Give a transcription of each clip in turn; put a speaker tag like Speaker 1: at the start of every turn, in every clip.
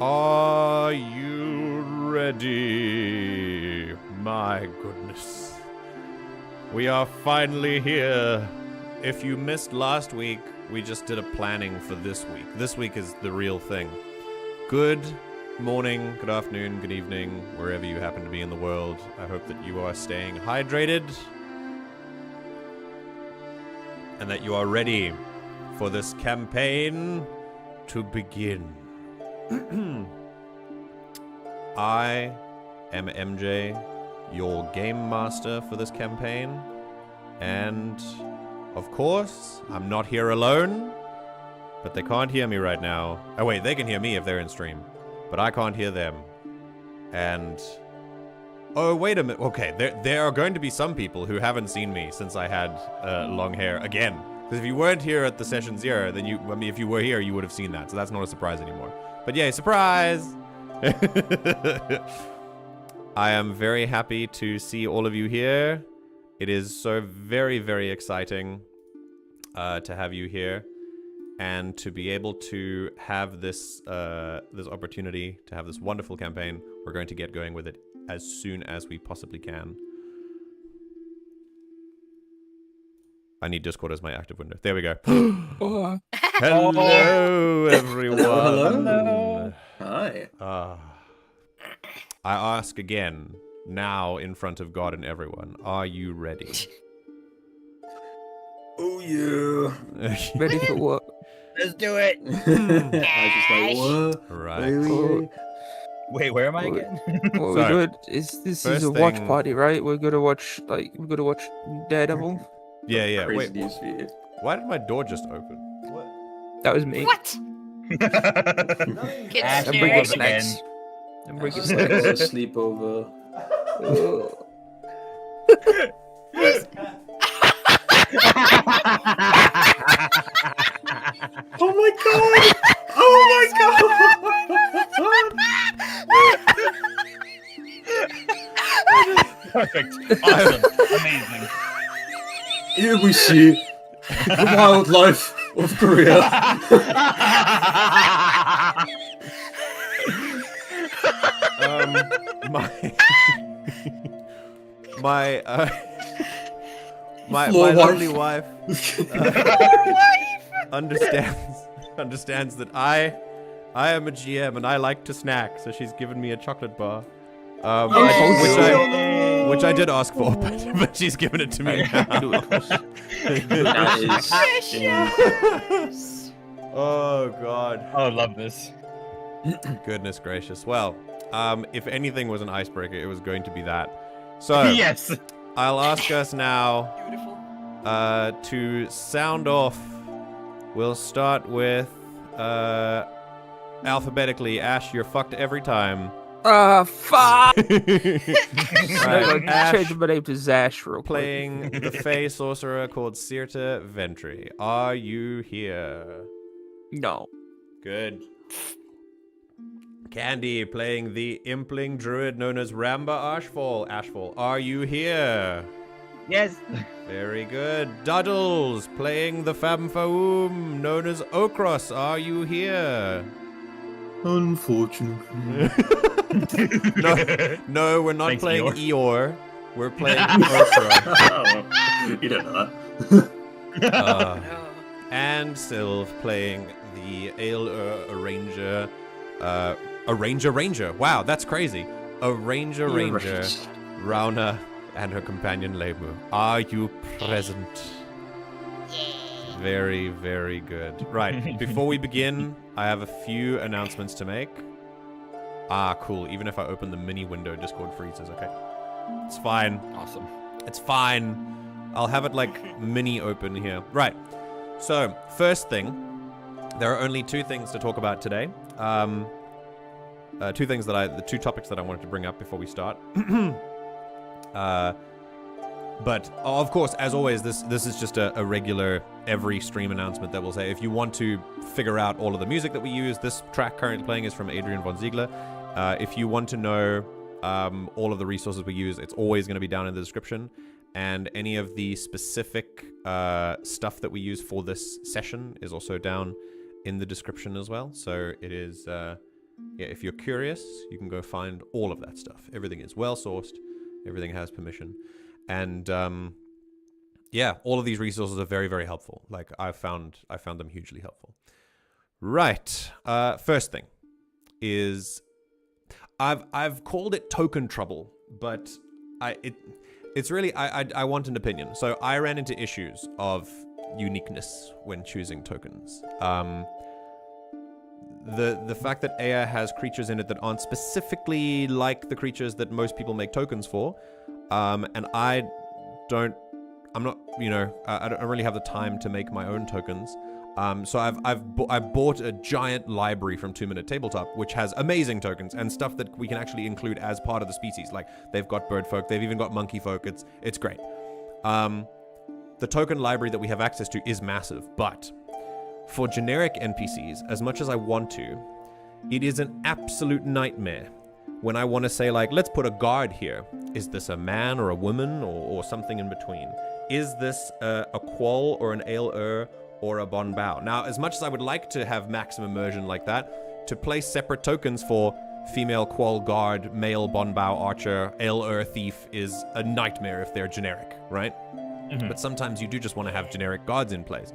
Speaker 1: Are you ready? My goodness. We are finally here. If you missed last week, we just did a planning for this week. This week is the real thing. Good morning, good afternoon, good evening, wherever you happen to be in the world. I hope that you are staying hydrated and that you are ready for this campaign to begin. I am MJ, your game master for this campaign, and of course, I'm not here alone, but they can't hear me right now. Oh wait, they can hear me if they're in stream, but I can't hear them. And oh, wait a minute. Okay, there are going to be some people who haven't seen me since I had long hair again. Because if you weren't here at the session 0, then if you were here, you would have seen that. So that's not a surprise anymore. But yay, surprise! I am very happy to see all of you here. It is so very, very exciting to have you here and to be able to have this this opportunity to have this wonderful campaign. We're going to get going with it as soon as we possibly can. I need Discord as my active window. There we go. Hello, everyone.
Speaker 2: Hello. Hi.
Speaker 1: I ask again, now in front of God and everyone, are you ready?
Speaker 2: Oh yeah.
Speaker 3: Ready for what?
Speaker 4: Let's do it.
Speaker 2: I just like what?
Speaker 1: Right.
Speaker 4: Wait, where am I again?
Speaker 3: What
Speaker 1: So,
Speaker 3: we're doing this is a watch party, right? We're gonna watch Daredevil.
Speaker 1: Yeah.
Speaker 2: Crazy
Speaker 1: Wait,
Speaker 2: news for you.
Speaker 1: why did my door just open? What?
Speaker 3: That was me.
Speaker 5: What? Get
Speaker 3: I'm
Speaker 4: Ashfall
Speaker 3: bringing
Speaker 4: again.
Speaker 3: snacks. I'm bringing
Speaker 2: It's like a
Speaker 3: snacks.
Speaker 2: sleepover. Oh my god! Oh my god!
Speaker 4: Perfect. Awesome. Amazing.
Speaker 2: Here we see the wildlife of Korea.
Speaker 1: My
Speaker 2: Floor
Speaker 1: lovely
Speaker 2: wife.
Speaker 1: understands that I am a GM and I like to snack, so she's given me a chocolate bar, which I did ask for, but she's given it to me now.
Speaker 2: That is
Speaker 1: Oh god.
Speaker 4: Oh, love this.
Speaker 1: Goodness gracious. Well, if anything was an icebreaker, it was going to be that. So
Speaker 4: Yes.
Speaker 1: I'll ask us now
Speaker 5: Beautiful.
Speaker 1: to sound off. We'll start with alphabetically. Ash, you're fucked every time.
Speaker 3: Fuck!
Speaker 1: Right, Ash
Speaker 3: Change my name to Zash real quick.
Speaker 1: playing the Fey sorcerer called Cyrta Ventri. Are you here?
Speaker 3: No.
Speaker 1: Good. Candy playing the Impling druid known as Ramba Ashfall. Ashfall, are you here?
Speaker 4: Yes.
Speaker 1: Very good. Duddles playing the Femme Faum known as Ochros. Are you here?
Speaker 2: unfortunately.
Speaker 1: No, we're not
Speaker 4: Thanks,
Speaker 1: playing
Speaker 4: Eeyore.
Speaker 1: Eeyore. We're playing Ochros.
Speaker 2: You don't know that.
Speaker 1: Uh, and Sylv playing the Ale Arranger. Ranger. Wow, that's crazy. A Ranger, Rauna, and her companion Leimu. Are you present? Very, very good. Right, before we begin, I have a few announcements to make. Ah, cool. Even if I open the mini window, Discord freezes, okay? It's fine.
Speaker 4: Awesome.
Speaker 1: It's fine. I'll have it like mini open here. Right. So, first thing, there are only two things to talk about today. The two topics that I wanted to bring up before we start. But of course, as always, this is just a regular every stream announcement that will say if you want to figure out all of the music that we use, this track currently playing is from Adrian von Ziegler. If you want to know all of the resources we use, it's always going to be down in the description. And any of the specific stuff that we use for this session is also down in the description as well. So it is yeah, if you're curious, you can go find all of that stuff. Everything is well sourced. Everything has permission. And yeah, all of these resources are very, very helpful. Like I found them hugely helpful. Right. First thing is I've called it token trouble, but it's really I want an opinion. So I ran into issues of uniqueness when choosing tokens. The fact that Eyya has creatures in it that aren't specifically like the creatures that most people make tokens for, and I don't really have the time to make my own tokens. So I've bought a giant library from 2 Minute Tabletop, which has amazing tokens and stuff that we can actually include as part of the species. Like they've got bird folk, they've even got monkey folk. It's great. The token library that we have access to is massive, but for generic NPCs, as much as I want to, it is an absolute nightmare when I want to say, like, let's put a guard here. Is this a man or a woman or something in between? Is this a qual or an ale or a bon bao? Now, as much as I would like to have maximum immersion like that, to place separate tokens for female qual guard, male bon bao archer, ale thief is a nightmare if they're generic, right? Mm-hmm. But sometimes you do just want to have generic guards in place.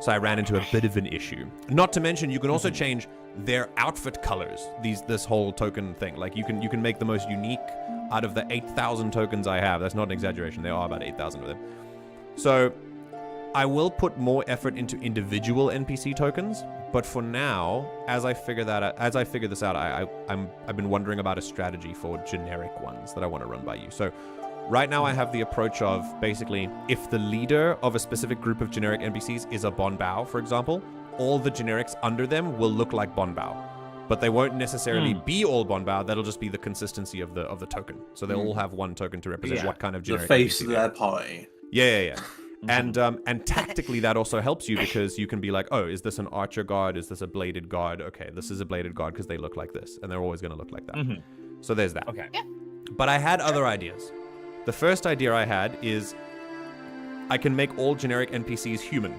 Speaker 1: So I ran into a bit of an issue. Not to mention, you can also change their outfit colors. This whole token thing, like you can make the most unique out of the 8,000 tokens I have. That's not an exaggeration. There are about 8,000 of them. So I will put more effort into individual NPC tokens. But for now, as I figure this out, I've been wondering about a strategy for generic ones that I want to run by you. So right now I have the approach of basically, if the leader of a specific group of generic NPCs is a bon bao, for example, all the generics under them will look like bon bao. But they won't necessarily be all bon bao. That'll just be the consistency of the token. So they'll all have one token to represent what kind of generic
Speaker 2: the face
Speaker 1: NPC
Speaker 2: of their party.
Speaker 1: Yeah. And tactically that also helps you because you can be like, oh, is this an archer guard? Is this a bladed guard? Okay, this is a bladed guard because they look like this, and they're always going to look like that. Mm-hmm. So there's that.
Speaker 4: Okay.
Speaker 5: Yeah.
Speaker 1: But I had other ideas. The first idea I had is I can make all generic NPCs human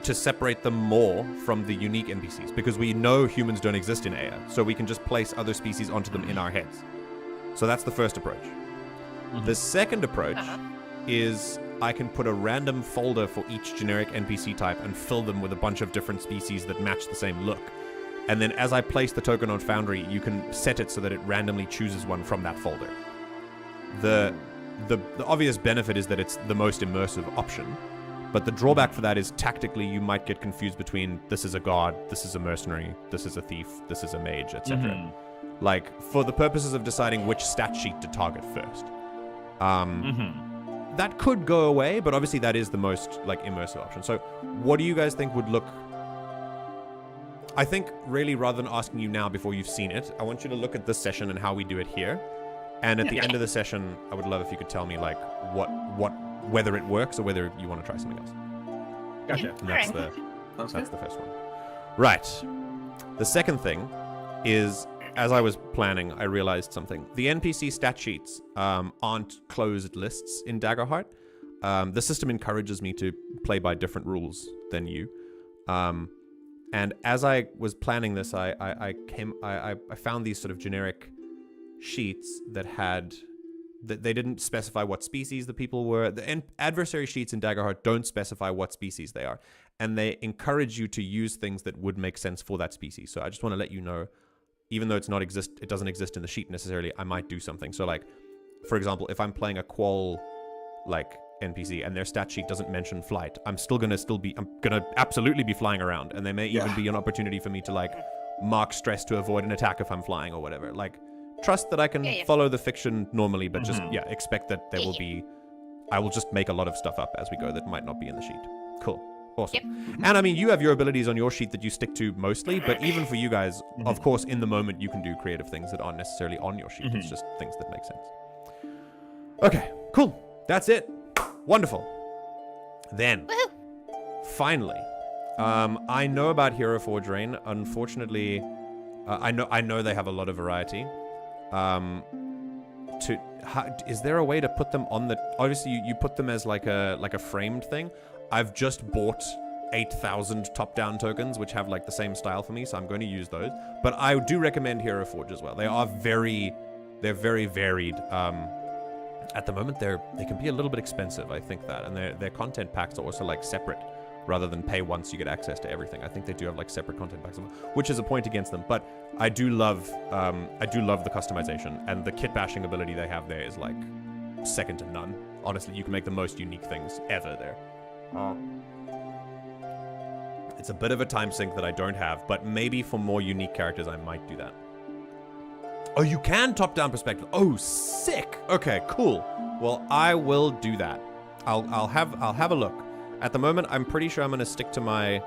Speaker 1: to separate them more from the unique NPCs, because we know humans don't exist in Eyya, so we can just place other species onto them in our heads. So that's the first approach. Mm-hmm. The second approach is I can put a random folder for each generic NPC type and fill them with a bunch of different species that match the same look. And then as I place the token on Foundry, you can set it so that it randomly chooses one from that folder. The obvious benefit is that it's the most immersive option, but the drawback for that is tactically you might get confused between this is a guard, this is a mercenary, this is a thief, this is a mage, etc. Mm-hmm. Like, for the purposes of deciding which stat sheet to target first. That could go away, but obviously that is the most, like, immersive option. So what do you guys think would look... I think, really, rather than asking you now before you've seen it, I want you to look at this session and how we do it here. And at the end of the session, I would love if you could tell me, like, whether it works or whether you want to try something else.
Speaker 4: Gotcha.
Speaker 1: And that's the first one. Right. The second thing is, as I was planning, I realized something. The NPC stat sheets aren't closed lists in Daggerheart. The system encourages me to play by different rules than you. And as I was planning this, I found these sort of generic sheets that they didn't specify what species the people were. The adversary sheets in Daggerheart don't specify what species they are, and they encourage you to use things that would make sense for that species. So I just want to let you know, even though it doesn't exist in the sheet necessarily, I might do something. So, like, for example, if I'm playing a qual like NPC and their stat sheet doesn't mention flight, I'm gonna absolutely be flying around, and there may even be an opportunity for me to, like, mark stress to avoid an attack if I'm flying or whatever. Like, trust that I can follow the fiction normally, but just expect that there will be... I will just make a lot of stuff up as we go that might not be in the sheet. Cool. Awesome. Yep. And I mean, you have your abilities on your sheet that you stick to mostly, but even for you guys, of course, in the moment, you can do creative things that aren't necessarily on your sheet. It's just things that make sense. Okay, cool. That's it. Wonderful. Then, finally, I know about Hero Forge Rain. Unfortunately, I know they have a lot of variety. Is there a way to put them on the... Obviously, you put them as like a framed thing. I've just bought 8,000 top-down tokens, which have like the same style for me, so I'm going to use those. But I do recommend Hero Forge as well. They're very varied. At the moment, they can be a little bit expensive, I think that, and their content packs are also like separate, rather than pay once you get access to everything. I think they do have like separate content packs, which is a point against them. But I do love the customization, and the kit bashing ability they have there is like second to none. Honestly, you can make the most unique things ever there. It's a bit of a time sink that I don't have, but maybe for more unique characters, I might do that. Oh, you can top-down perspective. Oh, sick. Okay, cool. Well, I will do that. I'll have a look. At the moment, I'm pretty sure I'm gonna stick to my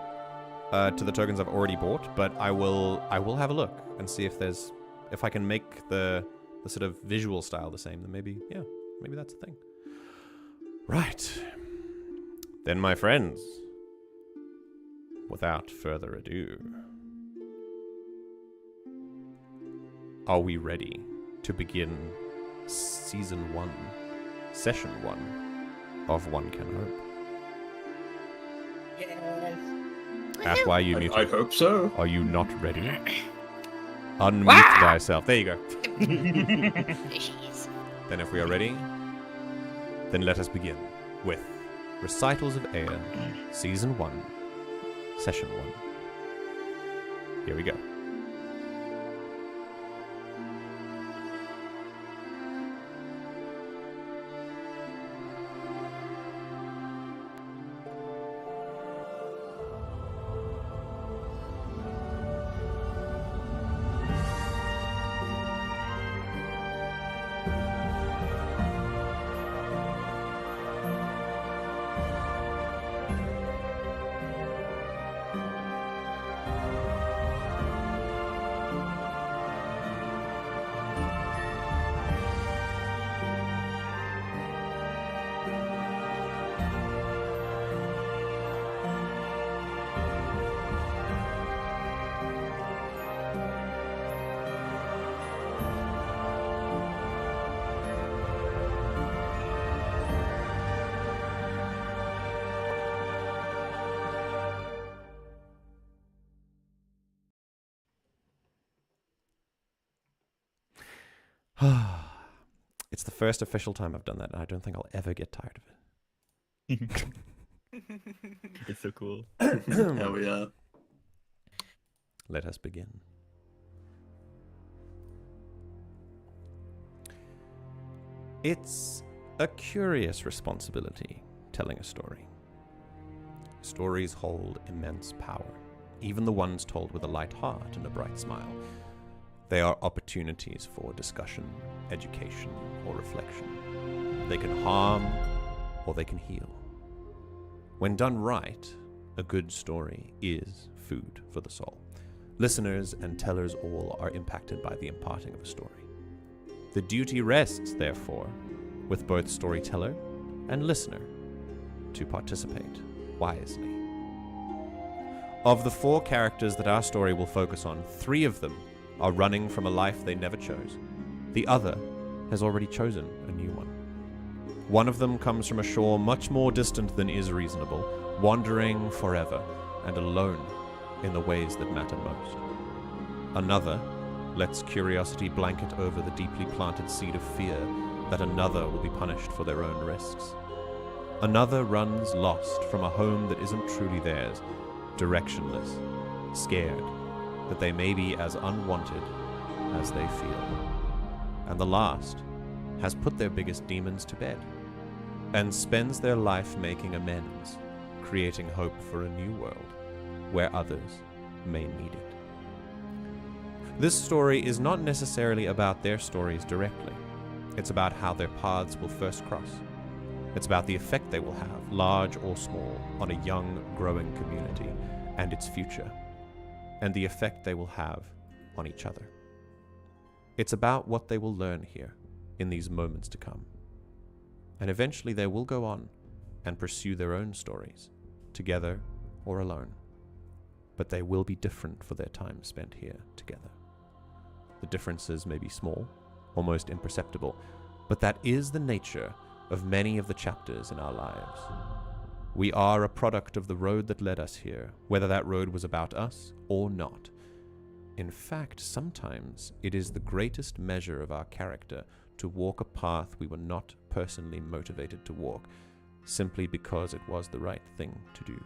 Speaker 1: to the tokens I've already bought, but I will have a look and see if I can make the sort of visual style the same. Then maybe that's the thing. Right. Then, my friends, without further ado, are we ready to begin Season 1, Session 1 of One Can Hope?
Speaker 4: Yes.
Speaker 1: Ask why you need
Speaker 2: I
Speaker 1: to.
Speaker 2: hope so.
Speaker 1: Are you not ready? Unmute thyself. There you go.
Speaker 5: Fishies.
Speaker 1: Then if we are ready, then let us begin with Recitals of Eyya, Season 1, Session 1. Here we go. It's the first official time I've done that, and I don't think I'll ever get tired of it.
Speaker 4: It's so cool.
Speaker 2: Hell yeah.
Speaker 1: Let us begin. It's a curious responsibility, telling a story. Stories hold immense power, even the ones told with a light heart and a bright smile. They are opportunities for discussion, education, or reflection. They can harm, or they can heal. When done right, a good story is food for the soul. Listeners and tellers all are impacted by the imparting of a story. The duty rests, therefore, with both storyteller and listener to participate wisely. Of the 4 characters that our story will focus on, 3 of them are running from a life they never chose. The other has already chosen a new one. One of them comes from a shore much more distant than is reasonable, wandering forever and alone in the ways that matter most. Another lets curiosity blanket over the deeply planted seed of fear that another will be punished for their own risks. Another runs lost from a home that isn't truly theirs, directionless, scared that they may be as unwanted as they feel. And the last has put their biggest demons to bed and spends their life making amends, creating hope for a new world where others may need it. This story is not necessarily about their stories directly. It's about how their paths will first cross. It's about the effect they will have, large or small, on a young, growing community and its future, and the effect they will have on each other. It's about what they will learn here in these moments to come. And eventually they will go on and pursue their own stories, together or alone. But they will be different for their time spent here together. The differences may be small, almost imperceptible, but that is the nature of many of the chapters in our lives. We are a product of the road that led us here, whether that road was about us or not. In fact, sometimes it is the greatest measure of our character to walk a path we were not personally motivated to walk, simply because it was the right thing to do.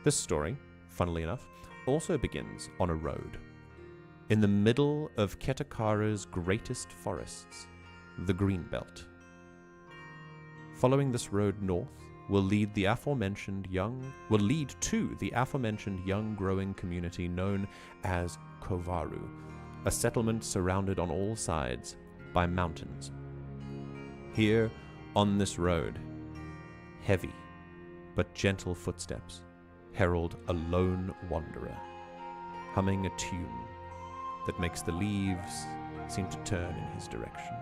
Speaker 1: This story, funnily enough, also begins on a road. In the middle of Ketakara's greatest forests, the Greenbelt. Following this road north will lead to the aforementioned young growing community known as Kovaru, a settlement surrounded on all sides by mountains. Here, on this road, heavy but gentle footsteps herald a lone wanderer, humming a tune that makes the leaves seem to turn in his direction.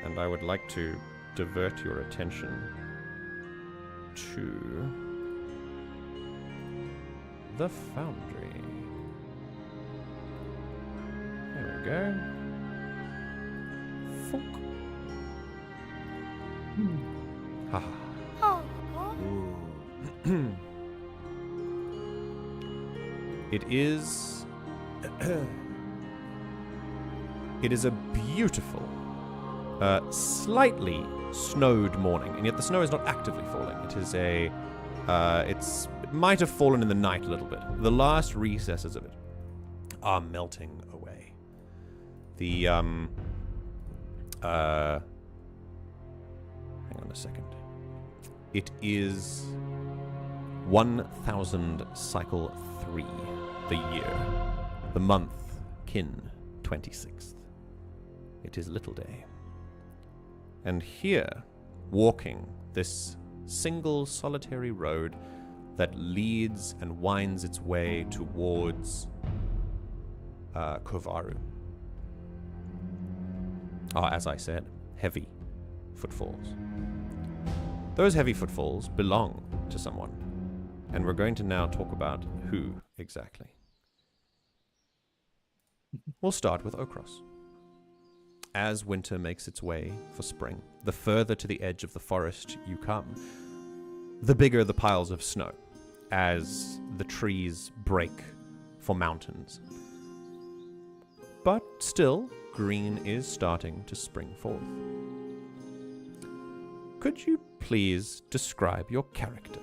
Speaker 1: And I would like to divert your attention to the Foundry. There we go. Funk. Haha. It is a beautiful, slightly snowed morning, and yet the snow is not actively falling. It is it might have fallen in the night a little bit. The last recesses of it are melting away. The hang on a second. It is 1000 cycle 3, the year, the month, kin 26th. It is Little Day. And here, walking this single solitary road that leads and winds its way towards Kovaru, are, as I said, heavy footfalls. Those heavy footfalls belong to someone, and we're going to now talk about who exactly. We'll start with Ochros. As winter makes its way for spring, the further to the edge of the forest you come, the bigger the piles of snow, as the trees break for mountains. But still, green is starting to spring forth. Could you please describe your character,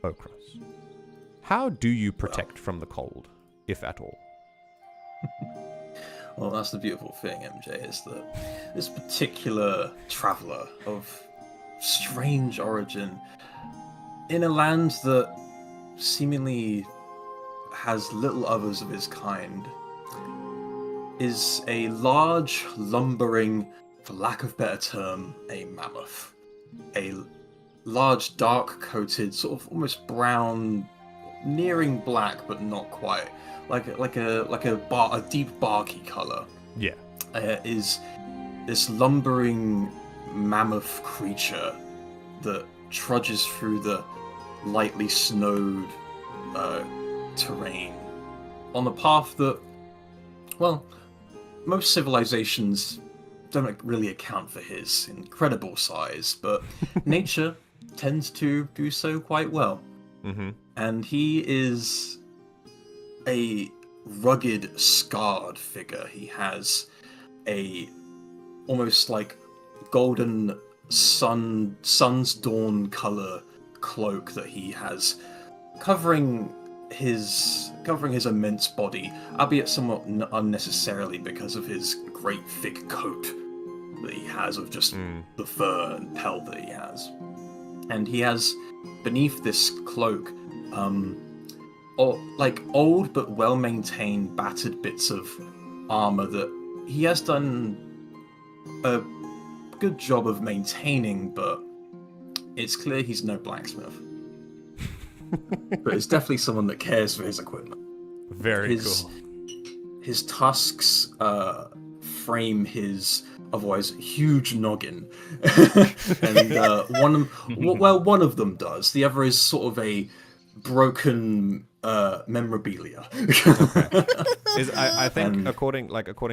Speaker 1: Ochros? How do you protect from the cold, if at all?
Speaker 2: Well, that's the beautiful thing, MJ, is that this particular traveller of strange origin, in a land that seemingly has little others of his kind, is a large, lumbering, for lack of better term, a mammoth. A large, dark-coated, sort of almost brown, nearing black, but not quite. Like a deep barky color.
Speaker 1: Yeah.
Speaker 2: Is this lumbering mammoth creature that trudges through the lightly snowed terrain on a path that, well, most civilizations don't really account for his incredible size, but nature tends to do so quite well.
Speaker 1: Mm-hmm.
Speaker 2: And he is a rugged, scarred figure. He has a almost like golden sun's dawn color cloak that he has covering his immense body, albeit somewhat unnecessarily because of his great thick coat that he has of just the fur and pelt that he has. And he has beneath this cloak like old but well-maintained battered bits of armor that he has done a good job of maintaining, but it's clear he's no blacksmith. But it's definitely someone that cares for his equipment.
Speaker 1: Very cool.
Speaker 2: His tusks frame his otherwise huge noggin, and one of them does. The other is sort of a broken memorabilia.
Speaker 1: I think according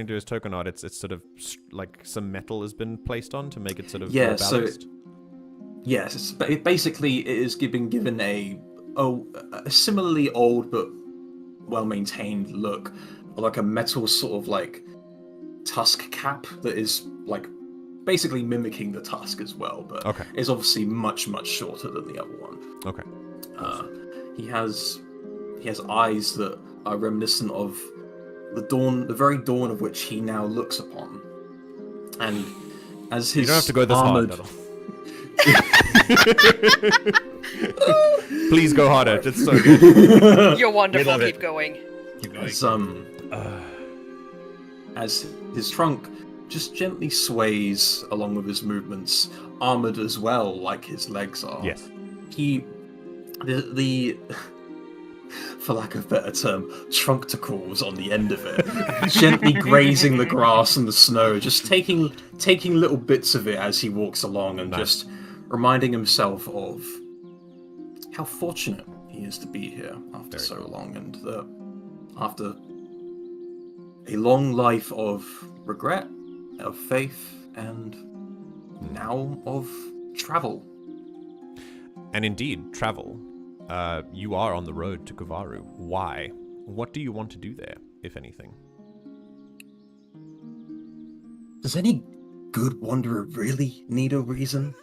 Speaker 1: to his token art, it's sort of like some metal has been placed on to make it sort of more balanced.
Speaker 2: Yes, basically it is been given a similarly old but well-maintained look, like a metal sort of like tusk cap that is like basically mimicking the tusk as well, but is obviously much shorter than the other one.
Speaker 1: Okay.
Speaker 2: He has eyes that are reminiscent of the very dawn of which he now looks upon. And as his
Speaker 1: you don't have to go this hard. Please go harder. It's so good.
Speaker 5: You're wonderful. Keep going.
Speaker 2: As his trunk just gently sways along with his movements, armored as well, like his legs are.
Speaker 1: Yes.
Speaker 2: The for lack of a better term, truncticles on the end of it, gently grazing the grass and the snow, just taking little bits of it as he walks along, and just reminding himself of how fortunate he is to be here after so long, and after a long life of regret, of faith, and now of travel.
Speaker 1: And indeed, travel. You are on the road to Kuvaru. Why? What do you want to do there, if anything?
Speaker 2: Does any good wanderer really need a reason?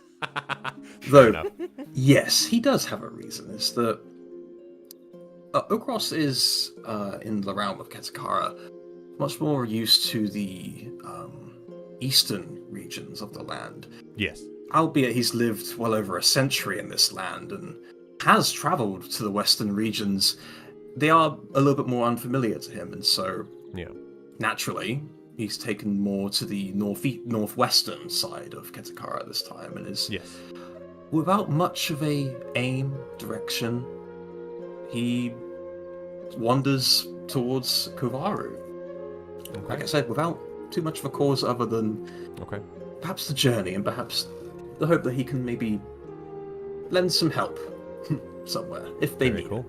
Speaker 2: Though, yes, he does have a reason. It's that Ochros is, in the realm of Katakara, much more used to the eastern regions of the land.
Speaker 1: Yes.
Speaker 2: Albeit he's lived well over a century in this land and has travelled to the western regions, they are a little bit more unfamiliar to him, and so naturally he's taken more to the northwestern side of Katakara this time, and is without much of a aim, direction, he wanders towards Kuvaru. Like I said, without too much of a cause other than perhaps the journey, and perhaps the hope that he can maybe lend some help somewhere if they need.
Speaker 1: Cool.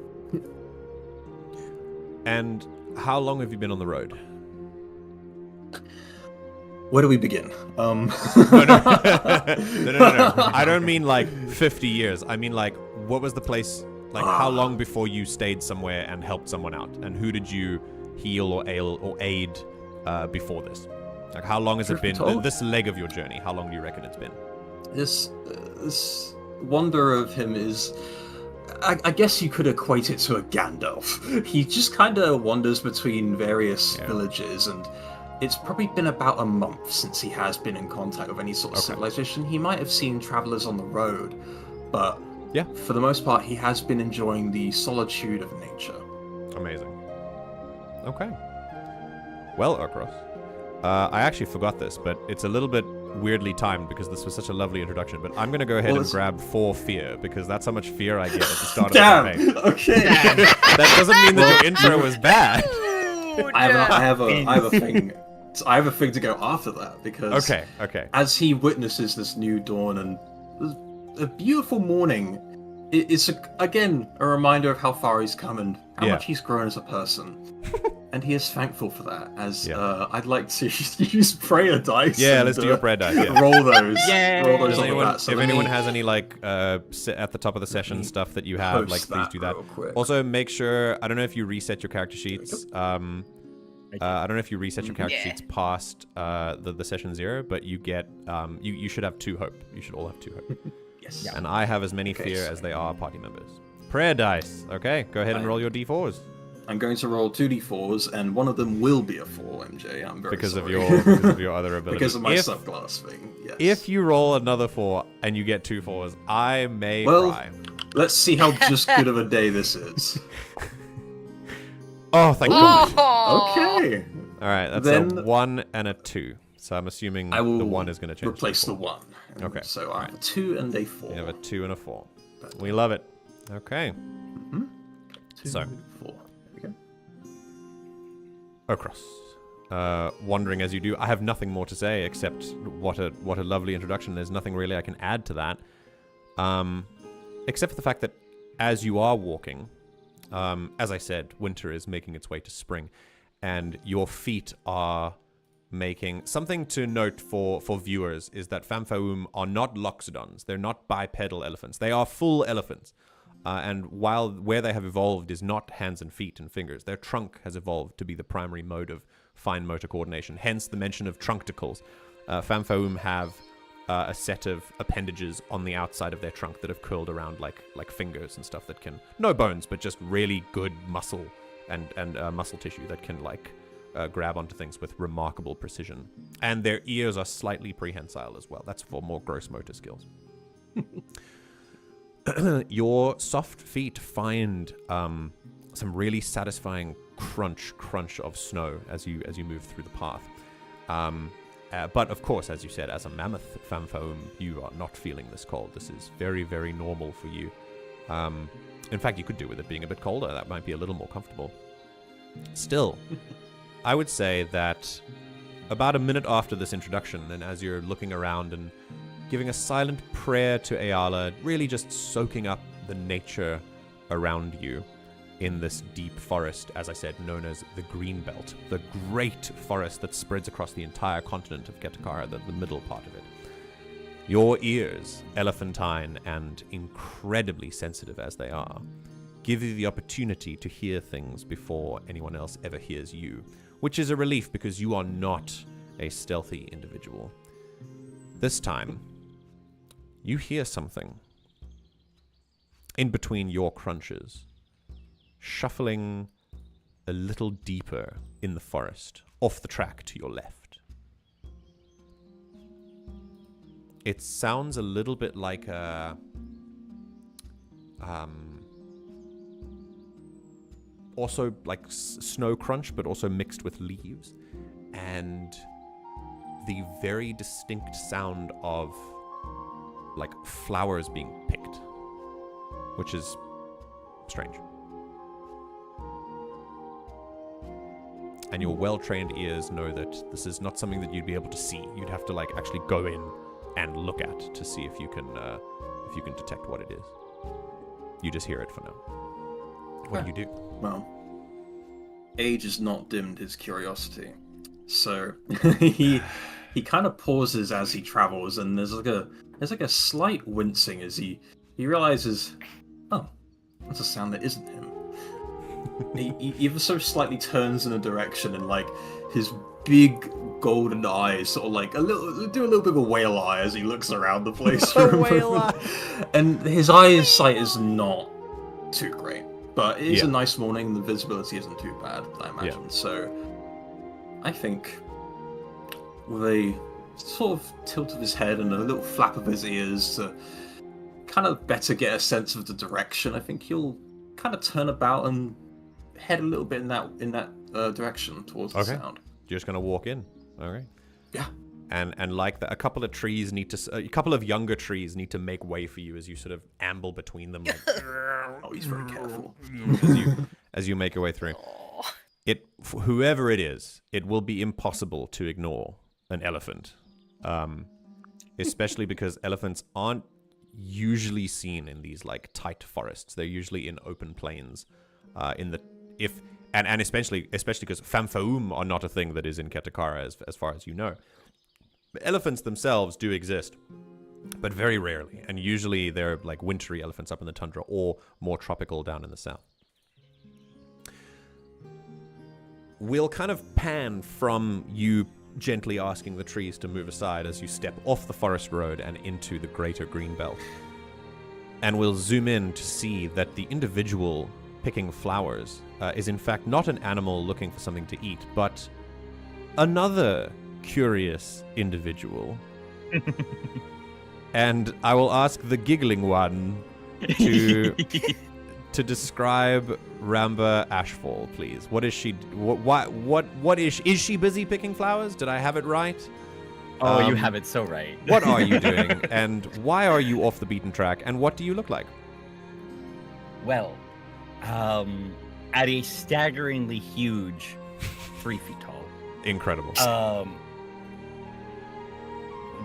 Speaker 1: And how long have you been on the road?
Speaker 2: Where do we begin?
Speaker 1: No. I don't mean like 50 years. I mean like, what was the place? Like, how long before you stayed somewhere and helped someone out? And who did you heal or aid before this? Like, how long has it been? This leg of your journey. How long do you reckon it's been?
Speaker 2: This wonder of him is, I guess you could equate it to a Gandalf. He just kind of wanders between various villages, and it's probably been about a month since he has been in contact with any sort of civilization. He might have seen travelers on the road, but for the most part, he has been enjoying the solitude of nature.
Speaker 1: Amazing. Okay. Well, Ochros, I actually forgot this, but it's a little bit weirdly timed because this was such a lovely introduction, but I'm going to go ahead and grab 4 fear, because that's how much fear I get at the start of the campaign.
Speaker 2: Okay.
Speaker 1: That doesn't mean that your intro was bad.
Speaker 2: I have a thing. I have a thing to go after that, because as he witnesses this new dawn and a beautiful morning, it's again a reminder of how far he's come and how much he's grown as a person. And he is thankful for that, as I'd like to use prayer dice.
Speaker 1: Yeah, let's do your prayer dice. Yeah.
Speaker 2: Roll those. Roll those on
Speaker 1: anyone,
Speaker 2: that. So
Speaker 1: if anyone has any like at the top of the session stuff that you have, like, please do that. Also, make sure, I don't know if you reset your character sheets. I don't know if you reset your character sheets past the session 0, but you get you should have 2 hope. You should all have 2 hope.
Speaker 2: Yes.
Speaker 1: And I have as many fear as they are party members. Prayer dice. Okay, go ahead and roll your d4s.
Speaker 2: I'm going to roll 2d4s, and one of them will be a 4, MJ. I'm very sorry.
Speaker 1: Because of your other ability.
Speaker 2: Because of my subclass thing, yes.
Speaker 1: If you roll another 4 and you get 2 4s, I may cry.
Speaker 2: Let's see how just good of a day this is.
Speaker 1: Oh, thank God.
Speaker 2: Okay.
Speaker 1: All right, that's a 1 and a 2. So I'm assuming the 1 is going to change.
Speaker 2: Replace the 1. Okay. So I have a 2 and a 4.
Speaker 1: You have a 2 and a 4. We love it. Okay.
Speaker 2: 2
Speaker 1: so,
Speaker 2: and 4.
Speaker 1: Ochros. Wondering as you do, I have nothing more to say except what a lovely introduction. There's nothing really I can add to that, except for the fact that as you are walking, As I said, winter is making its way to spring, and your feet are making... Something to note for viewers is that Famfaum are not loxodons. They're not bipedal elephants. They are full elephants. And where they have evolved is not hands and feet and fingers, their trunk has evolved to be the primary mode of fine motor coordination, hence the mention of truncticles. Famfaum have a set of appendages on the outside of their trunk that have curled around like fingers and stuff that can... No bones, but just really good muscle and muscle tissue that can grab onto things with remarkable precision. And their ears are slightly prehensile as well. That's for more gross motor skills. Your soft feet find some really satisfying crunch of snow as you move through the path. But of course, as you said, as a mammoth Famfaum, you are not feeling this cold. This is very, very normal for you. In fact, you could do with it being a bit colder. That might be a little more comfortable. Still, I would say that about a minute after this introduction, and as you're looking around and giving a silent prayer to Ayala, really just soaking up the nature around you in this deep forest, as I said, known as the Green Belt, the great forest that spreads across the entire continent of Ketakara, the middle part of it. Your ears, elephantine and incredibly sensitive as they are, give you the opportunity to hear things before anyone else ever hears you, which is a relief because you are not a stealthy individual. This time, you hear something in between your crunches, shuffling a little deeper in the forest, off the track to your left. It sounds a little bit like a... also like snow crunch, but also mixed with leaves. And the very distinct sound of like flowers being picked, which is strange. And your well-trained ears know that this is not something that you'd be able to see. You'd have to like actually go in and look at to see if you can detect what it is. You just hear it for now. What do you do?
Speaker 2: Well, age has not dimmed his curiosity, so he kind of pauses as he travels, and there's like a slight wincing as he realizes, oh, that's a sound that isn't him. He ever so slightly turns in a direction, and like his big golden eyes sort of like do a little bit of a whale eye as he looks around the place for a moment. And his eyesight is not too great, but it is a nice morning and the visibility isn't too bad, I imagine. So I think with a sort of tilt of his head and a little flap of his ears to kind of better get a sense of the direction, I think he'll kind of turn about and head a little bit in that direction towards the sound.
Speaker 1: You're just gonna walk in, okay?
Speaker 2: Yeah.
Speaker 1: And like that, a couple of younger trees need to make way for you as you sort of amble between them. Like,
Speaker 2: oh, he's very careful.
Speaker 1: as you make your way through. Whoever it is, it will be impossible to ignore an elephant, especially because elephants aren't usually seen in these like tight forests. They're usually in open plains, and especially because Famfaum are not a thing that is in Ketakara as far as you know. Elephants themselves do exist, but very rarely, and usually they're like wintry elephants up in the tundra or more tropical down in the south. We'll kind of pan from you gently asking the trees to move aside as you step off the forest road and into the greater green belt. And we'll zoom in to see that the individual picking flowers is in fact not an animal looking for something to eat, but another curious individual. And I will ask the giggling one to describe Ramba Ashfall, please. What is she? What is she busy picking flowers? Did I have it right?
Speaker 4: Oh, you have it so right.
Speaker 1: What are you doing? And why are you off the beaten track? And what do you look like?
Speaker 4: Well, at a staggeringly huge 3 feet tall.
Speaker 1: Incredible.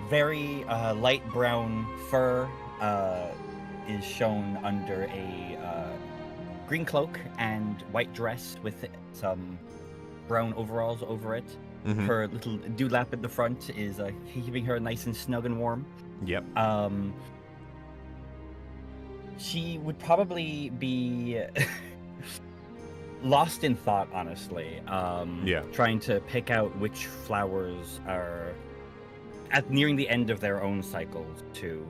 Speaker 4: Very light brown fur is shown under green cloak and white dress with some brown overalls over it.
Speaker 1: Mhm.
Speaker 4: Her little dewlap at the front is keeping her nice and snug and warm.
Speaker 1: Yep.
Speaker 4: She would probably be lost in thought, honestly. Trying to pick out which flowers are nearing the end of their own cycles to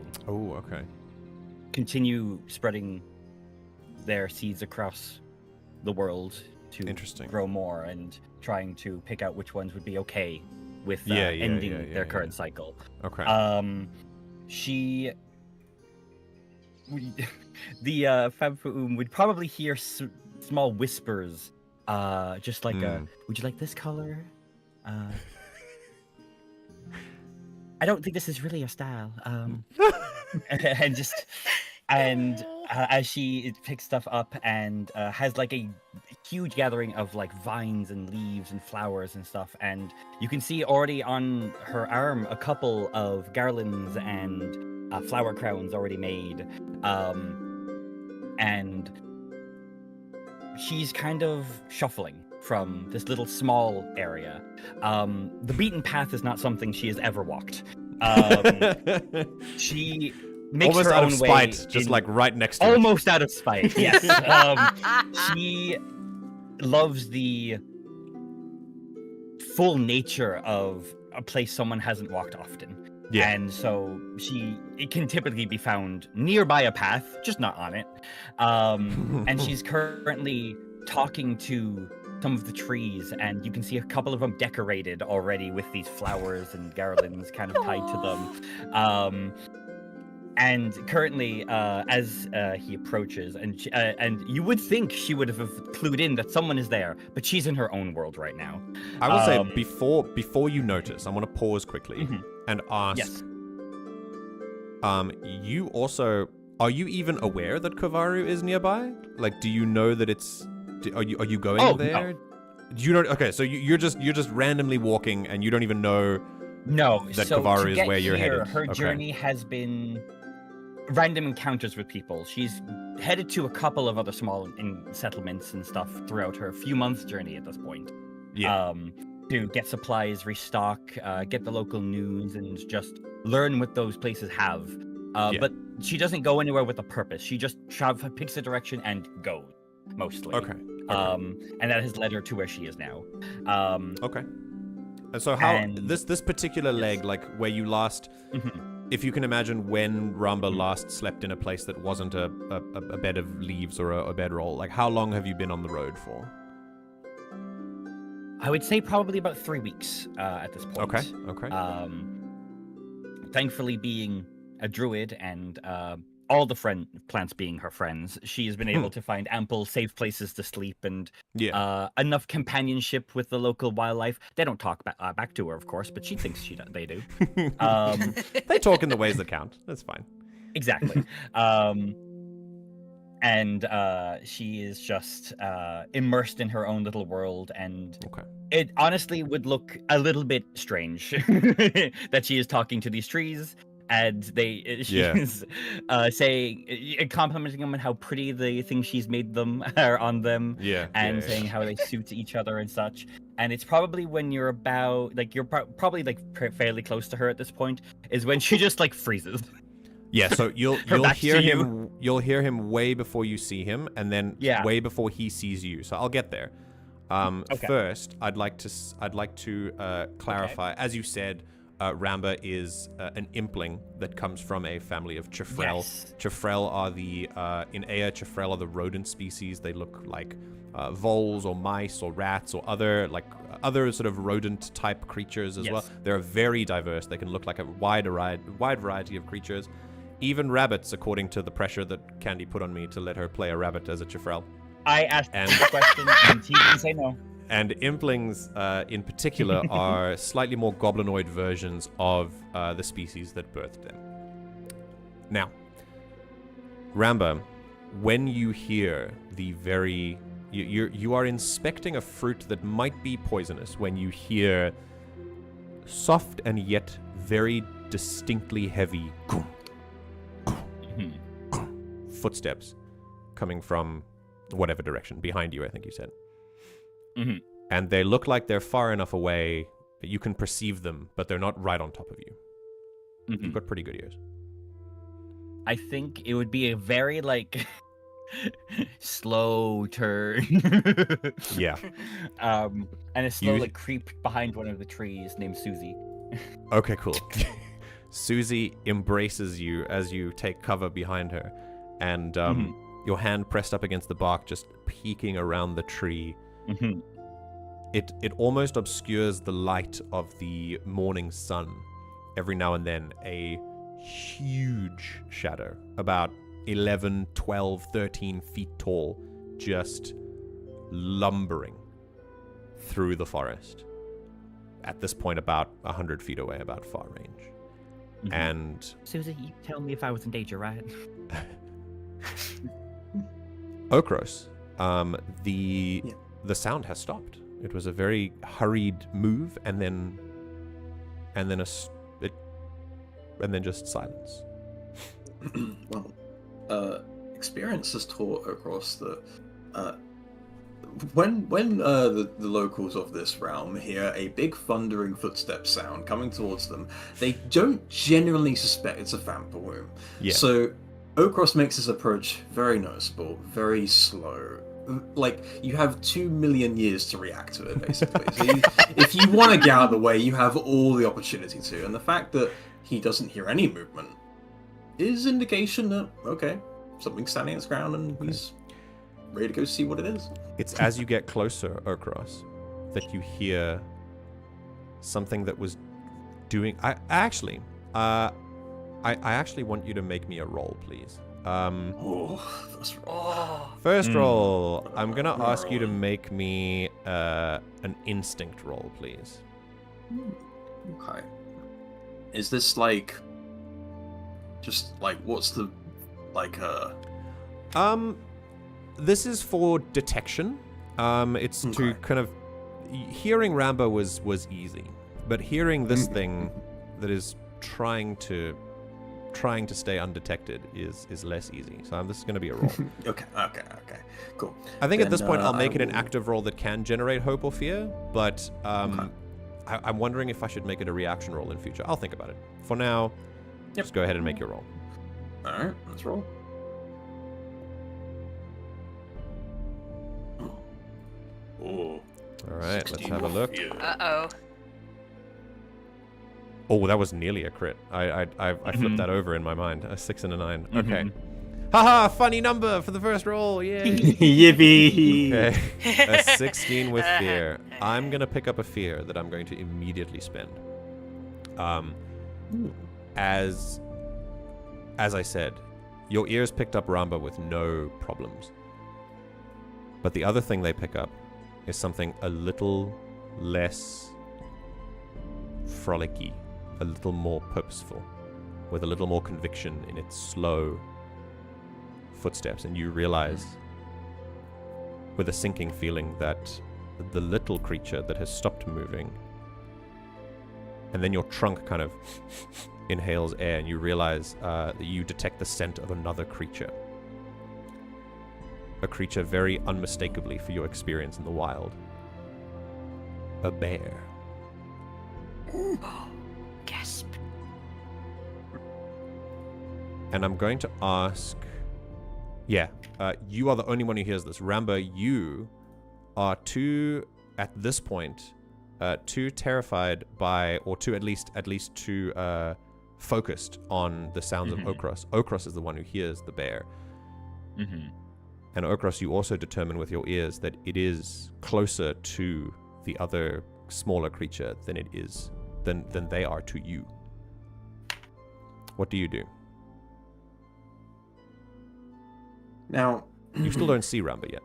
Speaker 4: continue spreading their seeds across the world to grow more, and trying to pick out which ones would be okay with ending their current cycle.
Speaker 1: Okay.
Speaker 4: The Fabfoom would probably hear small whispers, just like would you like this color? I don't think this is really your style. As she picks stuff up and has like a huge gathering of like vines and leaves and flowers and stuff, and you can see already on her arm a couple of garlands and flower crowns already made, and she's kind of shuffling from this little small area. The beaten path is not something she has ever walked. She makes
Speaker 1: almost
Speaker 4: her
Speaker 1: out
Speaker 4: own
Speaker 1: of
Speaker 4: way
Speaker 1: spite, just like right next to
Speaker 4: almost out of spite. Yes. She loves the full nature of a place someone hasn't walked often.
Speaker 1: Yeah.
Speaker 4: And so it can typically be found nearby a path, just not on it. And she's currently talking to some of the trees, and you can see a couple of them decorated already with these flowers and garlands kind of tied to them. And currently, as he approaches, and you would think she would have clued in that someone is there, but she's in her own world right now.
Speaker 1: I will say, before you notice, I want to pause quickly and ask.
Speaker 4: Yes.
Speaker 1: You also, are you even aware that Kovaru is nearby? Like, do you know that it's? Are you going there?
Speaker 4: No.
Speaker 1: Do you know? Okay, so you're just randomly walking, and you don't even know.
Speaker 4: No,
Speaker 1: that
Speaker 4: so
Speaker 1: Kovaru
Speaker 4: to
Speaker 1: is
Speaker 4: get
Speaker 1: where you're
Speaker 4: here,
Speaker 1: headed.
Speaker 4: Her journey has been random encounters with people. She's headed to a couple of other small settlements and stuff throughout her few months journey at this point.
Speaker 1: Yeah.
Speaker 4: To get supplies, restock, get the local news, and just learn what those places have. But she doesn't go anywhere with a purpose. She just picks a direction and goes, mostly.
Speaker 1: Okay.
Speaker 4: And that has led her to where she is now.
Speaker 1: Okay. And so this particular leg, like where you last, if you can imagine when Ramba last slept in a place that wasn't a bed of leaves or a bedroll, like how long have you been on the road for?
Speaker 4: I would say probably about 3 weeks at this point.
Speaker 1: Okay.
Speaker 4: Thankfully, being a druid and all the plants being her friends, she has been able to find ample safe places to sleep and enough companionship with the local wildlife. They don't talk back to her, of course, but she thinks they do.
Speaker 1: They talk in the ways that count. That's fine.
Speaker 4: Exactly. And she is just immersed in her own little world, and it honestly would look a little bit strange that she is talking to these trees. And she's saying, complimenting them on how pretty the things she's made them are on them, and saying how they suit each other and such. And it's probably when you're about, like, you're probably like fairly close to her at this point, is when she just like freezes.
Speaker 1: Yeah, so you'll hear him. You'll hear him way before you see him, and then way before he sees you. So I'll get there. First, I'd like to clarify, as you said. Ramba is an impling that comes from a family of Chifrel.
Speaker 4: Yes.
Speaker 1: Chifrel are in Eyya, Chifrel are the rodent species. They look like voles or mice or rats or other sort of rodent type creatures as well. They're very diverse. They can look like a wide variety of creatures. Even rabbits, according to the pressure that Candy put on me to let her play a rabbit as a Chifrel.
Speaker 4: I asked the question and he didn't say no.
Speaker 1: And implings, in particular, are slightly more goblinoid versions of the species that birthed them. Now, Ramba, when you hear you are inspecting a fruit that might be poisonous when you hear soft and yet very distinctly heavy footsteps coming from whatever direction, behind you, I think you said.
Speaker 4: Mm-hmm.
Speaker 1: And they look like they're far enough away that you can perceive them, but they're not right on top of you.
Speaker 4: Mm-hmm.
Speaker 1: You've got pretty good ears.
Speaker 4: I think it would be a very, like, slow turn.
Speaker 1: Yeah.
Speaker 4: And a slow, like, creep behind one of the trees named Susie.
Speaker 1: Okay, cool. Susie embraces you as you take cover behind her, and your hand pressed up against the bark, just peeking around the tree.
Speaker 4: Mm-hmm.
Speaker 1: It almost obscures the light of the morning sun. Every now and then, a huge shadow, about 11, 12, 13 feet tall, just lumbering through the forest. At this point, about 100 feet away, about far range.
Speaker 4: Mm-hmm.
Speaker 1: And
Speaker 4: Susie, you tell me if I was in danger, right?
Speaker 1: Ochros, the sound has stopped. It was a very hurried move, and then just silence.
Speaker 2: Well, experience has taught Ochros that when the locals of this realm hear a big thundering footstep sound coming towards them, they don't generally suspect it's a vampire.
Speaker 1: Yeah.
Speaker 2: So Ochros makes this approach very noticeable, very slow. Like, you have 2 million years to react to it, basically. So if you want to get out of the way, you have all the opportunity to. And the fact that he doesn't hear any movement is indication that, okay, something's standing its ground and he's ready to go see what it is.
Speaker 1: It's as you get closer, Ochros, that you hear something that was doing... I actually want you to make me a roll, please. First roll. I'm going to ask you to make me an instinct roll, please.
Speaker 2: Okay. Is this like... just like, what's the... like,
Speaker 1: This is for detection. It's to kind of... Hearing Ramba was easy, but hearing this thing that is trying to stay undetected is less easy. So this is going to be a roll.
Speaker 2: Okay, cool.
Speaker 1: I think at this point I'll make it an active roll that can generate hope or fear, but I'm wondering if I should make it a reaction roll in future. I'll think about it. For now, just go ahead and make your roll.
Speaker 2: Alright, let's roll. Oh.
Speaker 1: Alright, let's have a look.
Speaker 5: Uh-oh.
Speaker 1: Oh, that was nearly a crit. I flipped that over in my mind. A 6 and a 9. Okay. Haha, funny number for the first roll. Yay.
Speaker 2: Yippee.
Speaker 1: Okay. A 16 with fear. I'm going to pick up a fear that I'm going to immediately spend. As I said, your ears picked up Ramba with no problems. But the other thing they pick up is something a little less frolicky, a little more purposeful, with a little more conviction in its slow footsteps. And you realize, with a sinking feeling, that the little creature that has stopped moving, and then your trunk kind of inhales air, and you realize that you detect the scent of another creature. A creature very unmistakably for your experience in the wild. A bear.
Speaker 5: Gasp.
Speaker 1: And I'm going to ask... Yeah, you are the only one who hears this. Ramba, you are at this point, too terrified by, or at least too focused on the sounds of Ochros. Ochros is the one who hears the bear. And Ochros, you also determine with your ears that it is closer to the other smaller creature than it is than they are to you. What do you do?
Speaker 2: Now,
Speaker 1: you still don't see Ramba yet.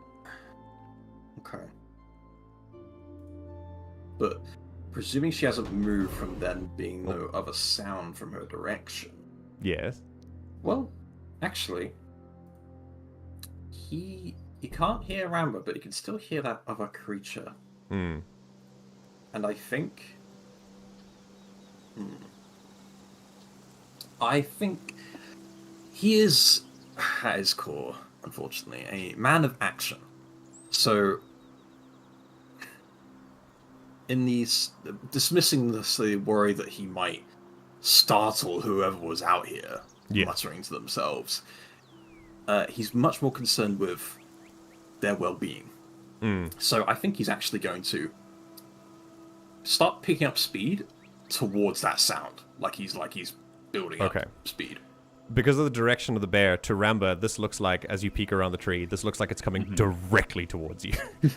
Speaker 2: Okay. But presuming she hasn't moved from then being no other sound from her direction.
Speaker 1: Yes.
Speaker 2: Well, actually, he can't hear Ramba, but he can still hear that other creature. And I think... I think he is... at his core, unfortunately, a man of action. So, in these dismissing the worry that he might startle whoever was out here, muttering to themselves, he's much more concerned with their well-being. So I think he's actually going to start picking up speed towards that sound, like he's building up speed.
Speaker 1: Because of the direction of the bear, to Ramba, this looks like, as you peek around the tree, this looks like it's coming directly towards you.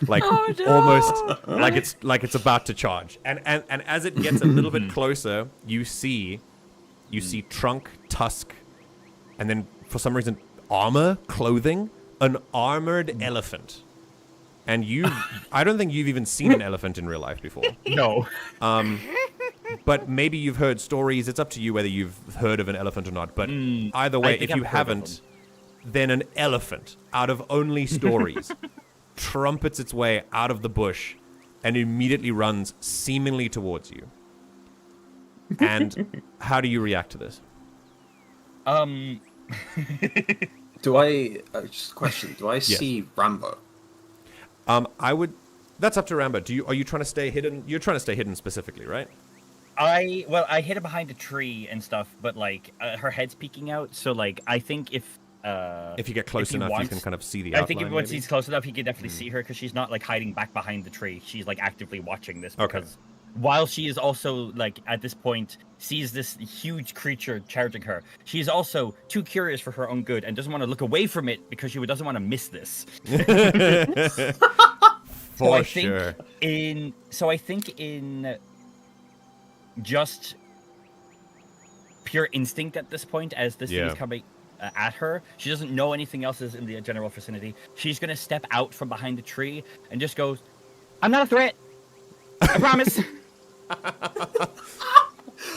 Speaker 1: Like, almost like it's about to charge. And as it gets a little bit closer, you see trunk, tusk, and then, for some reason, armor, clothing, an armored elephant. And I don't think you've even seen an elephant in real life before.
Speaker 4: No.
Speaker 1: But maybe you've heard stories. It's up to you whether you've heard of an elephant or not. But either way, if you haven't, then an elephant, out of only stories, trumpets its way out of the bush and immediately runs seemingly towards you. And how do you react to this?
Speaker 2: Do I just a question? Do I see Ramba?
Speaker 1: I would. That's up to Ramba. Are you trying to stay hidden? You're trying to stay hidden specifically, right?
Speaker 4: I hid her behind a tree and stuff, but like her head's peeking out. So like I think if
Speaker 1: you get close enough, you can kind of see the outline.
Speaker 4: I think once he's close enough, he can definitely see her because she's not like hiding back behind the tree. She's like actively watching this because while she is also like at this point sees this huge creature charging her, she's also too curious for her own good and doesn't want to look away from it because she doesn't want to miss this. I think in just pure instinct at this point, as this thing is coming at her, she doesn't know anything else is in the general vicinity. She's gonna step out from behind the tree and just goes, "I'm not a threat. I promise."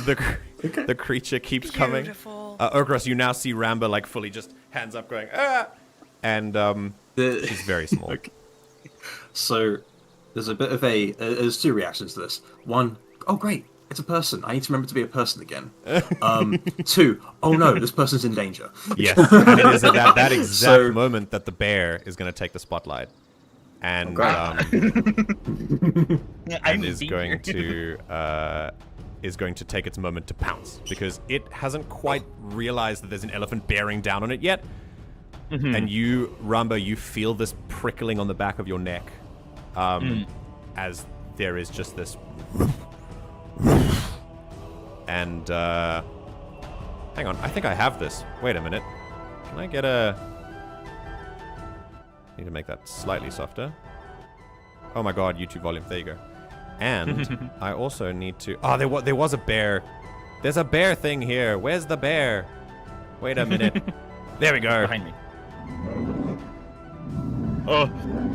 Speaker 1: The creature keeps coming. Ochros, you now see Ramba like fully just hands up going, "Ah!" And she's very small.
Speaker 2: So there's a bit of there's two reactions to this. One, oh great, it's a person. I need to remember to be a person again. Two, oh no, this person's in danger.
Speaker 1: Yes, and it is at that exact moment that the bear is going to take the spotlight. And and is going to take its moment to pounce because it hasn't quite realized that there's an elephant bearing down on it yet. And you, Ramba, you feel this prickling on the back of your neck, as there is just this, and hang on, I think I have this. Wait a minute, can I get need to make that slightly softer. Oh my god, YouTube volume. There you go. And I also need to... Oh, there was a bear. There's a bear thing here. Where's the bear? Wait a minute. There we go.
Speaker 4: Behind me.
Speaker 1: Oh.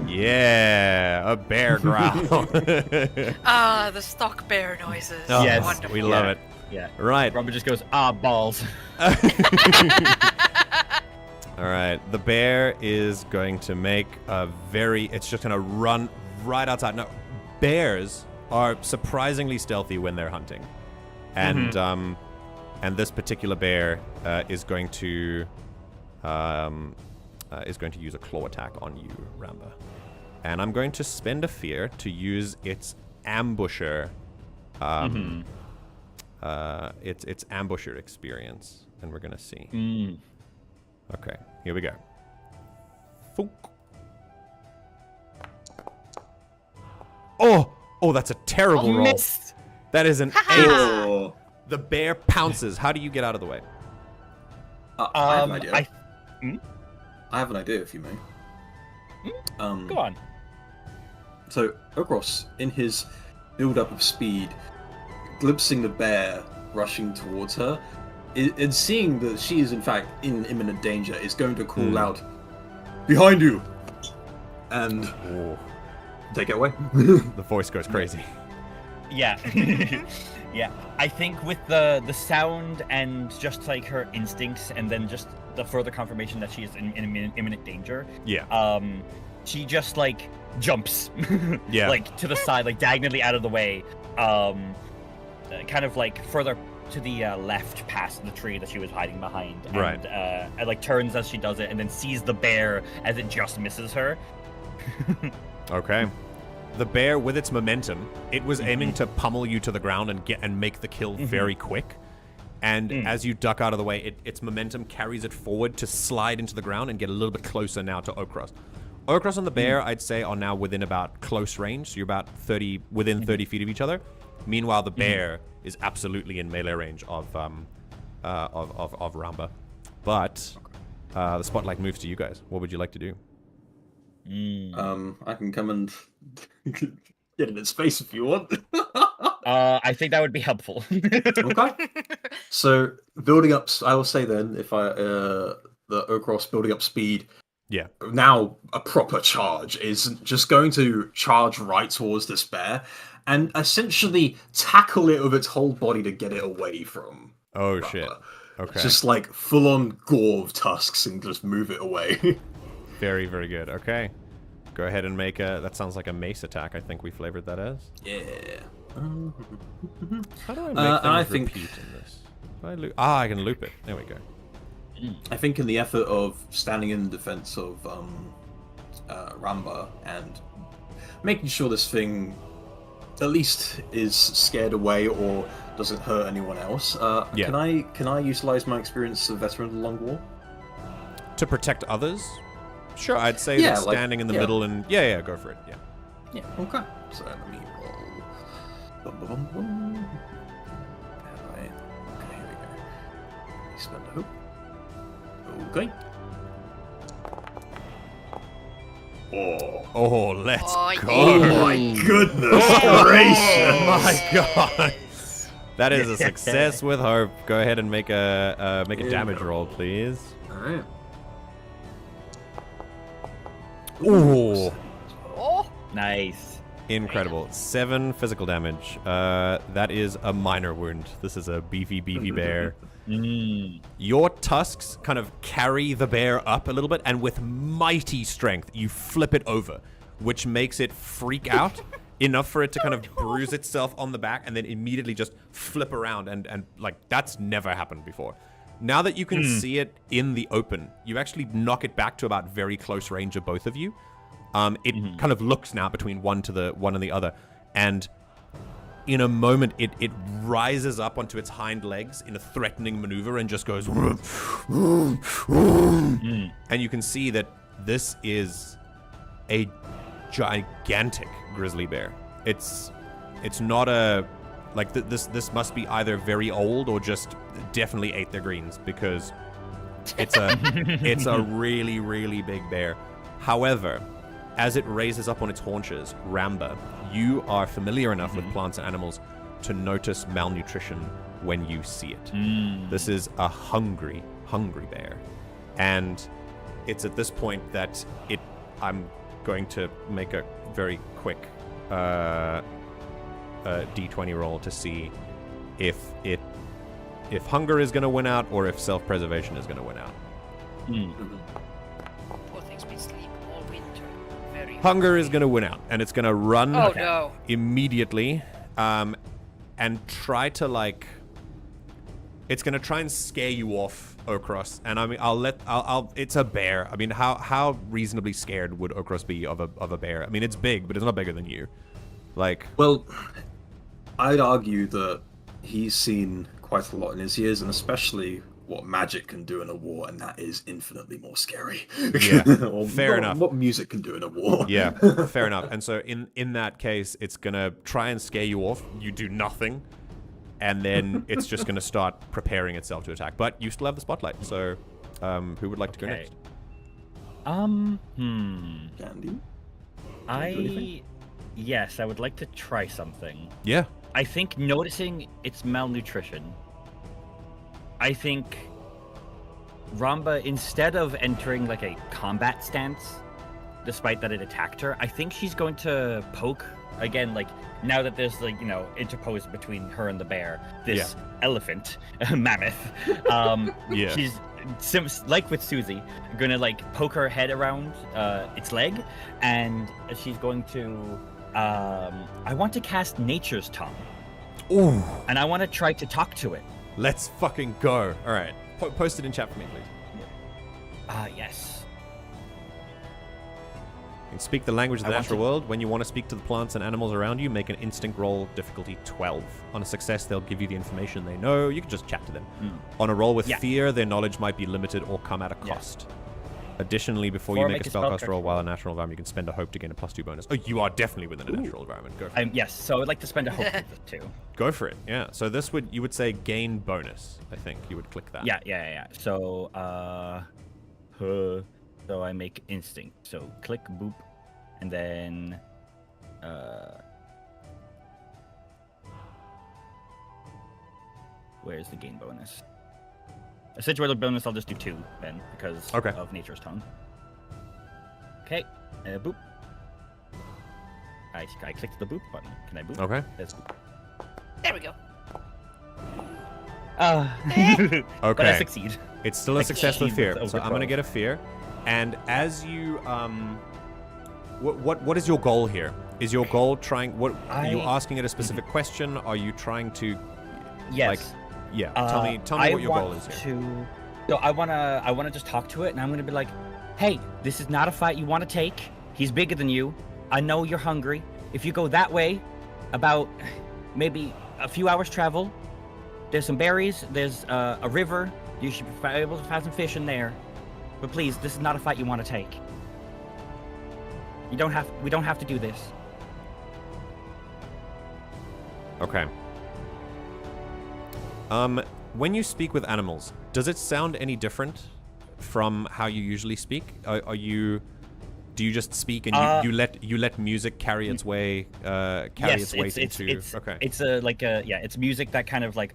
Speaker 1: Yeah, a bear growl.
Speaker 5: The stock bear noises.
Speaker 1: Oh,
Speaker 4: yes,
Speaker 5: wonderful.
Speaker 1: we love it.
Speaker 4: Yeah.
Speaker 1: Right.
Speaker 4: Ramba just goes, balls.
Speaker 1: All right, the bear is going to make it's just going to run right outside. Now, bears are surprisingly stealthy when they're hunting. And and this particular bear is going to use a claw attack on you, Ramba. And I'm going to spend a fear to use its ambusher its ambusher experience, and we're going to see. Okay, here we go. Fook. Oh, that's a terrible roll.
Speaker 4: Missed.
Speaker 1: That is an 8. The bear pounces. How do you get out of the way?
Speaker 2: I have an idea. I have an idea, if you may.
Speaker 4: Go on.
Speaker 2: So, Ochros, in his build-up of speed, glimpsing the bear rushing towards her, and seeing that she is in fact in imminent danger, is going to call out, "Behind you!" And take it away.
Speaker 1: The voice goes crazy.
Speaker 4: Yeah. Yeah. I think with the sound and just like her instincts and then just the further confirmation that she is in imminent danger.
Speaker 1: Yeah.
Speaker 4: She just like jumps.
Speaker 1: Yeah.
Speaker 4: Like to the side, like diagonally out of the way. Kind of like further to the left past the tree that she was hiding behind. And,
Speaker 1: Right.
Speaker 4: and like turns as she does it, and then sees the bear as it just misses her.
Speaker 1: Okay. The bear, with its momentum, it was aiming to pummel you to the ground and make the kill very quick. And as you duck out of the way, its momentum carries it forward to slide into the ground and get a little bit closer now to Ochros. Ochros and the bear, I'd say, are now within about close range. So you're about within 30 feet of each other. Meanwhile, the bear is absolutely in melee range of Ramba. But the spotlight moves to you guys. What would you like to do?
Speaker 2: I can come and get in its face if you want.
Speaker 4: I think that would be helpful.
Speaker 2: Okay. So building up, I will say then, if the Ochros building up speed.
Speaker 1: Yeah.
Speaker 2: Now a proper charge is just going to charge right towards this bear and essentially tackle it with its whole body to get it away from.
Speaker 1: Oh
Speaker 2: Ramba.
Speaker 1: shit. Okay.
Speaker 2: Just like full on gore of tusks and just move it away.
Speaker 1: Very, very good. Okay. Go ahead and make that sounds like a mace attack. I think we flavored that as.
Speaker 2: Yeah.
Speaker 1: How do I make things
Speaker 2: think
Speaker 1: repeat in this? I can loop it. There we go.
Speaker 2: I think in the effort of standing in defense of Ramba and making sure this thing at least is scared away or doesn't hurt anyone else, can I utilize my experience of veteran of the Long War
Speaker 1: to protect others? Sure, I'd say that standing in the middle and go for it.
Speaker 2: Yeah. Okay. So let me roll. Bum, bum, bum, bum. Okay, here we go. Spend a hope. Okay.
Speaker 1: Oh, let's
Speaker 5: Oh,
Speaker 1: go.
Speaker 2: Oh my goodness gracious!
Speaker 1: My God. That is a success with hope. Go ahead and make a damage roll, please.
Speaker 2: All right.
Speaker 1: Ooh.
Speaker 5: Oh,
Speaker 4: Nice.
Speaker 1: Incredible. 7 physical damage. That is a minor wound. This is a beefy bear. Your tusks kind of carry the bear up a little bit, and with mighty strength, you flip it over, which makes it freak out enough for it to kind of bruise itself on the back and then immediately just flip around and like that's never happened before. Now that you can see it in the open, you actually knock it back to about very close range of both of you. It kind of looks now between one and the other, and in a moment it rises up onto its hind legs in a threatening maneuver and just goes and you can see that this is a gigantic grizzly bear. It's not a like this must be either very old or just definitely ate their greens, because it's a really, really big bear. However, as it raises up on its haunches, Ramba, you are familiar enough with plants and animals to notice malnutrition when you see it. This is a hungry bear. And it's at this point that I'm going to make a very quick D20 roll to see if hunger is going to win out or if self-preservation is going to win out.
Speaker 5: poor thing's been sleeping all winter. Very
Speaker 1: Hunger is going to win out, and it's going to run
Speaker 5: Oh no.
Speaker 1: immediately and try to it's going to try and scare you off, Ochros. And I mean, it's a bear. I mean, how reasonably scared would Ochros be of a bear? I mean, it's big, but it's not bigger than you.
Speaker 2: Well, I'd argue that he's seen quite a lot in his years, and especially what magic can do in a war, and that is infinitely more scary.
Speaker 1: Yeah, fair enough.
Speaker 2: What music can do in a war.
Speaker 1: Yeah, fair enough. And so in that case, it's going to try and scare you off. You do nothing, and then it's just going to start preparing itself to attack. But you still have the spotlight, so who would like to go next?
Speaker 2: Candy?
Speaker 4: Yes, I would like to try something.
Speaker 1: Yeah.
Speaker 4: I think noticing its malnutrition, I think Ramba, instead of entering like a combat stance, despite that it attacked her, I think she's going to poke again, like now that there's interposed between her and the bear, this elephant, mammoth. She's like with Susie, gonna poke her head around its leg, and she's going to I want to cast Nature's Tongue.
Speaker 1: Ooh.
Speaker 4: And I want to try to talk to it.
Speaker 1: Let's fucking go. All right. Post it in chat for me, please.
Speaker 4: Yes.
Speaker 1: You can speak the language of the natural world. When you want to speak to the plants and animals around you, make an instinct roll, difficulty 12. On a success, they'll give you the information they know. You can just chat to them. On a roll with fear, their knowledge might be limited or come at a cost. Additionally, before you make a spellcast roll while in a natural environment, you can spend a hope to gain a +2 bonus. Oh, you are definitely within a natural environment. Go for it.
Speaker 4: Yes, so I'd like to spend a hope with it too.
Speaker 1: Go for it. Yeah. So this you would say gain bonus. I think you would click that.
Speaker 4: Yeah. So so I make instinct. So click boop, and then where's the gain bonus? A situated bonus, I'll just do 2 then, because of Nature's Tongue. Okay, boop. I clicked the boop button. Can I boop?
Speaker 1: Okay.
Speaker 4: Let's boop.
Speaker 5: There we go.
Speaker 1: Okay.
Speaker 4: But I succeed.
Speaker 1: It's still a success with fear, so I'm gonna get a fear. And as you what is your goal here? Is your goal trying? Are you asking it a specific question? Are you trying to?
Speaker 4: Yes.
Speaker 1: Tell me what your goal is here.
Speaker 4: So I wanna just talk to it, and I'm gonna be like, hey, this is not a fight you want to take. He's bigger than you. I know you're hungry. If you go that way, about maybe a few hours travel, there's some berries. There's a river. You should be able to find some fish in there. But please, this is not a fight you want to take. We don't have to do this.
Speaker 1: Okay. When you speak with animals, does it sound any different from how you usually speak? Do you just speak and you let music carry its way its weight into?
Speaker 4: It's music that kind of like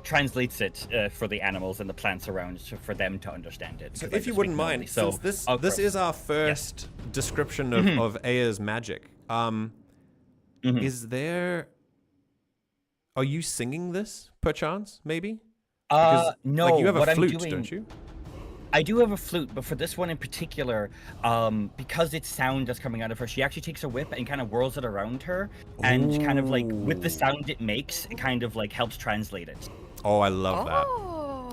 Speaker 4: translates it for the animals and the plants around for them to understand it.
Speaker 1: So if you wouldn't mind, since this is our first description of Eyya's magic, is there? Are you singing this perchance? Maybe.
Speaker 4: No.
Speaker 1: Like you have a flute,
Speaker 4: I'm doing,
Speaker 1: don't you?
Speaker 4: I do have a flute, but for this one in particular, because it's sound that's coming out of her, she actually takes a whip and kind of whirls it around her, and kind of like with the sound it makes, it kind of like helps translate it.
Speaker 1: Oh, I love that.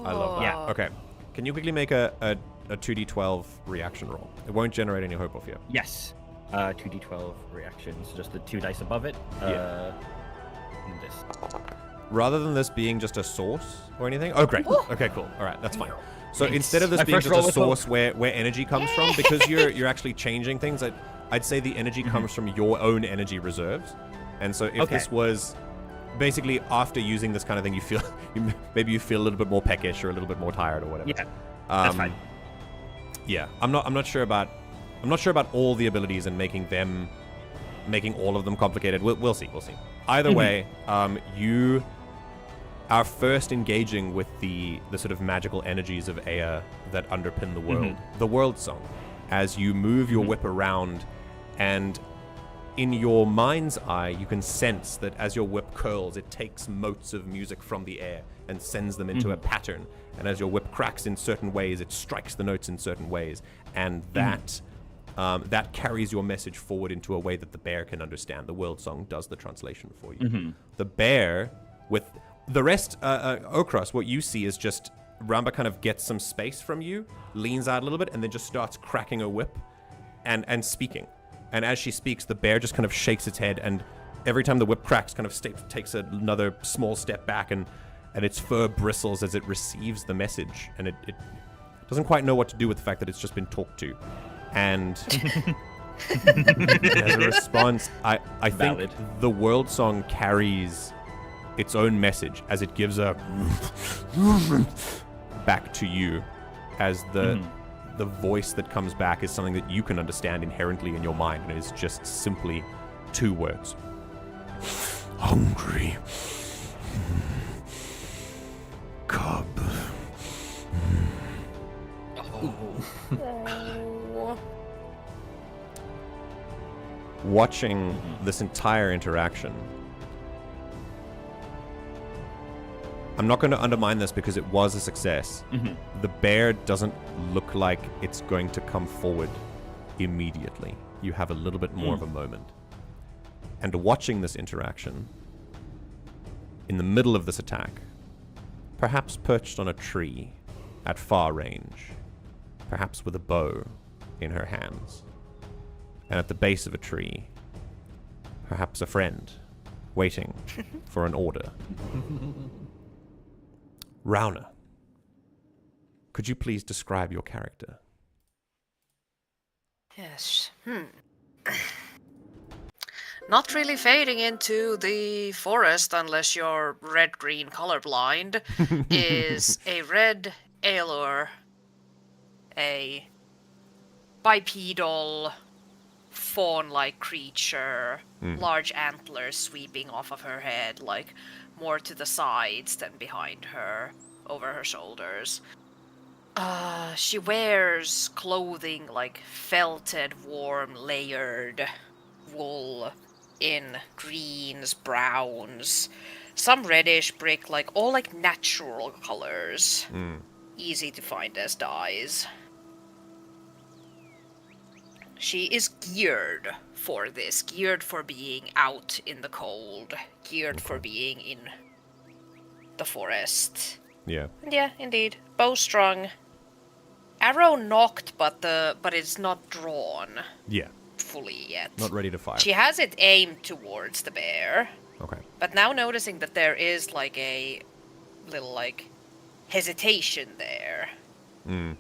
Speaker 1: I love that.
Speaker 4: Yeah.
Speaker 1: Okay. Can you quickly make a 2d12 reaction roll? It won't generate any hope off you.
Speaker 4: Yes. 2d12 reactions, just the 2 dice above it. And this.
Speaker 1: Rather than this being just a source or anything. Oh, great. Okay, cool. All right, that's fine. So instead of this being just a source where energy comes from, because you're actually changing things, I'd say the energy comes from your own energy reserves. And so if this was basically after using this kind of thing, maybe you feel a little bit more peckish or a little bit more tired or whatever.
Speaker 4: Yeah, that's fine.
Speaker 1: Yeah, I'm not sure about all the abilities and making all of them complicated. We'll see. Either way, you are first engaging with the sort of magical energies of Eyya that underpin the world, the world song, as you move your whip around, and in your mind's eye, you can sense that as your whip curls, it takes motes of music from the air and sends them into a pattern. And as your whip cracks in certain ways, it strikes the notes in certain ways, and that carries your message forward into a way that the bear can understand. The world song does the translation for you. The bear, with the rest, Ochros, what you see is just Ramba kind of gets some space from you, leans out a little bit, and then just starts cracking a whip and speaking. And as she speaks, the bear just kind of shakes its head, and every time the whip cracks, kind of takes another small step back, and its fur bristles as it receives the message, and it doesn't quite know what to do with the fact that it's just been talked to. And as a response, I think the world song carries its own message as it gives a back to you, as the voice that comes back is something that you can understand inherently in your mind, and it is just simply 2 words. Hungry. Cub. Watching this entire interaction, I'm not going to undermine this because it was a success. The bear doesn't look like it's going to come forward immediately. You have a little bit more of a moment. And watching this interaction, in the middle of this attack, perhaps perched on a tree at far range, perhaps with a bow in her hands, and at the base of a tree, perhaps a friend waiting for an order. Rauna, could you please describe your character?
Speaker 5: Yes. Not really fading into the forest unless you're red-green colorblind, is a red Aelor, a bipedal, fawn-like creature, large antlers sweeping off of her head, like more to the sides than behind her, over her shoulders. She wears clothing like felted, warm, layered wool in greens, browns, some reddish brick, like all like natural colors. Easy to find as dyes. She is geared for this, geared for being out in the cold, geared for being in the forest.
Speaker 1: Yeah.
Speaker 5: And yeah, indeed, bowstrung. Arrow knocked, but it's not drawn
Speaker 1: Yeah.
Speaker 5: fully yet.
Speaker 1: Not ready to fire.
Speaker 5: She has it aimed towards the bear.
Speaker 1: Okay.
Speaker 5: But now noticing that there is like a little like hesitation there.
Speaker 1: I'm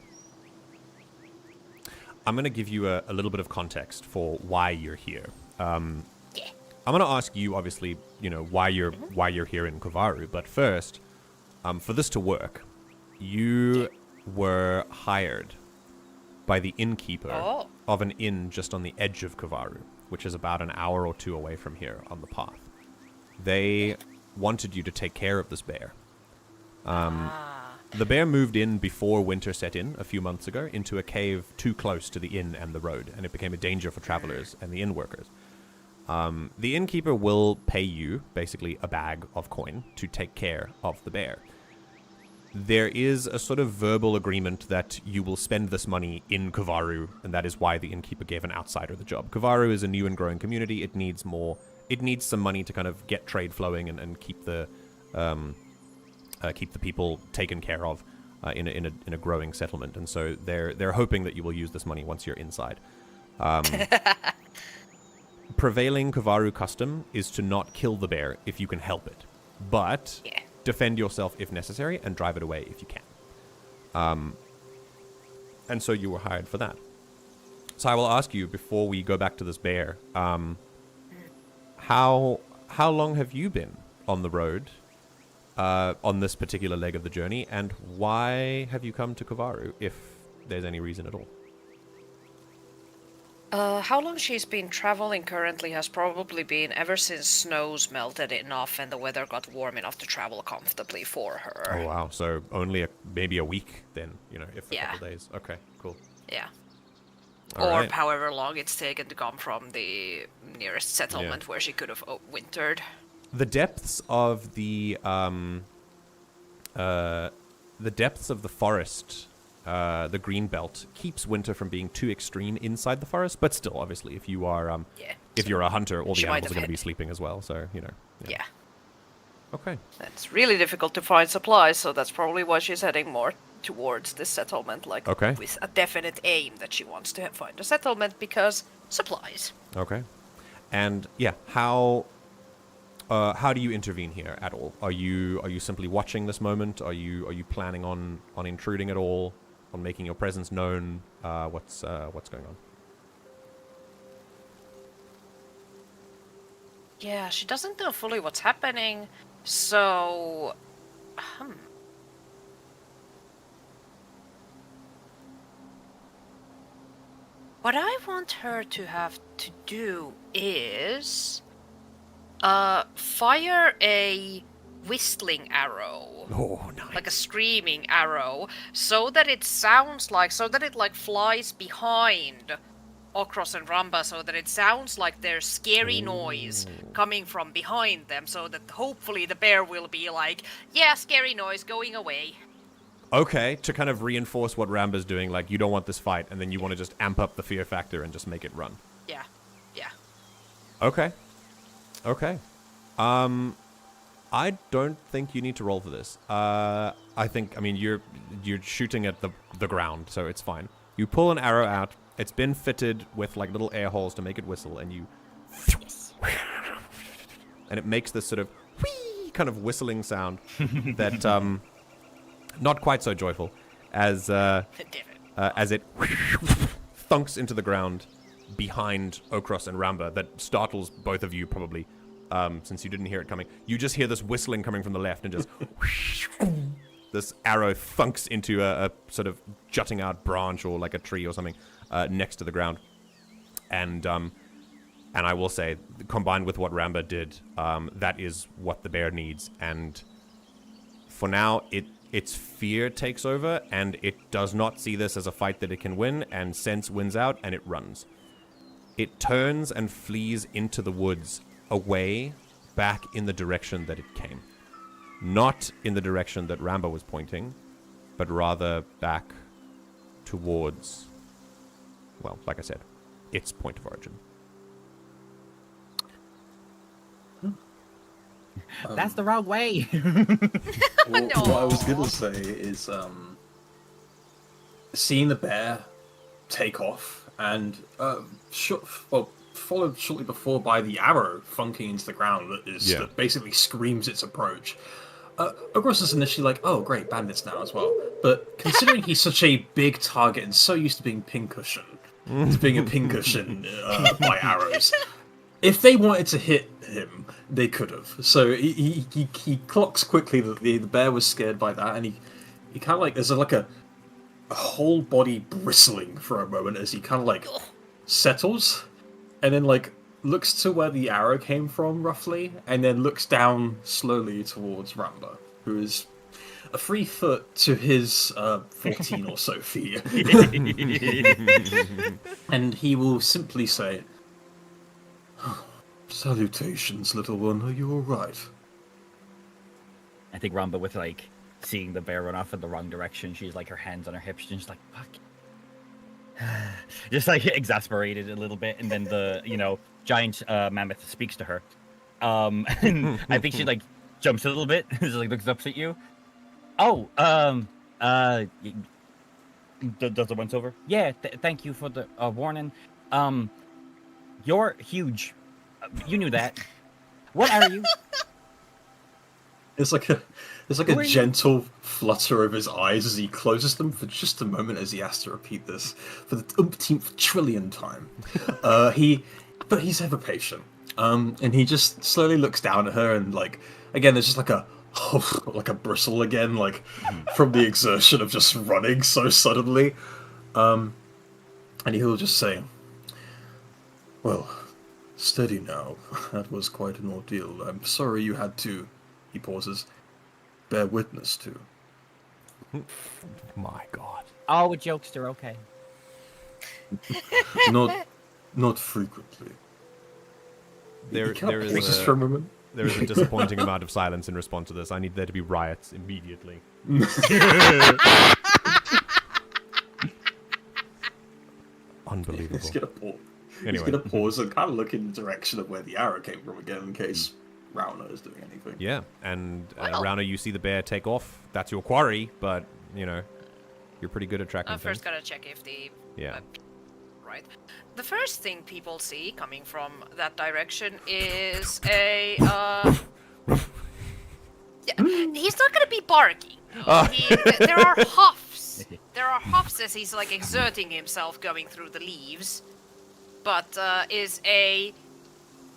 Speaker 1: going to give you a little bit of context for why you're here.
Speaker 5: Yeah.
Speaker 1: I'm going to ask you, obviously, why you're here in Kovaru. But first, for this to work, you were hired by the innkeeper of an inn just on the edge of Kovaru, which is about an hour or two away from here on the path. They wanted you to take care of this bear. The bear moved in before winter set in a few months ago into a cave too close to the inn and the road, and it became a danger for travelers and the inn workers. The innkeeper will pay you, basically, a bag of coin to take care of the bear. There is a sort of verbal agreement that you will spend this money in Kovaru, and that is why the innkeeper gave an outsider the job. Kovaru is a new and growing community. It needs some money to kind of get trade flowing and keep the people taken care of in a growing settlement. And so they're hoping that you will use this money once you're inside. Prevailing Kovaru custom is to not kill the bear if you can help it, but defend yourself if necessary and drive it away if you can. And so you were hired for that. So I will ask you, before we go back to this bear, how long have you been on the road on this particular leg of the journey, and why have you come to Kovaru, if there's any reason at all?
Speaker 5: How long she's been traveling currently has probably been ever since snows melted enough and the weather got warm enough to travel comfortably for her.
Speaker 1: Oh, wow. So only maybe a week then, if a couple days. Okay, cool.
Speaker 5: Yeah.
Speaker 1: All
Speaker 5: or
Speaker 1: right.
Speaker 5: however long it's taken to come from the nearest settlement where she could have wintered.
Speaker 1: The depths of the forest, the green belt, keeps winter from being too extreme inside the forest. But still, obviously, if you are if you're a hunter, all the animals are going to be sleeping as well. So
Speaker 5: Yeah.
Speaker 1: Okay.
Speaker 5: It's really difficult to find supplies, so that's probably why she's heading more towards this settlement, with a definite aim that she wants to find a settlement because supplies.
Speaker 1: Okay. And how do you intervene here at all? Are you simply watching this moment? Are you planning on intruding at all, on making your presence known? What's going on?
Speaker 5: Yeah, she doesn't know fully what's happening, so what I want her to have to do is fire a whistling arrow.
Speaker 1: Oh, nice.
Speaker 5: Like a screaming arrow, so that it flies behind Ochros and Ramba, so that it sounds like there's scary noise coming from behind them, so that hopefully the bear will be like, yeah, scary noise, going away.
Speaker 1: Okay, to kind of reinforce what Ramba's doing, like, you don't want this fight, and then you want to just amp up the fear factor and just make it run. Yeah.
Speaker 5: Yeah.
Speaker 1: Okay. I don't think you need to roll for this. I mean, you're shooting at the ground, so it's fine. You pull an arrow out. It's been fitted with like little air holes to make it whistle, and you... And it makes this sort of whee kind of whistling sound that, not quite so joyful as it thunks into the ground behind Ochros and Ramba that startles both of you probably, since you didn't hear it coming. You just hear this whistling coming from the left and just this arrow thunks into a sort of jutting out branch or like a tree or something next to the ground. And I will say, combined with what Ramba did, that is what the bear needs. And for now, its fear takes over, and it does not see this as a fight that it can win, and sense wins out, and it runs. It turns and flees into the woods, away, back in the direction that it came. Not in the direction that Ramba was pointing, but rather back towards, well, like I said, its point of origin.
Speaker 4: That's the wrong way.
Speaker 2: What I was gonna say is, seeing the bear take off and followed shortly before by the arrow funking into the ground that basically screams its approach. Ochros is initially like, "Oh, great, bandits now as well." But considering he's such a big target and so used to being pincushion by arrows, if they wanted to hit him, they could have. So he clocks quickly that the bear was scared by that, and he kind of like, there's like a whole body bristling for a moment as he kind of like settles, and then like looks to where the arrow came from roughly, and then looks down slowly towards Ramba, who is a 3 foot to his 14 or so feet. And he will simply say, "Salutations, little one. Are you all right?"
Speaker 4: I think Ramba, with like seeing the bear run off in the wrong direction, she's like her hands on her hips, and she's like, "Fuck," just like exasperated a little bit. And then the giant mammoth speaks to her. And I think she like jumps a little bit, just like looks up at you. Oh, does it once over? Yeah, thank you for the warning. You're huge. You knew that. What are you?
Speaker 2: It's like a gentle flutter of his eyes as he closes them for just a moment as he has to repeat this for the umpteenth trillion time. But he's ever patient. And he just slowly looks down at her, and like again, there's just like a bristle again, like from the exertion of just running so suddenly. And he'll just say, "Well, steady now. That was quite an ordeal. I'm sorry you had to," he pauses, "bear witness to."
Speaker 1: My God.
Speaker 4: Oh, jokester, okay.
Speaker 2: Not frequently.
Speaker 1: There is a disappointing amount of silence in response to this. I need there to be riots immediately. Unbelievable.
Speaker 2: He's gonna pause and kind of look in the direction of where the arrow came from again, in case Rauna is doing anything.
Speaker 1: Yeah, and Rauna, you see the bear take off. That's your quarry, but you're pretty good at tracking
Speaker 5: I'm
Speaker 1: things.
Speaker 5: first gotta check if the right. The first thing people see coming from that direction is a he's not gonna be barking. There are huffs. There are huffs as he's like exerting himself going through the leaves. But is a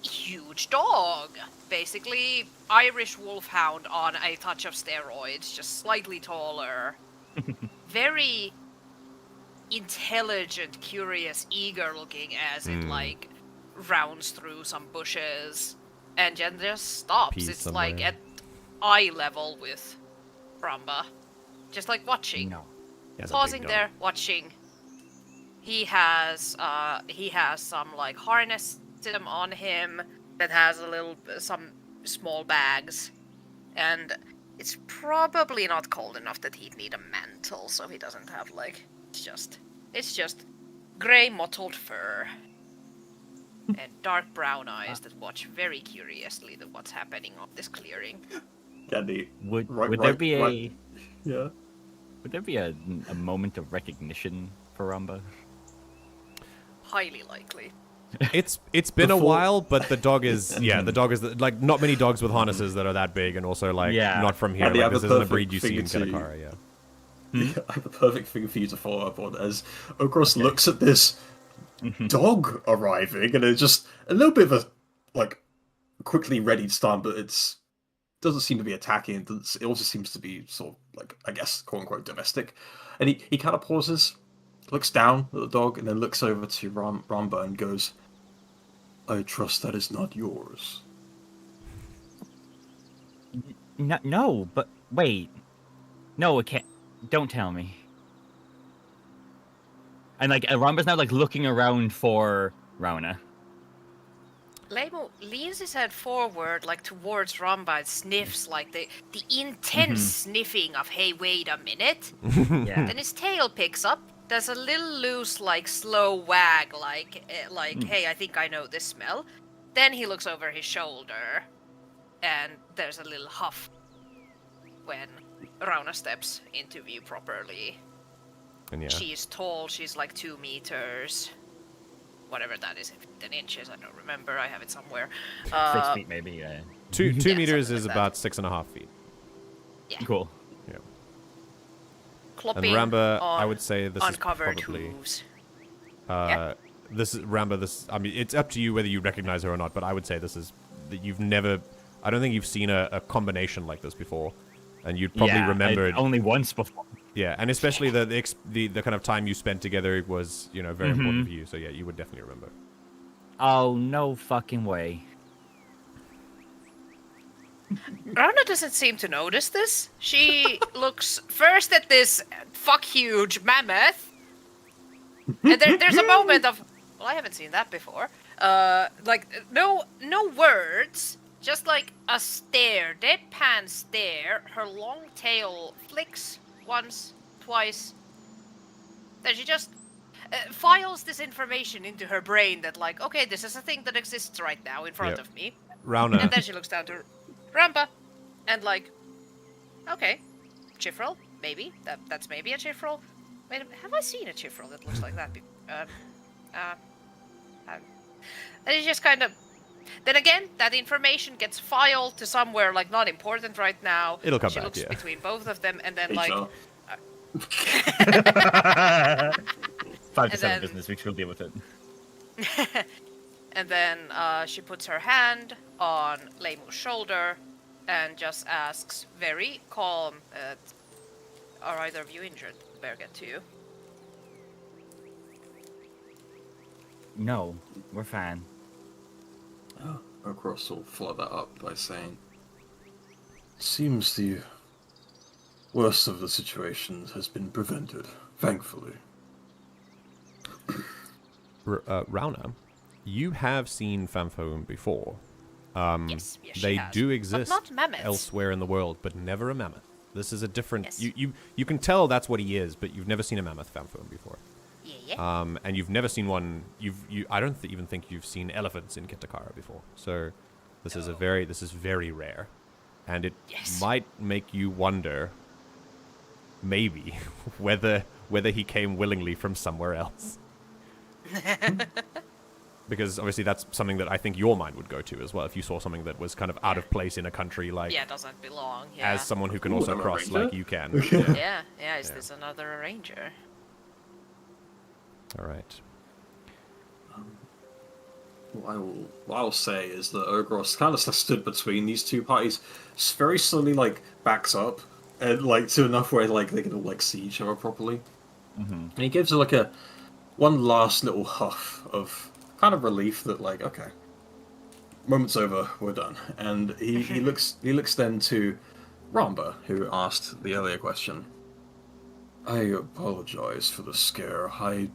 Speaker 5: huge dog. Basically, Irish wolfhound on a touch of steroids, just slightly taller. Very intelligent, curious, eager looking as it like rounds through some bushes and then just stops.
Speaker 1: Peace
Speaker 5: it's
Speaker 1: somewhere.
Speaker 5: like at eye level with Ramba. Just like watching.
Speaker 4: No.
Speaker 5: Pausing there, watching. He has some like harness system on him that has some small bags, and it's probably not cold enough that he'd need a mantle, so he doesn't have like it's just gray mottled fur. and dark brown eyes that watch very curiously at what's happening on this clearing.
Speaker 2: Candy.
Speaker 4: Would there be a
Speaker 2: Yeah.
Speaker 4: Would there be a moment of recognition for Ramba?
Speaker 5: Highly likely.
Speaker 1: It's been a while, but the dog is like not many dogs with harnesses that are that big, and also like not from here. Like, this isn't a breed you see in Kitakara. Yeah.
Speaker 2: I have the perfect thing for you to follow up on as Ochros looks at this dog arriving, and it's just a little bit of a like quickly readied stun, but it's doesn't seem to be attacking. It also seems to be sort of like, I guess, quote unquote domestic. And he kind of pauses, looks down at the dog, and then looks over to Ramba and goes, "I trust that is not yours."
Speaker 4: No, but wait. No, it can't. Don't tell me. And like Ramba's now like looking around for Rauna.
Speaker 5: Leimu leans his head forward, like towards Ramba, and sniffs like the intense sniffing of "Hey, wait a minute."
Speaker 4: Yeah.
Speaker 5: Then his tail picks up. There's a little loose, like slow wag, like "Hey, I think I know this smell." Then he looks over his shoulder, and there's a little huff when Rauna steps into view properly.
Speaker 1: And yeah.
Speaker 5: She's tall. She's like 2 meters. Whatever that is in inches, I don't remember. I have it somewhere.
Speaker 4: 6 feet maybe. Yeah.
Speaker 1: Two meters is
Speaker 5: like
Speaker 1: about 6.5 feet.
Speaker 5: Yeah.
Speaker 4: Cool.
Speaker 1: Yeah.
Speaker 5: Clopping
Speaker 1: And Ramba,
Speaker 5: on
Speaker 1: I would say this is
Speaker 5: uncovered
Speaker 1: probably.
Speaker 5: hooves.
Speaker 1: This is Ramba. I mean, it's up to you whether you recognize her or not. But I would say this is that you've never. I don't think you've seen a combination like this before, and you'd probably remember it
Speaker 4: only once before.
Speaker 1: Yeah, and especially the kind of time you spent together was very important for you. So yeah, you would definitely remember.
Speaker 4: Oh no fucking way!
Speaker 5: Rauna doesn't seem to notice this. She looks first at this huge mammoth, and there's a moment of, well, I haven't seen that before. Like no words, just like a stare, deadpan stare. Her long tail flicks once, twice. Then she just files this information into her brain that like, okay, this is a thing that exists right now in front of me.
Speaker 1: Rauna.
Speaker 5: And then she looks down to Ramba, and like, okay, Chifrel, maybe. That's maybe a Chifrel. Wait, have I seen a Chifrel that looks like that? And it's just kind of. Then again, that information gets filed to somewhere like not important right now.
Speaker 1: It'll come
Speaker 5: she
Speaker 1: back.
Speaker 5: Looks
Speaker 1: Yeah.
Speaker 5: between both of them, and then
Speaker 2: Hey,
Speaker 5: like.
Speaker 2: Joe.
Speaker 4: 5 to
Speaker 5: And
Speaker 4: 7
Speaker 5: then-
Speaker 4: business weeks, we'll deal with it.
Speaker 5: And then she puts her hand on Leimu's shoulder and just asks, very calm, "Are either of you injured? Better get to you."
Speaker 4: No, we're fine.
Speaker 2: Ochros will follow that up by saying, "Seems the worst of the situations has been prevented, thankfully."
Speaker 1: Rauna, you have seen Fanfoam before.
Speaker 5: Yes, she
Speaker 1: They
Speaker 5: has.
Speaker 1: do
Speaker 5: But
Speaker 1: exist
Speaker 5: not mammoths.
Speaker 1: elsewhere in the world, but never a mammoth. This is a different.
Speaker 5: Yes.
Speaker 1: You can tell that's what he is, but you've never seen a mammoth Fanfoam before.
Speaker 5: Yeah.
Speaker 1: And you've never seen one. I don't even think you've seen elephants in Kitakara before. So this is very rare, and it
Speaker 5: Yes.
Speaker 1: might make you wonder, maybe, whether he came willingly from somewhere else. Because obviously that's something that I think your mind would go to as well if you saw something that was kind of out of place in a country like.
Speaker 5: Yeah, doesn't belong. Yeah.
Speaker 1: As someone who can
Speaker 2: Ooh,
Speaker 1: also
Speaker 2: I'm a
Speaker 1: cross
Speaker 2: ranger?
Speaker 1: like you can.
Speaker 5: Yeah. Is this another ranger?
Speaker 1: All right.
Speaker 2: What I'll say is that Ochros kind of stood between these two parties, very slowly like backs up, and like to enough where like they can all like see each other properly. And he gives her like one last little huff of kind of relief that like, okay, moment's over, we're done. And he looks then to Ramba, who asked the earlier question. "I apologize for the scare. I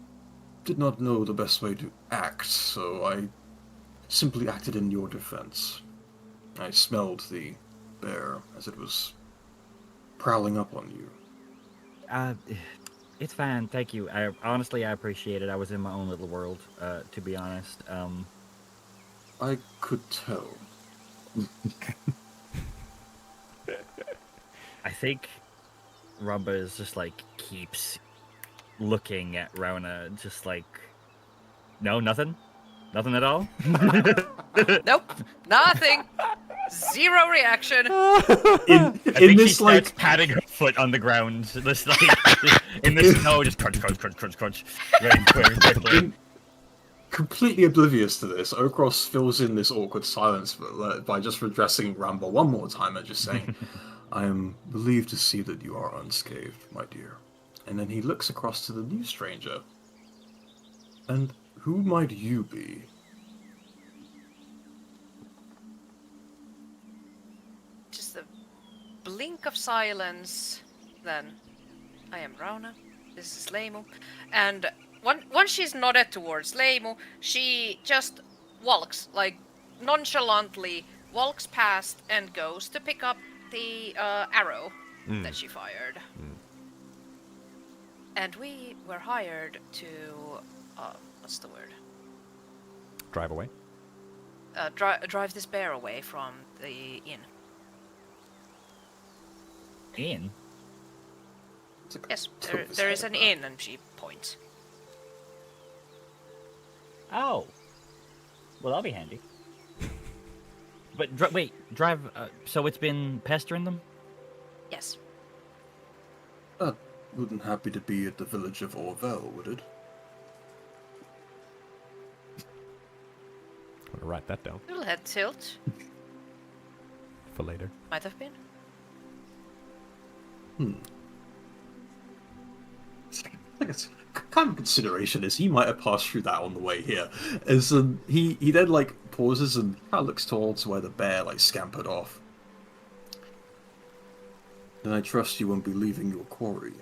Speaker 2: did not know the best way to act, so I simply acted in your defense. I smelled the bear as it was prowling up on you."
Speaker 4: It's fine, thank you. I appreciate it. I was in my own little world, to be honest.
Speaker 2: I could tell.
Speaker 4: I think Ramba is just like keeps looking at Rauna, just like, no, nothing at all.
Speaker 5: Nope, nothing. Zero reaction.
Speaker 4: I think
Speaker 2: this
Speaker 4: she starts patting her foot on the ground, just like in the snow, just crunch, very quickly.
Speaker 2: Completely oblivious to this, Ochros fills in this awkward silence by just addressing Ramba one more time and just saying, I am relieved to see that you are unscathed, my dear. And then he looks across to the new stranger. And who might you be?
Speaker 5: Just a blink of silence, then I am Rauna, this is Leimu, and once she's nodded towards Leimu, she just walks, like, nonchalantly walks past and goes to pick up the arrow that she fired. And we were hired to, what's the word?
Speaker 1: Drive away?
Speaker 5: Drive this bear away from the inn.
Speaker 4: Inn?
Speaker 5: Yes, there is an inn, and she points.
Speaker 4: Oh. Well, that'll be handy. But wait, drive. So it's been pestering them?
Speaker 5: Yes.
Speaker 2: Wouldn't happy to be at the village of Orvel, would it?
Speaker 1: I'm gonna write that down
Speaker 5: Little head tilt.
Speaker 1: for later.
Speaker 5: Might have been.
Speaker 2: It's kind of consideration is he might have passed through that on the way here. As he then like pauses and kind of looks towards where the bear like scampered off. Then I trust you won't be leaving your quarry.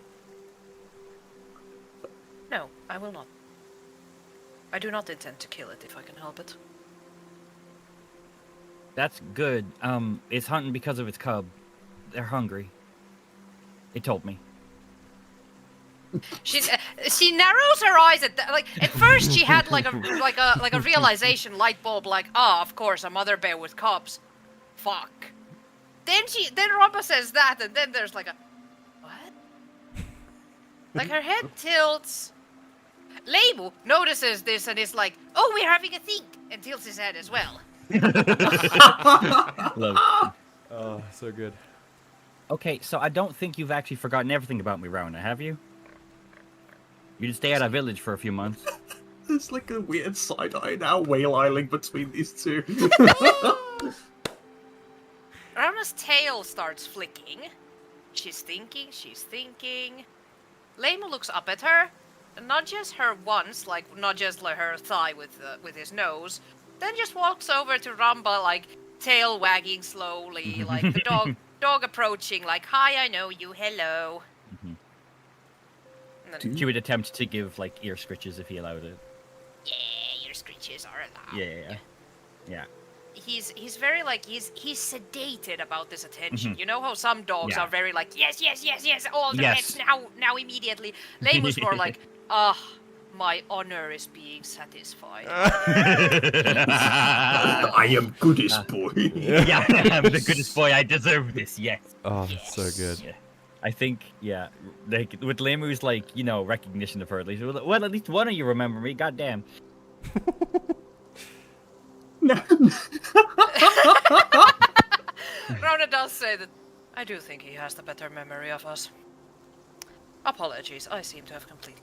Speaker 5: No, I will not. I do not intend to kill it if I can help it.
Speaker 4: That's good. It's hunting because of its cub. They're hungry. It told me.
Speaker 5: She narrows her eyes at that. Like at first, she had like a realization light bulb. Like, of course, a mother bear with cubs. Fuck. Then Ramba says that, and then there's like a what? Like her head tilts. Leimu notices this and is like, "Oh, we're having a think," and tilts his head as well.
Speaker 4: Love.
Speaker 1: Oh, so good.
Speaker 4: Okay, so I don't think you've actually forgotten everything about me, Rauna, have you? You did stay at our village for a few months.
Speaker 2: There's like a weird side eye now wailing between these two.
Speaker 5: Rauna's tail starts flicking. She's thinking. Leimu looks up at her, nudges her once, like nudges her thigh with his nose, then just walks over to Ramba, like tail wagging slowly, like the dog approaching, like, "Hi, I know you, hello." And then,
Speaker 4: She would attempt to give like ear scritches if he allowed it.
Speaker 5: yeah, your screeches are allowed.
Speaker 4: Yeah.
Speaker 5: He's very like he's sedated about this attention. You know how some dogs are very like yes, all the heads now immediately. Leimu's more like my honor is being satisfied.
Speaker 2: I am goodest boy.
Speaker 4: Yeah, I'm the goodest boy. I deserve this. Yes.
Speaker 1: Oh, that's so good.
Speaker 4: Yeah. I think, like with Leimu's like, recognition of her at least. Well, at least one of you remember me. Goddamn.
Speaker 5: Rauna does say that I do think he has the better memory of us. Apologies, I seem to have completely.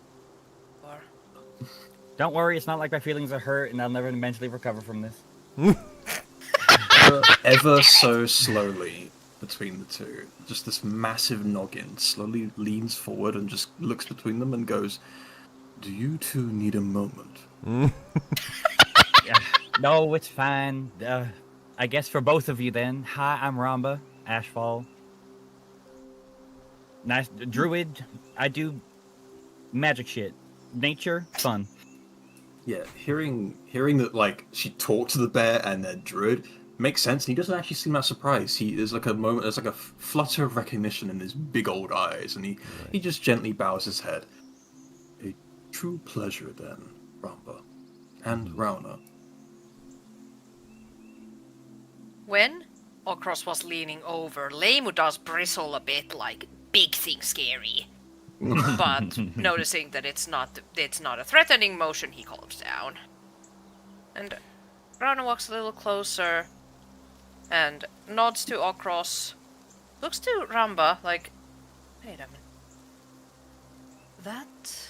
Speaker 4: Don't worry, it's not like my feelings are hurt and I'll never mentally recover from this.
Speaker 2: Ever so slowly between the two, just this massive noggin slowly leans forward and just looks between them and goes, "Do you two need a moment?"
Speaker 4: Yeah. No, it's fine. I guess for both of you then. Hi, I'm Ramba, Ashfall. Nice druid. I do magic shit. Nature, fun.
Speaker 2: Yeah, hearing that like she talked to the bear and then druid makes sense. And he doesn't actually seem that surprised. There's like a moment, there's like a flutter of recognition in his big old eyes, and he just gently bows his head. A true pleasure then, Ramba and Rauna.
Speaker 5: when Ochros was leaning over, Leimu does bristle a bit like big thing scary. But noticing that it's not a threatening motion, he calms down. And Rauna walks a little closer and nods to Ochros, looks to Ramba like, wait a minute. That...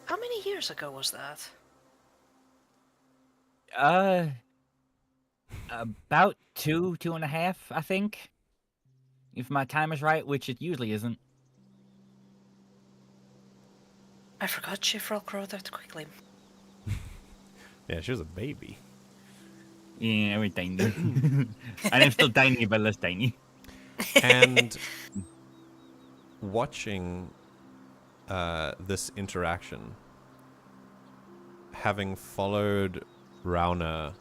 Speaker 5: How many years ago was that?
Speaker 4: About 2.5, I think. If my time is right, which it usually isn't.
Speaker 5: I forgot Shifrel grew that quickly.
Speaker 1: Yeah, she was a baby.
Speaker 4: Yeah, we're tiny. And I'm still tiny, but less tiny.
Speaker 1: And watching this interaction, having followed Rauna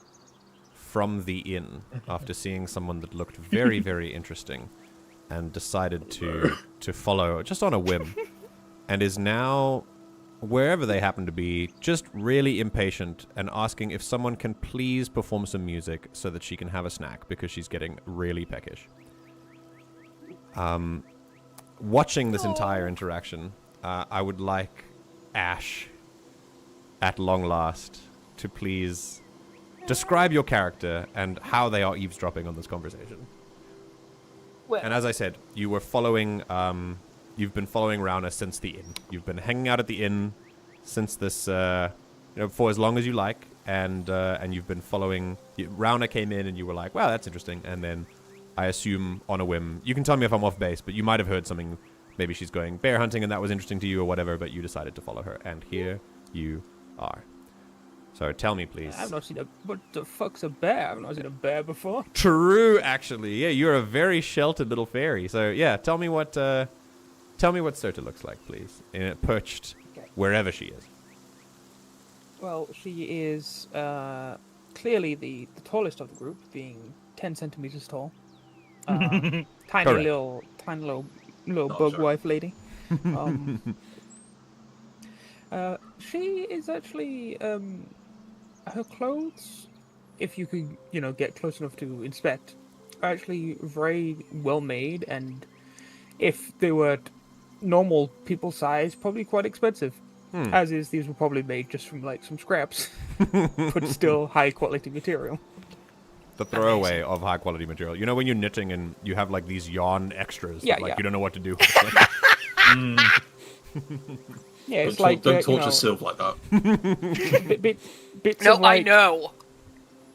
Speaker 1: from the inn after seeing someone that looked very, very interesting, and decided to follow just on a whim, and is now, wherever they happen to be, just really impatient and asking if someone can please perform some music so that she can have a snack because she's getting really peckish. Watching this entire interaction, I would like Ash, at long last, to please describe your character and how they are eavesdropping on this conversation.
Speaker 3: Well,
Speaker 1: And as I said, you were following, you've been following Rauna since the inn. You've been hanging out at the inn since this, for as long as you like, and you've been following. Rauna came in, and you were like, "Wow, that's interesting." And then, I assume on a whim, you can tell me if I'm off base, but you might have heard something. Maybe she's going bear hunting, and that was interesting to you, or whatever. But you decided to follow her, and here you are. So tell me, please.
Speaker 3: I've not seen a... What the fuck's a bear? I've not seen a bear before.
Speaker 1: True, actually. Yeah, you're a very sheltered little fairy. So yeah, tell me what Cyrta looks like, please. Perched wherever she is.
Speaker 3: Well, she is clearly the tallest of the group, being 10 centimeters tall. Tiny
Speaker 1: Correct.
Speaker 3: little
Speaker 2: Not
Speaker 3: bug
Speaker 2: sure.
Speaker 3: wife lady. She is actually her clothes, if you could, get close enough to inspect, are actually very well made, and if they were normal people size, probably quite expensive. As is, these were probably made just from like some scraps, but still high quality material.
Speaker 1: The throwaway of high quality material. You know when you're knitting and you have like these yarn extras,
Speaker 3: Yeah,
Speaker 1: that, like
Speaker 3: yeah.
Speaker 1: you don't know what to do.
Speaker 3: Yeah, it's
Speaker 2: Don't,
Speaker 3: like
Speaker 2: don't torture Sylv like that.
Speaker 3: bits
Speaker 5: No,
Speaker 3: of like
Speaker 5: I know.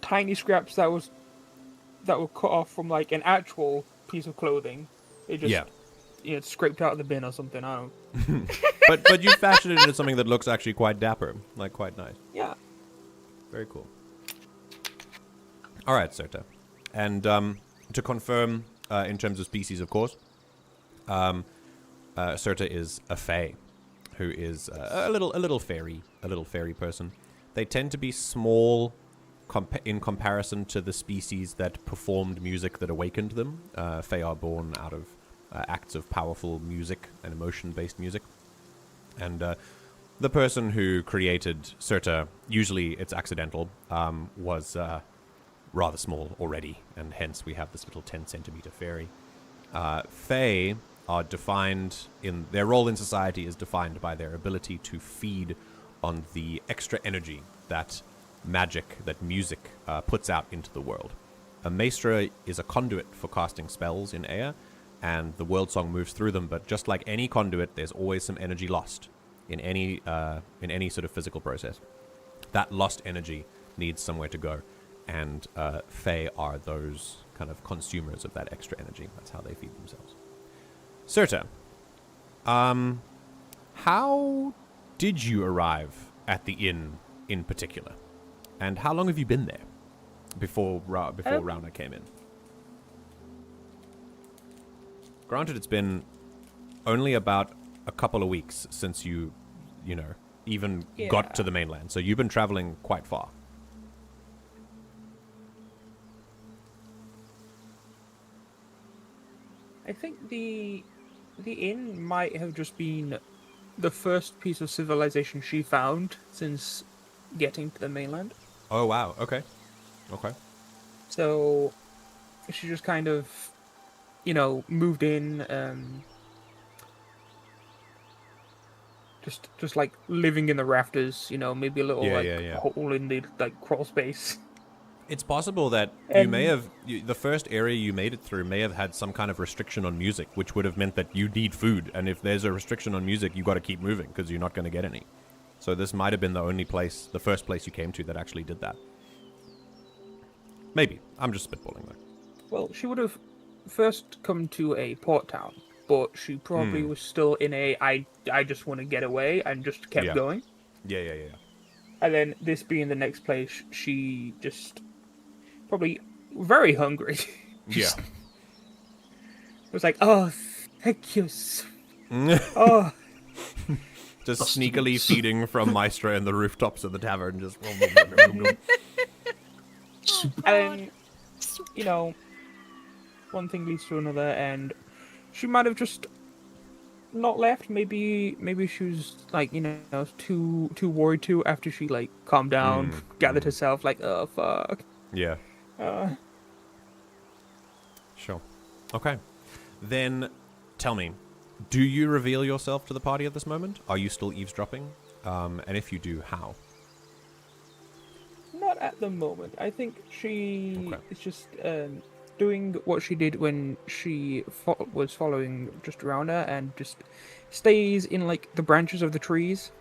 Speaker 3: tiny scraps that were cut off from like an actual piece of clothing. It just
Speaker 1: Yeah.
Speaker 3: Scraped out of the bin or something. I don't know.
Speaker 1: But you fashioned it into something that looks actually quite dapper, like quite nice.
Speaker 3: Yeah.
Speaker 1: Very cool. All right, Cyrta. And to confirm, in terms of species, of course, Cyrta is a fae, who is a little fairy person. They tend to be small in comparison to the species that performed music that awakened them. Fae are born out of acts of powerful music and emotion-based music. And the person who created Cyrta, usually it's accidental, was rather small already, and hence we have this little 10-centimeter fairy. Fae are defined in their role in society is defined by their ability to feed on the extra energy that magic, that music puts out into the world. A maestra is a conduit for casting spells in Eyya, and the world song moves through them, but just like any conduit, there's always some energy lost in any sort of physical process. That lost energy needs somewhere to go, and Fae are those kind of consumers of that extra energy. That's how they feed themselves. Cyrta, how did you arrive at the inn in particular? And how long have you been there before Rauna came in? Granted, it's been only about a couple of weeks since you even got to the mainland. So you've been traveling quite far.
Speaker 3: I think the inn might have just been the first piece of civilization she found since getting to the mainland.
Speaker 1: Oh, wow. Okay. Okay.
Speaker 3: So she just kind of, moved in, just like living in the rafters, maybe a little hole in the like crawl space.
Speaker 1: It's possible that the first area you made it through may have had some kind of restriction on music, which would have meant that you need food, and if there's a restriction on music, you got to keep moving because you're not going to get any. So this might have been the first place you came to that actually did that. Maybe. I'm just spitballing though.
Speaker 3: Well, she would have first come to a port town, but she probably was still in I just want to get away and just kept going.
Speaker 1: Yeah.
Speaker 3: And then this being the next place, she just probably very hungry.
Speaker 1: Just
Speaker 3: was like, oh, thank you. Oh.
Speaker 1: Just sneakily feeding from Maestro and the rooftops of the tavern. Just.
Speaker 3: And, one thing leads to another, and she might have just not left. Maybe she was like, too worried to after she like calmed down, gathered herself, like, oh fuck.
Speaker 1: Yeah. Sure. Okay. Then, tell me, do you reveal yourself to the party at this moment? Are you still eavesdropping? And if you do, how?
Speaker 3: Not at the moment. I think she is just doing what she did when she was following just Rauna, and just stays in like the branches of the trees.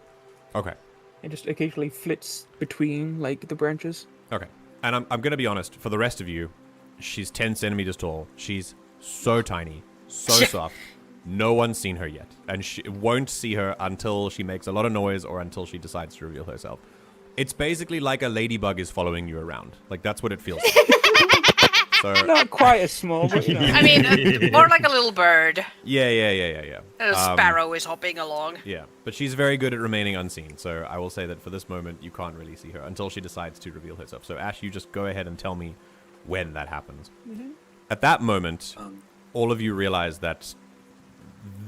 Speaker 1: Okay.
Speaker 3: And just occasionally flits between like the branches.
Speaker 1: Okay. And I'm going to be honest, for the rest of you, she's 10 centimeters tall. She's so tiny, so soft. No one's seen her yet. And she won't see her until she makes a lot of noise or until she decides to reveal herself. It's basically like a ladybug is following you around. Like, that's what it feels like. So,
Speaker 3: not quite as small, but
Speaker 5: I mean, more like a little bird.
Speaker 1: Yeah.
Speaker 5: A sparrow is hopping along.
Speaker 1: Yeah, but she's very good at remaining unseen, so I will say that for this moment, you can't really see her until she decides to reveal herself. So, Ash, you just go ahead and tell me when that happens. Mm-hmm. At that moment, all of you realize that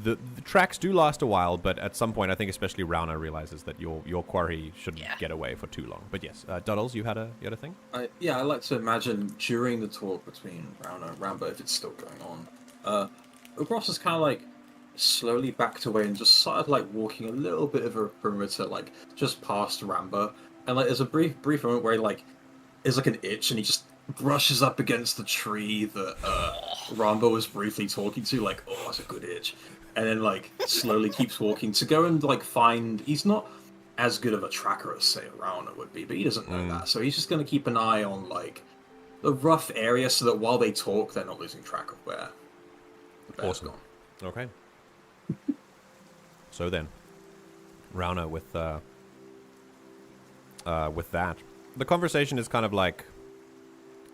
Speaker 1: the tracks do last a while, but at some point, I think especially Rauna realizes that your quarry shouldn't get away for too long. But yes, Duddles, you had a thing?
Speaker 2: I like to imagine during the talk between Rauna and Ramba, if it's still going on, Ochros is kind of like slowly backed away and just started like walking a little bit of a perimeter, like just past Ramba, and like there's a brief moment where he like is like an itch and he just brushes up against the tree that Ramba was briefly talking to, like, oh, that's a good itch. And then, like, slowly keeps walking to go and, like, find... He's not as good of a tracker as, say, Rauna would be, but he doesn't know that. So he's just going to keep an eye on, like, the rough area so that while they talk, they're not losing track of where the bear's gone.
Speaker 1: Okay. So then, Rauna, with that, the conversation is kind of like...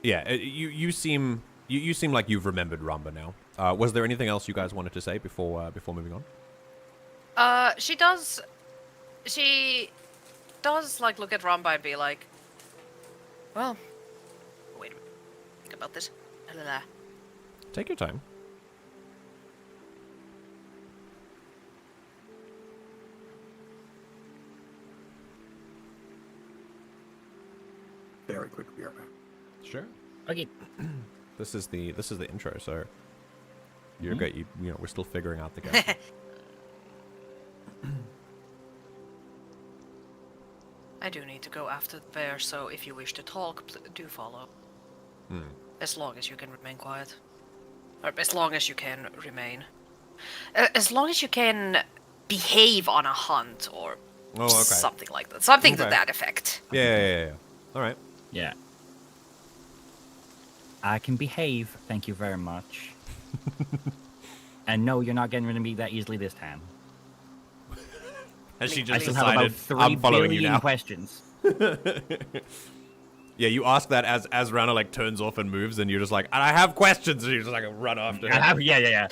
Speaker 1: Yeah, you seem like you've remembered Ramba now. Was there anything else you guys wanted to say before moving on?
Speaker 5: She does like look at Ramba and be like, well, wait a minute, think about this.
Speaker 1: Take your time.
Speaker 2: Very quickly, right back.
Speaker 1: Sure.
Speaker 4: Okay.
Speaker 1: This is the intro, so you're good. You know, we're still figuring out the game.
Speaker 5: I do need to go after the bear, so if you wish to talk, do follow. As long as you can remain quiet. Or as long as you can remain. As long as you can behave on a hunt, or something like that. Something to that effect.
Speaker 1: Yeah. All right.
Speaker 4: Yeah. I can behave, thank you very much. And no, you're not getting rid of me that easily this time.
Speaker 1: Has she
Speaker 4: I
Speaker 1: just
Speaker 4: still have about
Speaker 1: decided,
Speaker 4: 3
Speaker 1: I'm following you
Speaker 4: billion
Speaker 1: now?
Speaker 4: questions.
Speaker 1: Yeah, you ask that as Rauna like turns off and moves, and you're just like, and I have questions, and you just like run after her.
Speaker 4: Yeah.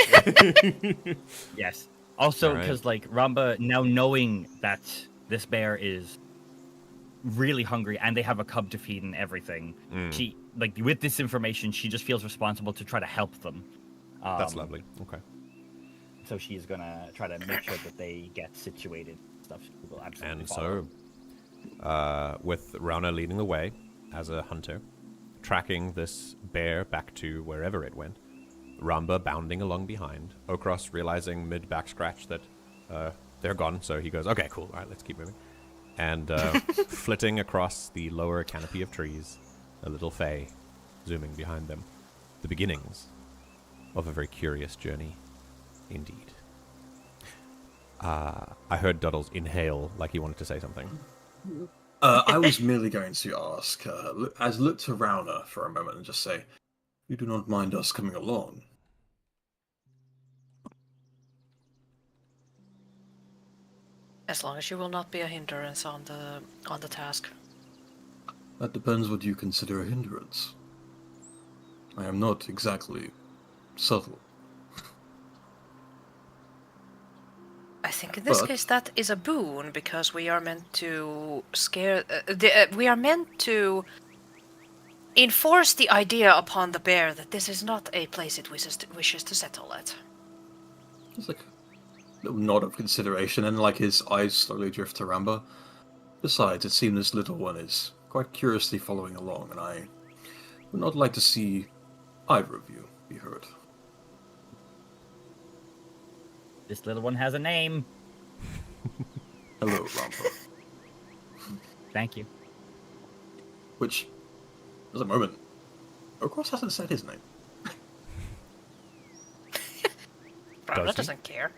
Speaker 4: Yes. Also, because like Ramba, now knowing that this bear is really hungry and they have a cub to feed and everything, she like with this information, she just feels responsible to try to help them.
Speaker 1: That's lovely. Okay.
Speaker 4: So she's gonna try to make sure that they get situated. Stuff. She will absolutely
Speaker 1: And
Speaker 4: follow.
Speaker 1: so, with Rauna leading the way as a hunter, tracking this bear back to wherever it went. Ramba bounding along behind. Ochros realizing mid-back scratch that they're gone, so he goes, okay, cool, all right, let's keep moving. And flitting across the lower canopy of trees, a little fae zooming behind them. The beginnings of a very curious journey, indeed. I heard Duddles inhale like he wanted to say something.
Speaker 2: I was merely going to ask, look to Rauna for a moment and just say, you do not mind us coming along?
Speaker 5: As long as you will not be a hindrance on the task.
Speaker 2: That depends what you consider a hindrance. I am not exactly subtle.
Speaker 5: I think in this case that is a boon, because we are meant to we are meant to enforce the idea upon the bear that this is not a place it wishes to settle at.
Speaker 2: It's like a little nod of consideration, and like his eyes slowly drift to Ramba. Besides, it seems this little one is quite curiously following along, and I would not like to see either of you be hurt.
Speaker 4: This little one has a name.
Speaker 2: Hello, Ramba.
Speaker 4: Thank you.
Speaker 2: Which, there's a moment. Ochros hasn't said his name.
Speaker 5: Rauna doesn't care.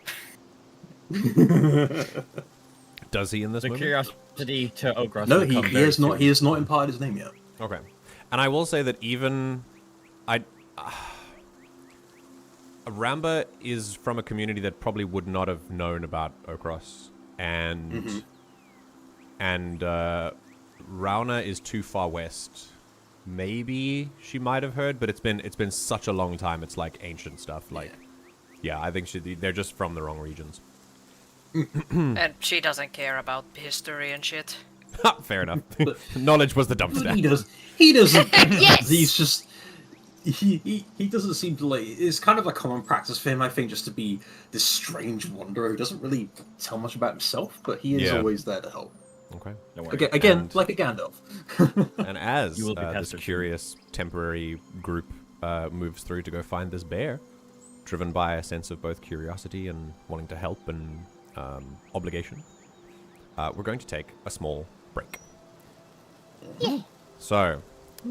Speaker 1: Does he in this
Speaker 4: The
Speaker 1: moment?
Speaker 4: curiosity to Ochros.
Speaker 2: No, he has not. He has not imparted his name yet.
Speaker 1: Okay. And I will say that even Ramba is from a community that probably would not have known about Ochros, and Rauna is too far west. Maybe she might have heard, but it's been such a long time. It's like ancient stuff. Like, yeah, I think they're just from the wrong regions.
Speaker 5: And she doesn't care about history and shit.
Speaker 1: Fair enough. Knowledge was the dump
Speaker 2: But
Speaker 1: step.
Speaker 2: he doesn't.
Speaker 5: Yes!
Speaker 2: He's just. He doesn't seem to like. It's kind of a common practice for him, I think, just to be this strange wanderer who doesn't really tell much about himself, but he is always there to help.
Speaker 1: Okay.
Speaker 4: Don't worry.
Speaker 2: Again, like a Gandalf.
Speaker 1: And as
Speaker 4: You will be
Speaker 1: this
Speaker 4: pestered.
Speaker 1: curious temporary group moves through to go find this bear, driven by a sense of both curiosity and wanting to help and obligation, we're going to take a small break. So,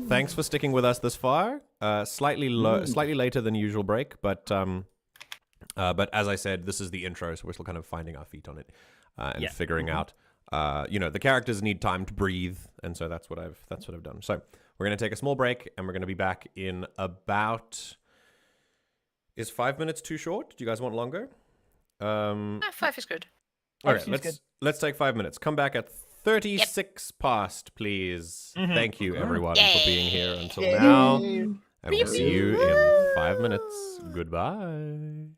Speaker 1: thanks for sticking with us this far. Slightly later than usual break, but as I said, this is the intro, so we're still kind of finding our feet on it and figuring out. The characters need time to breathe, and so that's what I've done. So we're going to take a small break, and we're going to be back in about. Is 5 minutes too short? Do you guys want longer?
Speaker 5: 5 is good.
Speaker 1: Okay, let's take 5 minutes. Come back at 36 past, please. Thank you, everyone, for being here until now, and we'll see you in 5 minutes. Goodbye.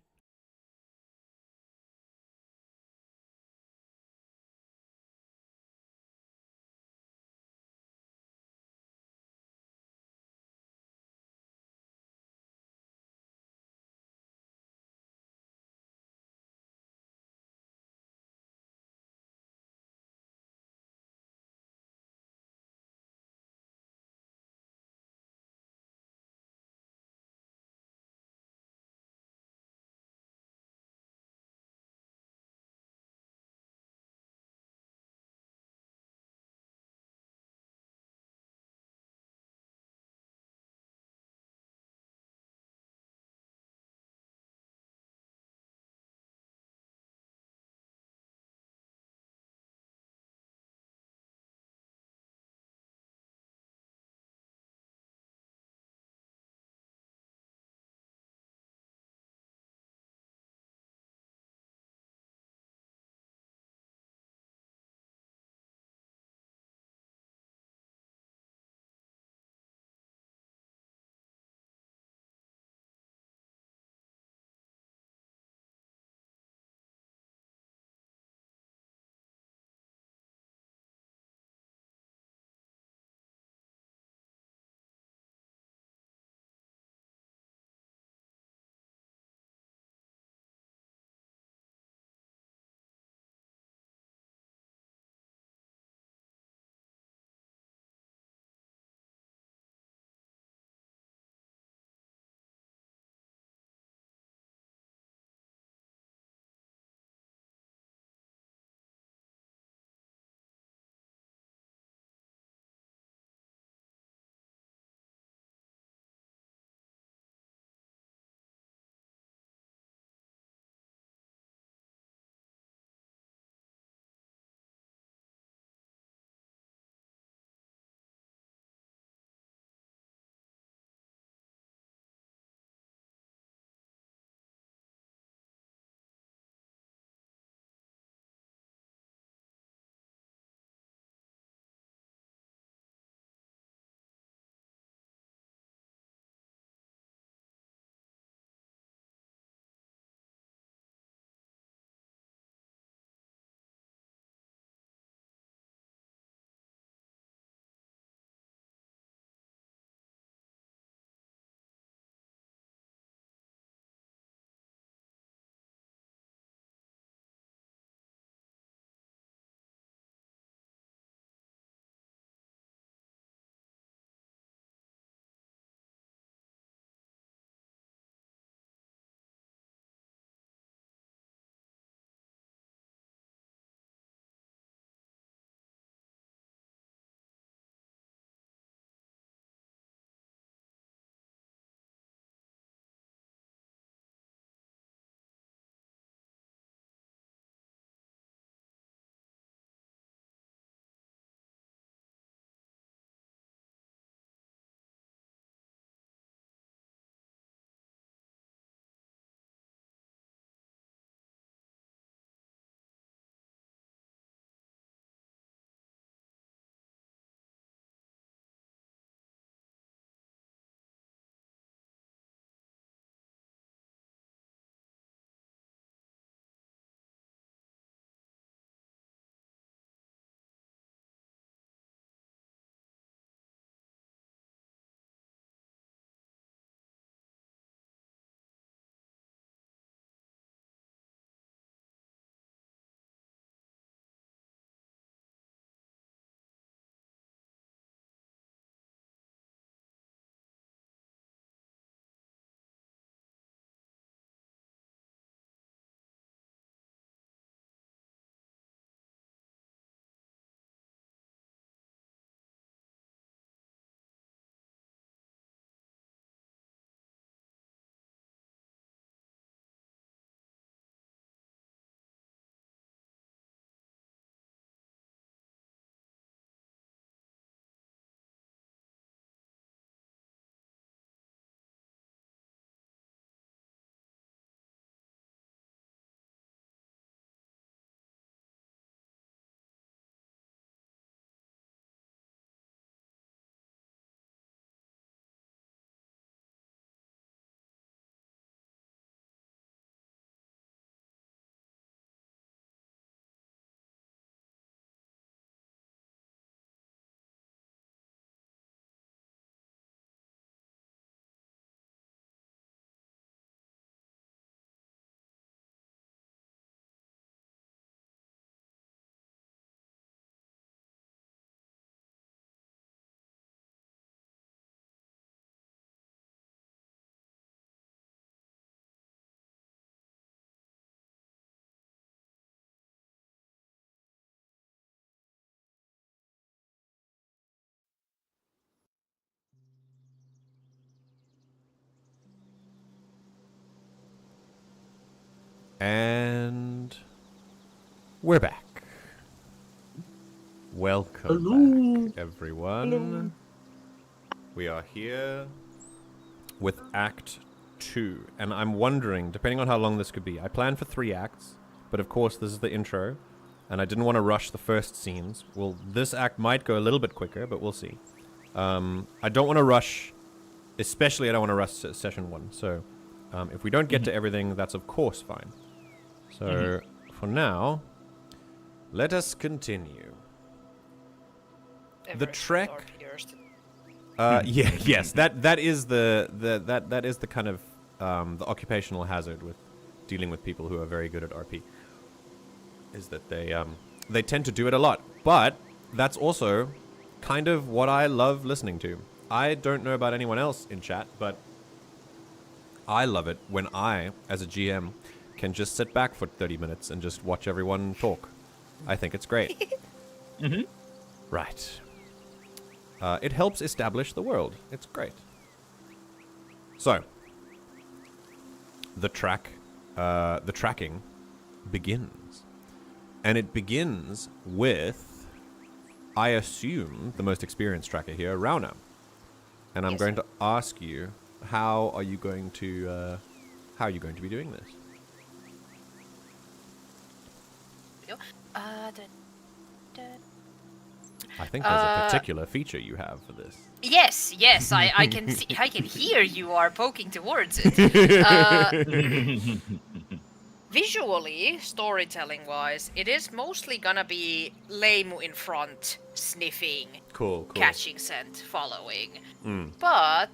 Speaker 1: And we're back. Welcome
Speaker 2: Hello.
Speaker 1: back, everyone.
Speaker 3: Hello.
Speaker 1: We are here with Act 2. And I'm wondering, depending on how long this could be, I planned for 3 acts, but of course this is the intro, and I didn't want to rush the first scenes. Well, this act might go a little bit quicker, but we'll see. I don't want to rush, especially I don't want to rush session 1, so if we don't get to everything, that's of course fine. So, for now, let us continue. The trek. Yes, that is the kind of the occupational hazard with dealing with people who are very good at RP. Is that they tend to do it a lot, but that's also kind of what I love listening to. I don't know about anyone else in chat, but I love it when I, as a GM, can just sit back for 30 minutes and just watch everyone talk. I think it's great. Right. It helps establish the world. It's great. So, the tracking begins. And it begins with, I assume, the most experienced tracker here, Rauna. And I'm going to ask you, how are you going to be doing this? I think there's a particular feature you have for this.
Speaker 5: Yes, I can see, I can hear you are poking towards it. Visually, storytelling-wise, it is mostly gonna be Leimu in front, sniffing,
Speaker 1: Cool.
Speaker 5: catching scent, following. But,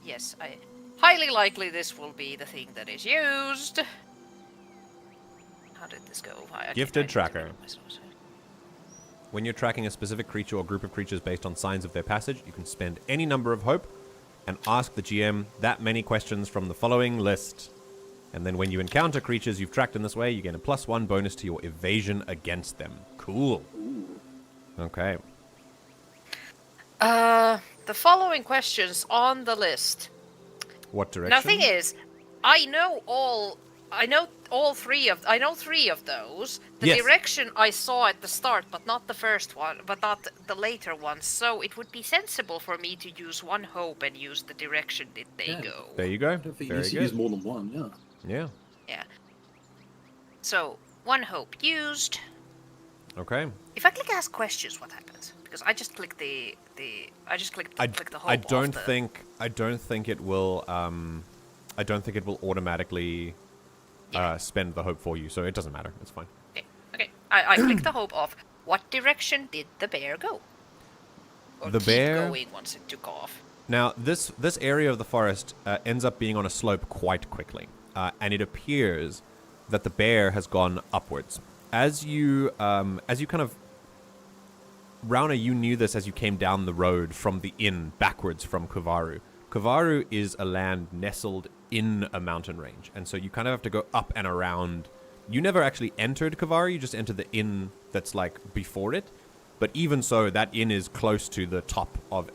Speaker 5: yes, highly likely this will be the thing that is used. How did this go?
Speaker 1: Gifted tracker. When you're tracking a specific creature or group of creatures based on signs of their passage, you can spend any number of hope and ask the GM that many questions from the following list. And then when you encounter creatures you've tracked in this way, you gain a +1 bonus to your evasion against them. Cool. Okay.
Speaker 5: The following questions on the list.
Speaker 1: What direction?
Speaker 5: Now, the thing is, I know three of those. The
Speaker 1: Yes.
Speaker 5: direction I saw at the start, but not the first one, but not the later ones. So it would be sensible for me to use one hope and use the direction that they go.
Speaker 1: There you go.
Speaker 2: I don't think
Speaker 1: Very
Speaker 2: you
Speaker 1: good.
Speaker 2: use more than one, yeah.
Speaker 1: Yeah.
Speaker 5: Yeah. So one hope used.
Speaker 1: Okay.
Speaker 5: If I click ask questions, what happens? Because I just click the click the hope.
Speaker 1: I don't think it will automatically spend the hope for you, so it doesn't matter. It's fine.
Speaker 5: Okay. I click the hope of what direction did the bear go? Or
Speaker 1: The
Speaker 5: keep
Speaker 1: bear-
Speaker 5: going once it took off.
Speaker 1: Now, this area of the forest ends up being on a slope quite quickly, and it appears that the bear has gone upwards. As you kind of, Rauna, you knew this as you came down the road from the inn backwards from Kuvaru. Kuvaru is a land nestled in a mountain range, and so you kind of have to go up and around. You never actually entered Kuvaru, you just entered the inn that's like before it, but even so, that inn is close to the top of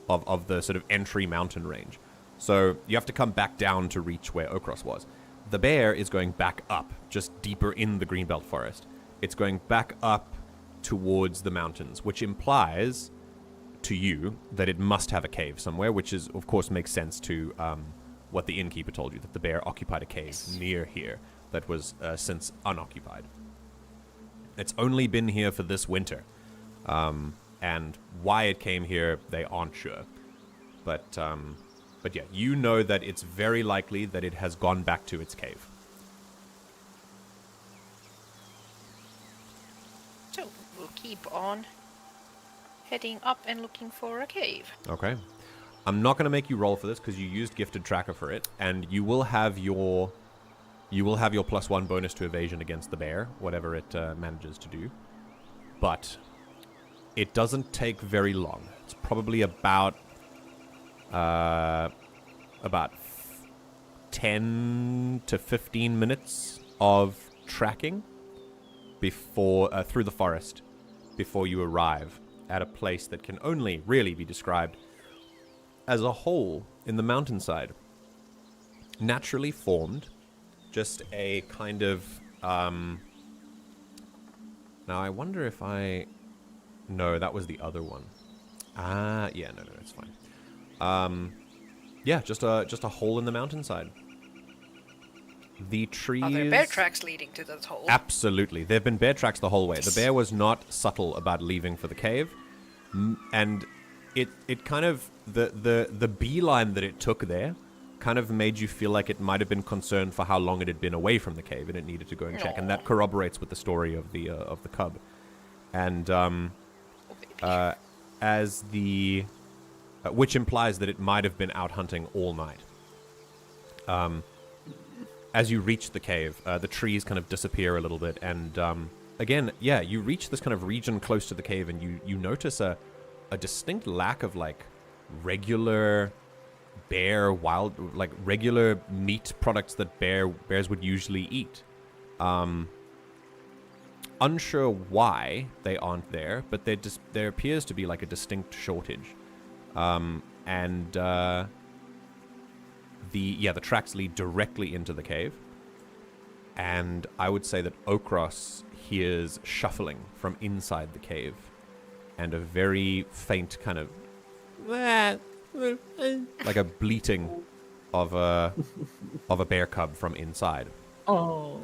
Speaker 1: of the sort of entry mountain range. So you have to come back down to reach where Ochros was. The bear is going back up, just deeper in the Greenbelt forest. It's going back up towards the mountains, which implies to you that it must have a cave somewhere, which is, of course, makes sense to what the innkeeper told you, that the bear occupied a cave near here that was since unoccupied. It's only been here for this winter. And why it came here, they aren't sure. But yeah, you know that it's very likely that it has gone back to its cave.
Speaker 5: So we'll keep on heading up and looking for a cave.
Speaker 1: Okay. I'm not going to make you roll for this because you used Gifted Tracker for it, and you will have your +1 bonus to evasion against the bear, whatever it manages to do. But it doesn't take very long. It's probably about 10 to 15 minutes of tracking before through the forest before you arrive at a place that can only really be described as a hole in the mountainside, naturally formed just a kind of... Now, I wonder if I... No, that was the other one. Yeah, no, it's fine. Yeah, just a hole in the mountainside. The trees...
Speaker 5: Are there bear tracks leading to that hole?
Speaker 1: Absolutely. There have been bear tracks the whole way. The bear was not subtle about leaving for the cave. And it kind of... The beeline that it took there kind of made you feel like it might have been concerned for how long it had been away from the cave and it needed to go and check. And that corroborates with the story of the cub. And as the... which implies that it might have been out hunting all night. As you reach the cave, the trees kind of disappear a little bit, and again, yeah, you reach this kind of region close to the cave, and you notice a distinct lack of like regular regular meat products that bears would usually eat. Unsure why they aren't there, but there appears to be like a distinct shortage. The tracks lead directly into the cave. And I would say that Ochros hears shuffling from inside the cave. And a very faint kind of... like a bleating of a bear cub from inside.
Speaker 3: Oh,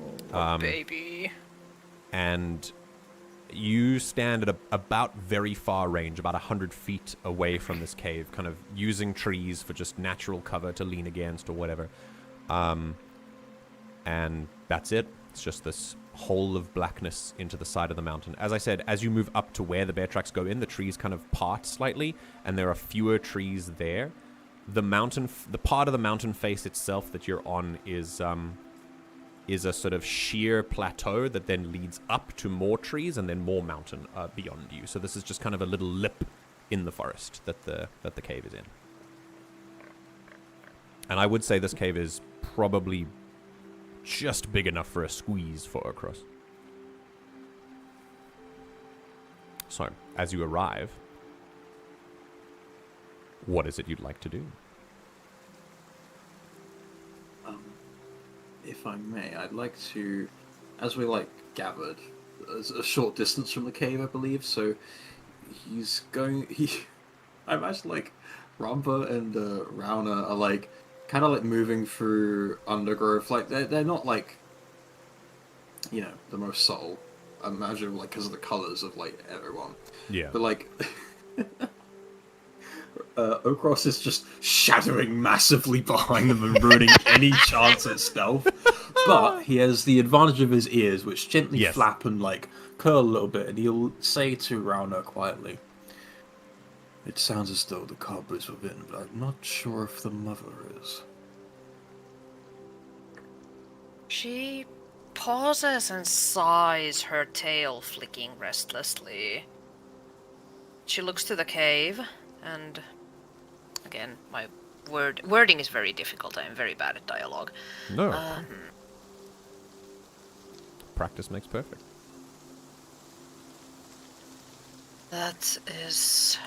Speaker 5: baby.
Speaker 1: And you stand at about very far range, about 100 feet away from this cave, kind of using trees for just natural cover to lean against or whatever. And that's it. It's just this hole of blackness into the side of the mountain. As I said, as you move up to where the bear tracks go in, the trees kind of part slightly, and there are fewer trees there. The part of the mountain face itself that you're on is a sort of sheer plateau that then leads up to more trees and then more mountain beyond you. So this is just kind of a little lip in the forest that the cave is in. And I would say this cave is probably just big enough for a squeeze for Ochros. So, as you arrive, what is it you'd like to do?
Speaker 2: If I may, I'd like to, as we gathered, a short distance from the cave, I believe. So he's going. I imagine Ramba and Rauna are kind of moving through undergrowth. They're not the most subtle. I imagine because of the colors of everyone.
Speaker 1: Yeah.
Speaker 2: But Ochros is just shadowing massively behind them and ruining any chance at stealth. But he has the advantage of his ears, which gently flap and curl a little bit, and he'll say to Rauna quietly, "It sounds as though the cub is within, but I'm not sure if the mother is."
Speaker 5: She pauses and sighs, her tail flicking restlessly. She looks to the cave, and again, my wording is very difficult. I am very bad at dialogue.
Speaker 1: No. Practice makes perfect.
Speaker 5: That is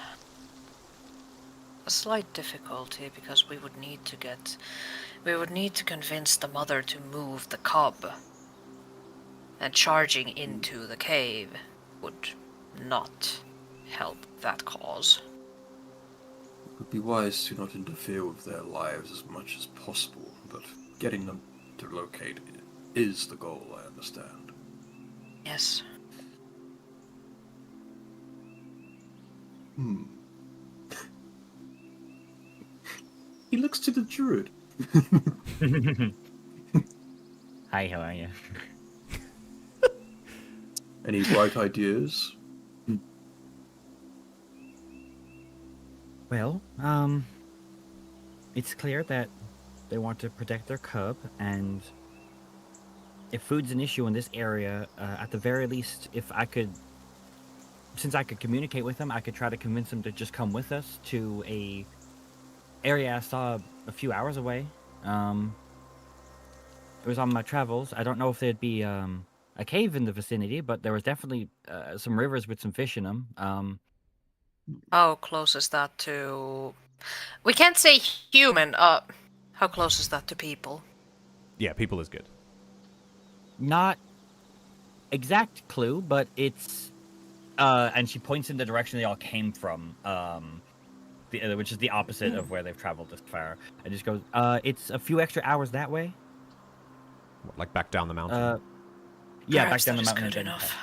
Speaker 5: a slight difficulty because we would need to convince the mother to move the cub, and charging into the cave would not help that cause.
Speaker 2: It would be wise to not interfere with their lives as much as possible, but getting them to locate is the goal, I understand.
Speaker 5: Yes.
Speaker 2: He looks to the druid.
Speaker 4: Hi, how are you?
Speaker 2: Any bright ideas?
Speaker 4: Well, it's clear that they want to protect their cub, and if food's an issue in this area, at the very least, since I could communicate with them, I could try to convince them to just come with us to a area I saw a few hours away. It was on my travels. I don't know if there'd be a cave in the vicinity, but there was definitely some rivers with some fish in them.
Speaker 5: How close is that to... We can't say human. How close is that to people?
Speaker 1: Yeah, people is good.
Speaker 4: not exact clue, but it's and she points in the direction they all came from, which is the opposite of where they've traveled this far. And just goes, it's a few extra hours that way.
Speaker 1: What, like back down the mountain?
Speaker 4: Yeah,
Speaker 5: Perhaps
Speaker 4: back down the
Speaker 5: that is
Speaker 4: mountain.
Speaker 5: good enough.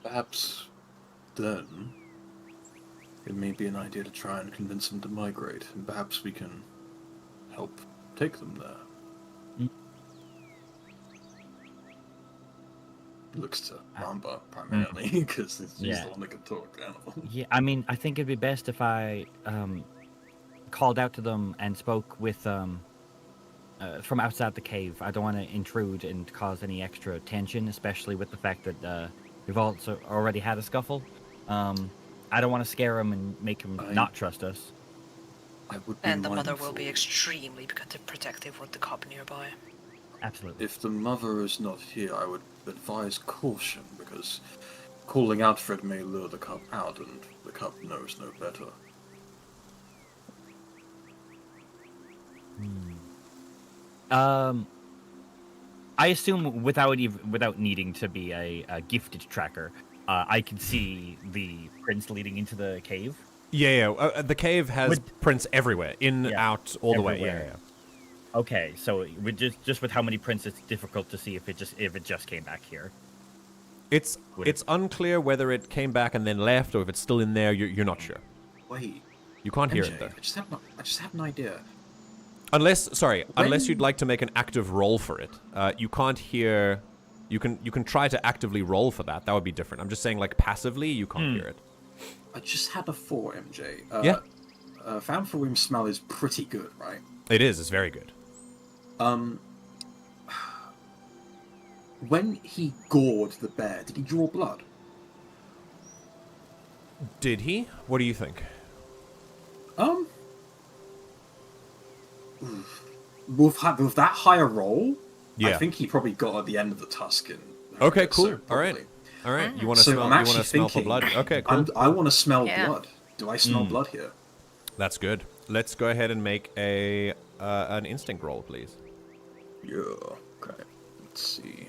Speaker 2: Perhaps then it may be an idea to try and convince them to migrate, and perhaps we can help take them there. Looks to Ramba primarily, because she's the one that can talk animal.
Speaker 4: Yeah, I mean, I think it'd be best if I called out to them and spoke with from outside the cave. I don't want to intrude and cause any extra tension, especially with the fact that we've also already had a scuffle. I don't want to scare him and make him not trust us.
Speaker 2: I would be
Speaker 5: And the mother
Speaker 2: mindful.
Speaker 5: will be extremely protective with the cub nearby.
Speaker 4: Absolutely.
Speaker 2: If the mother is not here, I would advise caution, because calling out for it may lure the cub out, and the cub knows no better.
Speaker 4: I assume without needing to be a gifted tracker, I can see the prince leading into the cave.
Speaker 1: Yeah. The cave has prints everywhere, out, all the way.
Speaker 4: Everywhere.
Speaker 1: Yeah.
Speaker 4: Okay, so with just with how many prints, it's difficult to see if it just came back here.
Speaker 1: It's unclear whether it came back and then left, or if it's still in there. You're not sure.
Speaker 2: Wait,
Speaker 1: You can't hear
Speaker 2: MJ,
Speaker 1: it though.
Speaker 2: I just have an idea.
Speaker 1: Unless you'd like to make an active roll for it. You can't hear. You can try to actively roll for that. That would be different. I'm just saying, like, passively, you can't hear it.
Speaker 2: I just had a 4, MJ. Found for room smell is pretty good, right?
Speaker 1: It is. It's very good.
Speaker 2: When he gored the bear, did he draw blood?
Speaker 1: Did he? What do you think?
Speaker 2: With that higher roll,
Speaker 1: Yeah.
Speaker 2: I think he probably got at the end of the tusk.
Speaker 1: Okay, cool.
Speaker 2: So
Speaker 1: All right. You want to
Speaker 2: So
Speaker 1: smell?
Speaker 2: I'm
Speaker 1: You
Speaker 2: actually
Speaker 1: want to smell for
Speaker 2: thinking,
Speaker 1: blood? Okay, cool.
Speaker 2: I want to smell
Speaker 5: Yeah.
Speaker 2: blood. Do I smell blood here?
Speaker 1: That's good. Let's go ahead and make an instinct roll, please.
Speaker 2: Yeah. Okay. Let's see.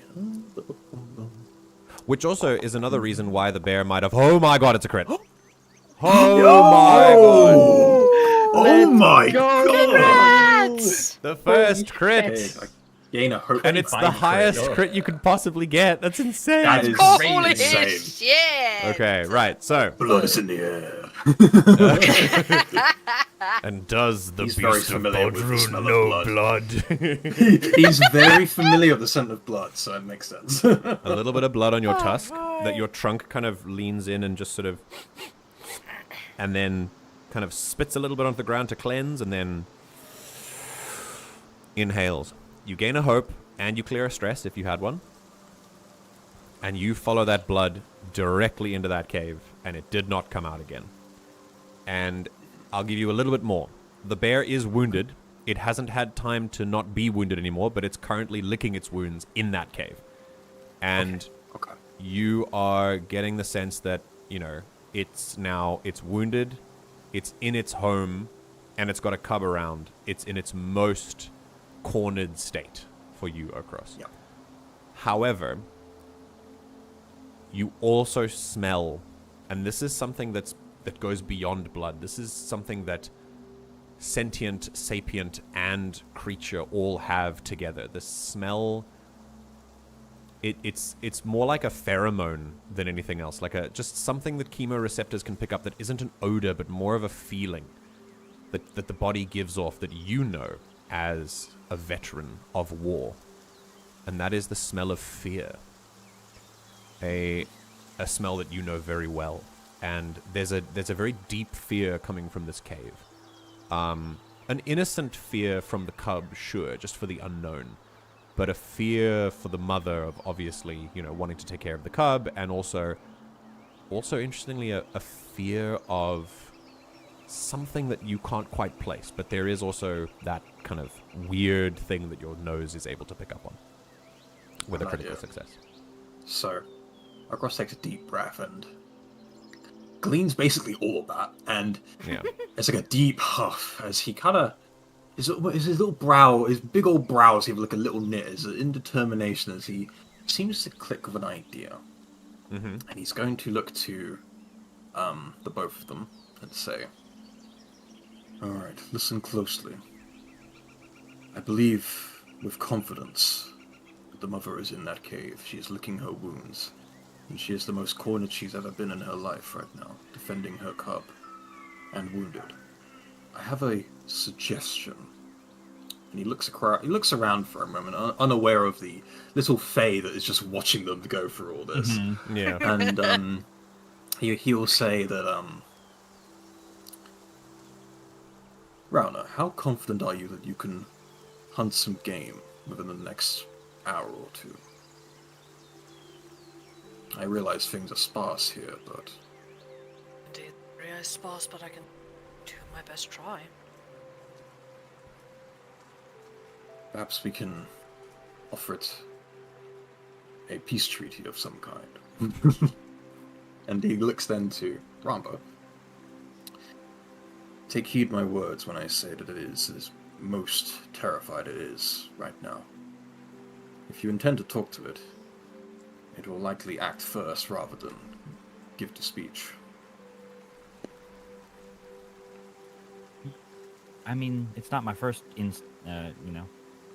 Speaker 1: Which also is another reason why the bear might have. Oh my god, it's a crit. Oh
Speaker 2: Oh my god!
Speaker 5: Congrats!
Speaker 1: The first crit.
Speaker 2: Hey, I gain a hope.
Speaker 1: And it's the highest crit you could possibly get. That's insane.
Speaker 2: That is
Speaker 5: Holy
Speaker 2: insane.
Speaker 5: shit!
Speaker 1: Okay, right. So,
Speaker 2: Blood is in the air.
Speaker 1: and does the
Speaker 2: He's very
Speaker 1: beast of
Speaker 2: familiar with the smell
Speaker 1: Bodru
Speaker 2: of
Speaker 1: know blood?
Speaker 2: He's very familiar with the scent of blood, so it makes sense.
Speaker 1: A little bit of blood on your tusk that your trunk kind of leans in and just sort of, and then kind of spits a little bit onto the ground to cleanse, and then inhales. You gain a hope, and you clear a stress if you had one. And you follow that blood directly into that cave, and it did not come out again. And I'll give you a little bit more. The bear is wounded. It hasn't had time to not be wounded anymore, but it's currently licking its wounds in that cave. And
Speaker 2: Okay.
Speaker 1: you are getting the sense that, it's wounded, it's in its home, and it's got a cub around. It's in its most cornered state for you, Ochros.
Speaker 2: Yep.
Speaker 1: However, you also smell, and this is something that goes beyond blood. This is something that sentient, sapient, and creature all have together. The smell, it's more like a pheromone than anything else, like just something that chemoreceptors can pick up that isn't an odor, but more of a feeling that the body gives off that you know as a veteran of war. And that is the smell of fear. A smell that you know very well. And there's a very deep fear coming from this cave. An innocent fear from the cub, sure, just for the unknown. But a fear for the mother of obviously, wanting to take care of the cub, and also interestingly, a fear of something that you can't quite place, but there is also that kind of weird thing that your nose is able to pick up on with a critical success.
Speaker 2: So, Ochros takes a deep breath and gleans basically all of that, and
Speaker 1: Yeah.
Speaker 2: it's like a deep huff as he kind of his little brow, his big old brows have like a little knit, as an indetermination as he seems to click with an idea.
Speaker 1: Mm-hmm.
Speaker 2: And he's going to look to the both of them and say, "Alright, listen closely. I believe with confidence that the mother is in that cave. She is licking her wounds, and she is the most cornered she's ever been in her life right now, defending her cub, and wounded. I have a suggestion." And he looks around for a moment, unaware of the little fae that is just watching them go through all this.
Speaker 1: Mm-hmm. Yeah.
Speaker 2: And he will say that, Rauna, how confident are you that you can hunt some game within the next hour or two? I realize things are sparse here, but...
Speaker 5: Indeed, really is sparse, but I can do my best try.
Speaker 2: Perhaps we can offer it a peace treaty of some kind. And he looks then to Ramba. Take heed my words when I say that it is as most terrified it is right now. If you intend to talk to it, it will likely act first rather than give the speech.
Speaker 4: I mean, it's not my first,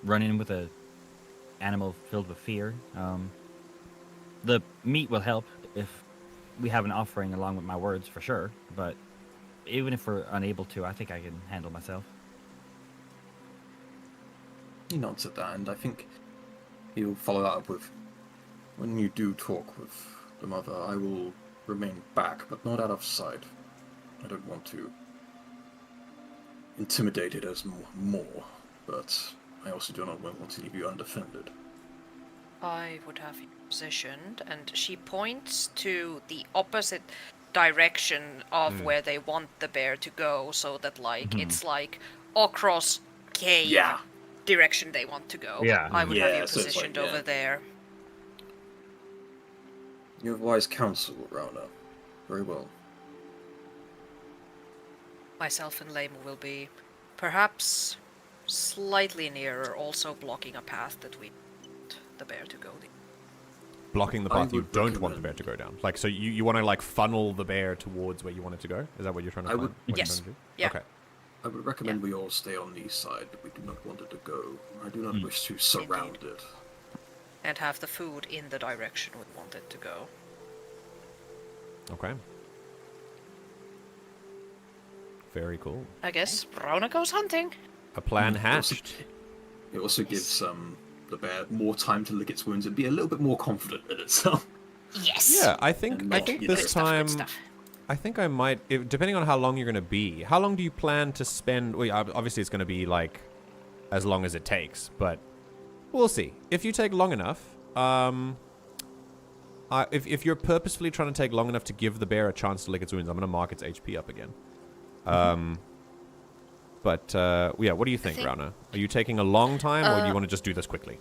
Speaker 4: run-in with a animal filled with fear. The meat will help if we have an offering along with my words, for sure. But even if we're unable to, I think I can handle myself.
Speaker 2: He nods at that, and I think he'll follow that up with, when you do talk with the mother, I will remain back, but not out of sight. I don't want to intimidate it as more, but I also do not want to leave you undefended.
Speaker 5: I would have you positioned, and she points to the opposite direction of where they want the bear to go, so that it's like Ochros cave direction they want to go.
Speaker 4: Yeah.
Speaker 5: I would have you
Speaker 2: so it's
Speaker 5: positioned
Speaker 2: like,
Speaker 5: over there.
Speaker 2: You have wise counsel, Rauna. Very well.
Speaker 5: Myself and Leimu will be perhaps slightly nearer, also blocking a path that we want the bear to go.
Speaker 1: Blocking the path you
Speaker 2: would
Speaker 1: don't want the bear to go down. Like, so you want to funnel the bear towards where you want it to go? Is that what you're trying to find?
Speaker 5: Yes. Yeah.
Speaker 1: Okay.
Speaker 2: I would recommend we all stay on the east side. We do not want it to go. I do not wish to surround it.
Speaker 5: And have the food in the direction we want it to go.
Speaker 1: Okay. Very cool.
Speaker 5: I guess Rauna goes hunting.
Speaker 1: A plan hatched.
Speaker 2: It also gives the bear more time to lick its wounds and be a little bit more confident in itself.
Speaker 5: Yes.
Speaker 1: Yeah, I think
Speaker 2: Good
Speaker 1: this
Speaker 5: stuff,
Speaker 1: time,
Speaker 5: good stuff.
Speaker 1: I think I might, depending on how long you're going to be. How long do you plan to spend? Well, obviously it's going to be as long as it takes, but we'll see. If you take long enough, if you're purposefully trying to take long enough to give the bear a chance to lick its wounds, I'm going to mark its HP up again. But what do you think, Rauna? Are you taking a long time, or do you want to just do this quickly?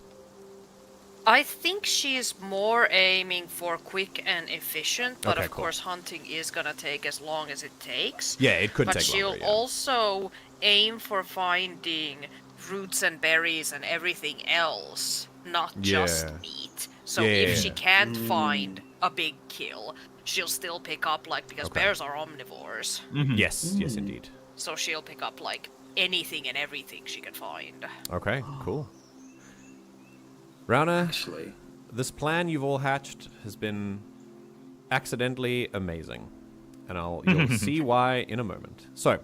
Speaker 5: I think she's more aiming for quick and efficient, but
Speaker 1: Okay,
Speaker 5: of
Speaker 1: cool.
Speaker 5: course hunting is gonna take as long as it takes.
Speaker 1: Yeah, it could
Speaker 5: But
Speaker 1: take
Speaker 5: she'll
Speaker 1: longer, yeah.
Speaker 5: also aim for finding roots and berries and everything else, not just
Speaker 1: Yeah.
Speaker 5: meat. So
Speaker 1: Yeah,
Speaker 5: if
Speaker 1: yeah,
Speaker 5: she
Speaker 1: yeah.
Speaker 5: can't find a big kill, she'll still pick up because
Speaker 1: Okay.
Speaker 5: bears are omnivores.
Speaker 1: Yes, yes, indeed.
Speaker 5: So she'll pick up anything and everything she can find.
Speaker 1: Okay, cool. Rauna,
Speaker 2: Actually,
Speaker 1: this plan you've all hatched has been accidentally amazing, and you'll see why in a moment. So,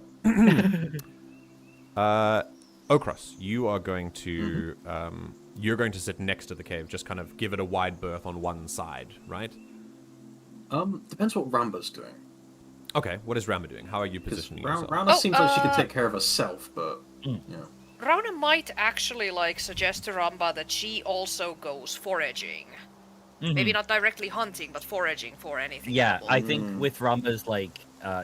Speaker 1: Ochros, you are going to you're going to sit next to the cave, just kind of give it a wide berth on one side, right?
Speaker 2: depends what Ramba's doing.
Speaker 1: Okay, what is Ramba doing? How are you positioning yourself?
Speaker 2: Rauna seems like she can take care of herself, but yeah.
Speaker 5: Rauna might actually suggest to Ramba that she also goes foraging. Maybe not directly hunting, but foraging for anything.
Speaker 4: Yeah,
Speaker 5: edible.
Speaker 4: I think with Ramba's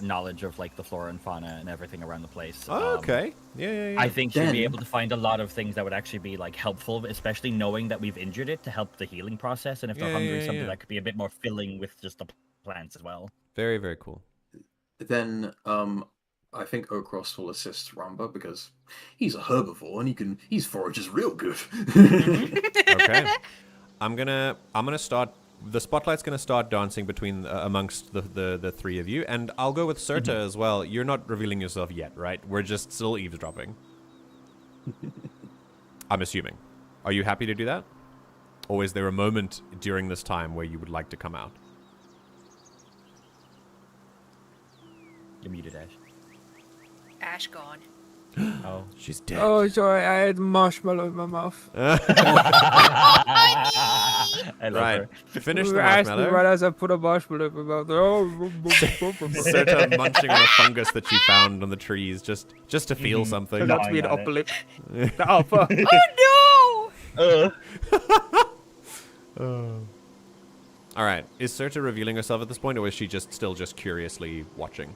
Speaker 4: knowledge of the flora and fauna and everything around the place.
Speaker 1: Oh, okay. Yeah.
Speaker 4: I think she'd be
Speaker 2: Then-
Speaker 4: able to find a lot of things that would actually be helpful, especially knowing that we've injured it to help the healing process, and if they're hungry, something that could be a bit more filling with just the plants as well.
Speaker 1: Very, very cool.
Speaker 2: Then I think Ochros will assist Ramba because he's a herbivore and he's forages real good.
Speaker 1: Okay. I'm gonna start. The spotlight's gonna start dancing between amongst the three of you, and I'll go with Cyrta as well. You're not revealing yourself yet, right? We're just still eavesdropping. I'm assuming. Are you happy to do that? Or is there a moment during this time where you would like to come out?
Speaker 4: You're muted, Ash.
Speaker 5: Ash gone.
Speaker 4: Oh.
Speaker 1: She's dead.
Speaker 3: Oh, sorry, I had marshmallow in my mouth.
Speaker 4: I love her.
Speaker 1: Finish the
Speaker 3: You asked me
Speaker 1: marshmallow.
Speaker 3: right as I put a marshmallow in my mouth. Oh,
Speaker 1: Cyrta munching on a fungus that she found on the trees just to feel something.
Speaker 3: not to be an
Speaker 4: Gnawing on
Speaker 3: upper lip. Oh, fuck.
Speaker 5: Oh
Speaker 1: All right. Is Cyrta revealing herself at this point, or is she still curiously watching?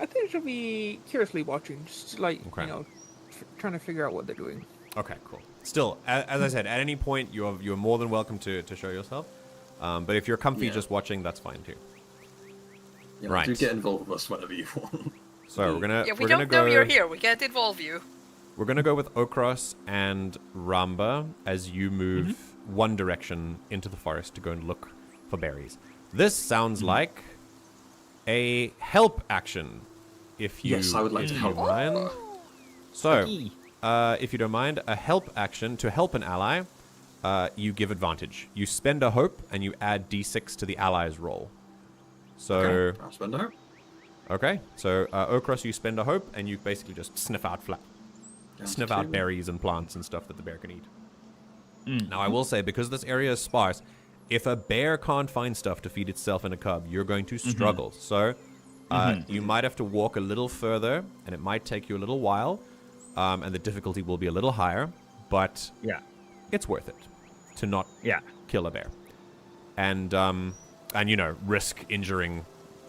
Speaker 3: I think she'll be curiously watching, just like,
Speaker 1: Okay.
Speaker 3: you know, trying to figure out what they're doing.
Speaker 1: Okay, cool. Still, as I said, at any point you're more than welcome to show yourself. But if you're comfy just watching, that's fine too.
Speaker 2: Yeah,
Speaker 1: Right.
Speaker 2: Do get involved with us whenever you want.
Speaker 1: So we're gonna
Speaker 5: Yeah, we
Speaker 1: we're gonna
Speaker 5: don't know
Speaker 1: go.
Speaker 5: you're here. We can't involve you.
Speaker 1: We're gonna go with Ochros and Ramba as you move one direction into the forest to go and look for berries. This sounds like a help action. If you,
Speaker 2: Yes, I would like to
Speaker 1: if
Speaker 2: help.
Speaker 1: you mind. So, if you don't mind, a help action to help an ally, you give advantage. You spend a hope and you add d6 to the ally's roll. So,
Speaker 2: Okay, I'll spend her.
Speaker 1: okay. So, Ochros, you spend a hope and you basically just sniff out sniff out berries and plants and stuff that the bear can eat. Now, I will say, because this area is sparse, if a bear can't find stuff to feed itself and a cub, you're going to struggle. So, you might have to walk a little further, and it might take you a little while, and the difficulty will be a little higher, but it's worth it to not kill a bear. And you know, risk injuring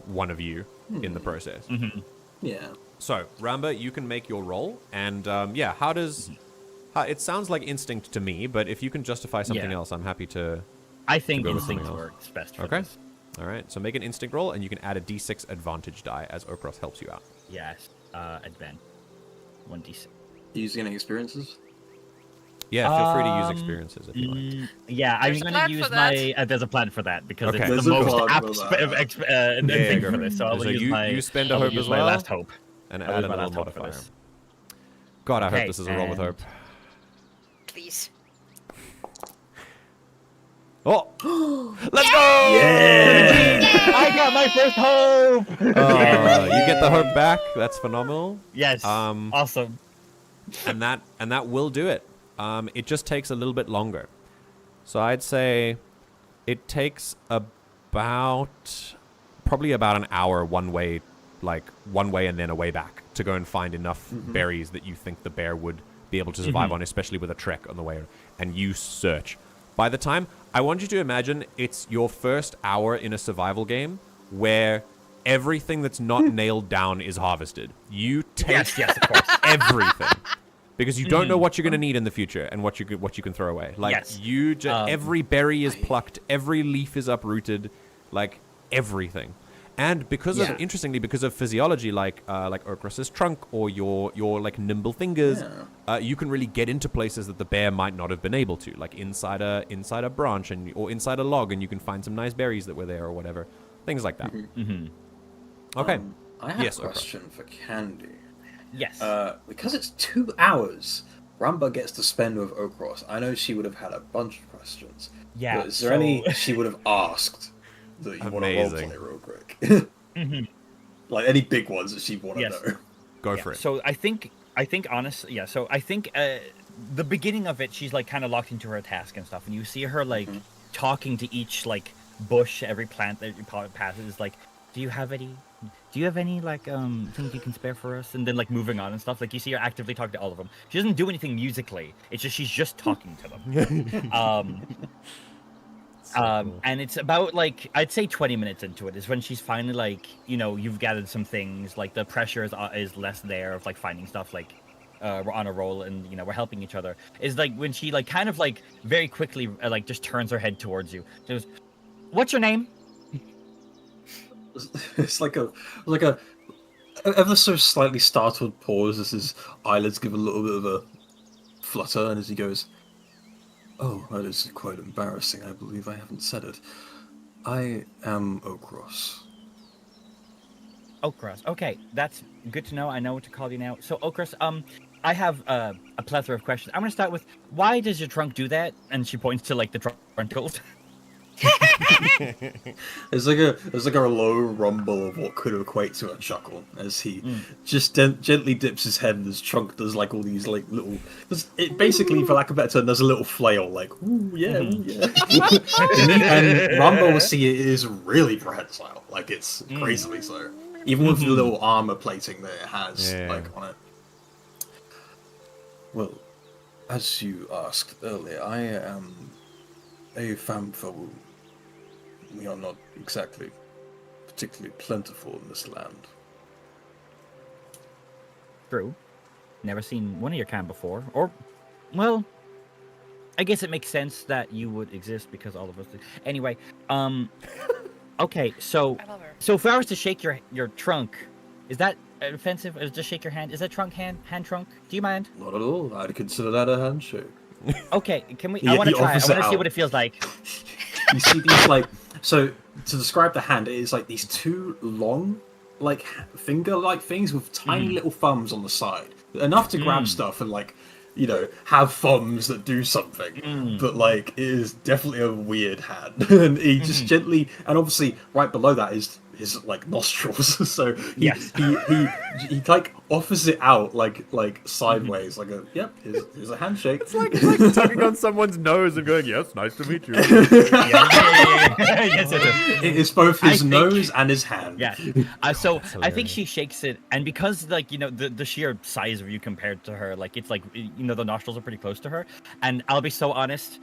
Speaker 1: one of you in the process.
Speaker 2: Yeah.
Speaker 1: So, Ramba, you can make your roll, and yeah, how does... it sounds like instinct to me, but if you can justify something else, I'm happy to...
Speaker 4: I think
Speaker 1: go with
Speaker 4: instinct
Speaker 1: something else.
Speaker 4: works best for
Speaker 1: Okay.
Speaker 4: this.
Speaker 1: All right, so make an instinct roll, and you can add a d6 advantage die as Ochros helps you out.
Speaker 4: Yes. Advan. 1d6.
Speaker 2: Using any experiences?
Speaker 1: Yeah, feel free to use experiences if you like.
Speaker 4: Yeah, I'm
Speaker 5: There's a
Speaker 4: going
Speaker 5: plan
Speaker 4: to
Speaker 5: for
Speaker 4: use
Speaker 5: that.
Speaker 4: my... there's a plan for that, because
Speaker 1: Okay.
Speaker 4: it's
Speaker 2: There's
Speaker 4: the
Speaker 2: a
Speaker 4: most
Speaker 2: plan
Speaker 4: apt
Speaker 2: for that.
Speaker 4: thing for this. So I'll
Speaker 1: So
Speaker 4: use
Speaker 1: you spend a
Speaker 4: I'll
Speaker 1: hope
Speaker 4: use
Speaker 1: as
Speaker 4: my
Speaker 1: well?
Speaker 4: last hope.
Speaker 1: And
Speaker 4: I'll
Speaker 1: add
Speaker 4: use
Speaker 1: a
Speaker 4: my
Speaker 1: little
Speaker 4: last hope for
Speaker 1: modifier.
Speaker 4: this.
Speaker 1: God, I hope
Speaker 4: Okay,
Speaker 1: this is a roll with
Speaker 4: and-
Speaker 1: hope.
Speaker 5: Please.
Speaker 1: Oh! Let's go!
Speaker 4: Yeah! I got my first hope!
Speaker 1: You get the hope back. That's phenomenal.
Speaker 4: Yes. Awesome.
Speaker 1: And that will do it. It just takes a little bit longer. So I'd say it takes probably about an hour one way and then a way back to go and find enough berries that you think the bear would be able to survive on, especially with a trek on the way. And you search. By the time, I want you to imagine it's your first hour in a survival game where everything that's not nailed down is harvested. You take
Speaker 4: Yes, of course.
Speaker 1: everything. Because you don't know what you're going to need in the future and what you can throw away. Like,
Speaker 4: Yes.
Speaker 1: you just... every berry is plucked. Every leaf is uprooted. Like, everything. And because of... Interestingly, because of physiology, like Ochros's trunk or your like, nimble fingers, you can really get into places that the bear might not have been able to. Like, inside a branch or inside a log, and you can find some nice berries that were there or whatever. Things like that. Okay.
Speaker 2: I have
Speaker 1: Yes,
Speaker 2: a question for Candy.
Speaker 4: Yes.
Speaker 2: Because it's 2 hours, Ramba gets to spend with Ochros. I know she would have had a bunch of questions.
Speaker 4: Yeah,
Speaker 2: But is there any she would have asked that you want to
Speaker 1: Amazing.
Speaker 2: roleplay real quick? Like any big ones that she want to know.
Speaker 1: Go for it.
Speaker 4: So I think honestly, so I think the beginning of it, she's like kind of locked into her task and stuff, and you see her like talking to each like bush, every plant that you passes, like, do you have any like things you can spare for us? And then like moving on and stuff. Like you see her actively talking to all of them. She doesn't do anything musically. It's just she's just talking to them. And it's about like I'd say 20 minutes into it is when she's finally like, you know, you've gathered some things, like the pressure is less there of like finding stuff, like we're on a roll and you know we're helping each other. Is like when she like kind of like very quickly like just turns her head towards you. She goes, "What's your name?"
Speaker 2: it's like a ever so slightly startled pause as his eyelids give a little bit of a flutter, and as he goes, "Oh, that is quite embarrassing. I believe I haven't said it. I am Ochros."
Speaker 4: Ochros. Okay, that's good to know. I know what to call you now. So, Ochros, I have a plethora of questions. I'm gonna start with, why does your trunk do that? And she points to like the trunkles.
Speaker 2: There's like a low rumble of what could equate to a chuckle as he just gently dips his head, and his trunk does like all these like little. It basically, for lack of a better term, there's a little flail, like ooh yeah, ooh, yeah. and Ramba will see it is really prehensile, like it's crazily so. Even with the little armor plating that it has, like on it. Well, as you asked earlier, I am a femme fatale. We are not exactly particularly plentiful in this land.
Speaker 4: True. Never seen one of your kind before. Or, well, I guess it makes sense that you would exist because all of us do. Anyway, okay, so
Speaker 5: I love her.
Speaker 4: so if I was to shake your trunk, is that offensive? Or just shake your hand? Is that trunk hand trunk? Do you mind?
Speaker 2: Not at all. I'd consider that a handshake.
Speaker 4: Okay, can we?
Speaker 2: Yeah,
Speaker 4: I want to
Speaker 2: the
Speaker 4: try. I
Speaker 2: opposite
Speaker 4: want to see
Speaker 2: out.
Speaker 4: what it feels like.
Speaker 2: You see these like so to describe the hand, it is like these two long, like finger-like things with tiny little thumbs on the side, enough to grab stuff and like, you know, have thumbs that do something. But like, it is definitely a weird hand, and he just gently, and obviously right below that is his like nostrils. So he like offers it out like sideways, like a here's a handshake.
Speaker 1: It's like tugging on someone's nose and going, "Yes, nice to meet you."
Speaker 4: Yes,
Speaker 2: It is both his nose and his hand.
Speaker 4: Yeah. So I think she shakes it, and because like, you know, the sheer size of you compared to her, like it's like, you know, the nostrils are pretty close to her, and I'll be so honest,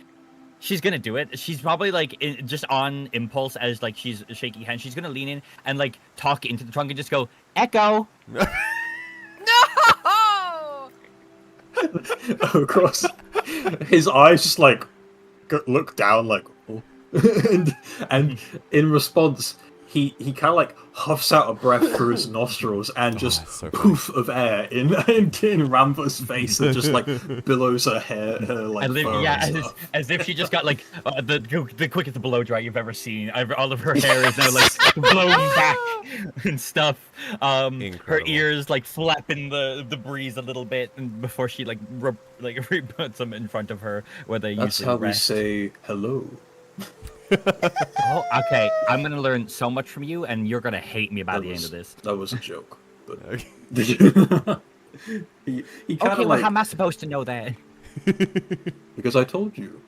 Speaker 4: she's gonna do it. She's probably like just on impulse, as like she's shaking hands, she's gonna lean in and like talk into the trunk and just go, "Echo."
Speaker 5: No!
Speaker 2: Across his eyes just like look down like oh. and in response he kind of like huffs out a breath through his nostrils and just
Speaker 1: so
Speaker 2: poof of air in Ramba's face that just like billows her hair like fur and stuff.
Speaker 4: As if she just got like the quickest blow dry you've ever seen. All of her hair is now like blown back and stuff. Her ears like flapping the breeze a little bit, and before she like puts them in front of her where they
Speaker 2: That's
Speaker 4: usually
Speaker 2: how
Speaker 4: rest.
Speaker 2: we say hello.
Speaker 4: Oh, okay. I'm gonna learn so much from you, and you're gonna hate me by the end of this.
Speaker 2: That was a joke. But he
Speaker 4: Okay,
Speaker 2: kind of
Speaker 4: well,
Speaker 2: like
Speaker 4: how am I supposed to know that?
Speaker 2: because I told you.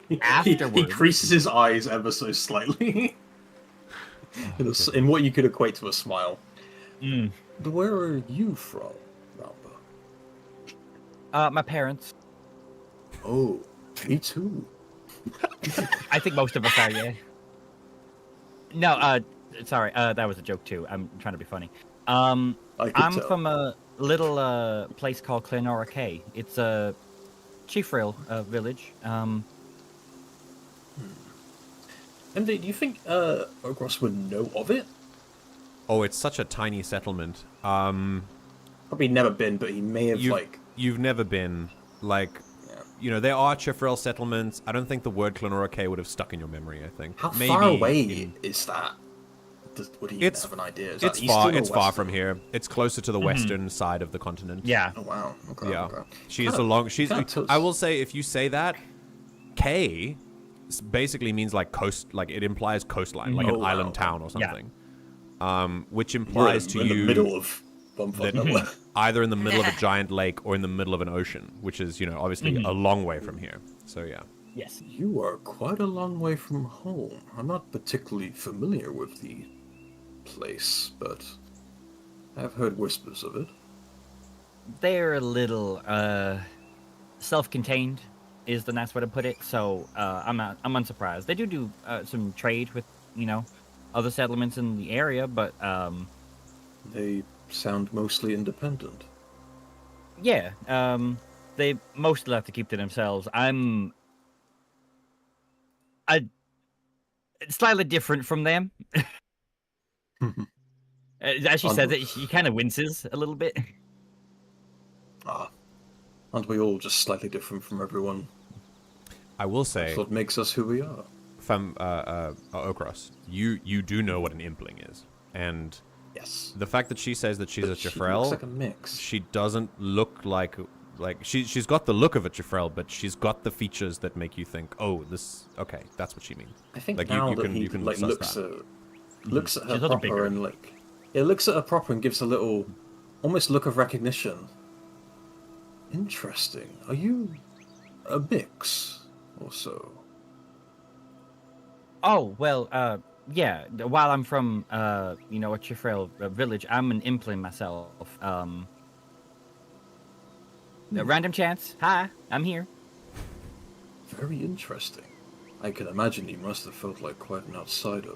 Speaker 2: He
Speaker 4: Afterwards.
Speaker 2: creases his eyes ever so slightly in what you could equate to a smile. But where are you from, Ramba?
Speaker 4: My parents.
Speaker 2: Oh, me too.
Speaker 4: I think most of us are, yeah. No, sorry, that was a joke too. I'm trying to be funny. I'm from a little place called Clenora K. It's a Chiefrail village.
Speaker 2: And do you think Ochros would know of it?
Speaker 1: Oh, it's such a tiny settlement.
Speaker 2: Probably never been, but he may have
Speaker 1: You've never been, like... You know, there are Chiefrail settlements. I don't think the word Clenora K would have stuck in your memory, I think.
Speaker 2: How far away is that? Would he have an idea? Is
Speaker 1: it's far. It's far from here. It's closer to the western side of the continent.
Speaker 4: Yeah.
Speaker 2: Oh wow. Okay.
Speaker 1: Yeah.
Speaker 2: Okay.
Speaker 1: She's along. She's. I will say, if you say that, K basically means like coast. Like it implies coastline, like an island town or something. Which implies to you
Speaker 2: in the middle of
Speaker 1: that either in the middle of a giant lake or in the middle of an ocean, which is, you know, obviously a long way from here. So yeah.
Speaker 4: Yes.
Speaker 2: You are quite a long way from home. I'm not particularly familiar with the place, but I've heard whispers of it.
Speaker 4: They're a little self-contained, is the nice way to put it. So I'm unsurprised. They do some trade with, you know, other settlements in the area, but
Speaker 2: they sound mostly independent.
Speaker 4: Yeah, they mostly have to keep to themselves. slightly different from them. As she says it, she kind of winces a little bit.
Speaker 2: Aren't we all just slightly different from everyone?
Speaker 1: I will say,
Speaker 2: that's what makes us who we are.
Speaker 1: Ochros, you do know what an impling is, and
Speaker 2: yes,
Speaker 1: the fact that she says that she's a Chifrel,
Speaker 2: looks like a mix.
Speaker 1: She doesn't look like she's got the look of a Chifrel, but she's got the features that make you think, oh, okay, that's what she means.
Speaker 2: I think
Speaker 1: like
Speaker 2: now
Speaker 1: you
Speaker 2: that
Speaker 1: can,
Speaker 2: he
Speaker 1: you can
Speaker 2: like looks at her proper and like it looks at her proper and gives a little almost look of recognition. Interesting. Are you a mix or so?
Speaker 4: Oh, well, yeah. While I'm from, a Chifrel village, I'm an impling myself. A random chance. Hi, I'm here.
Speaker 2: Very interesting. I can imagine you must have felt like quite an outsider.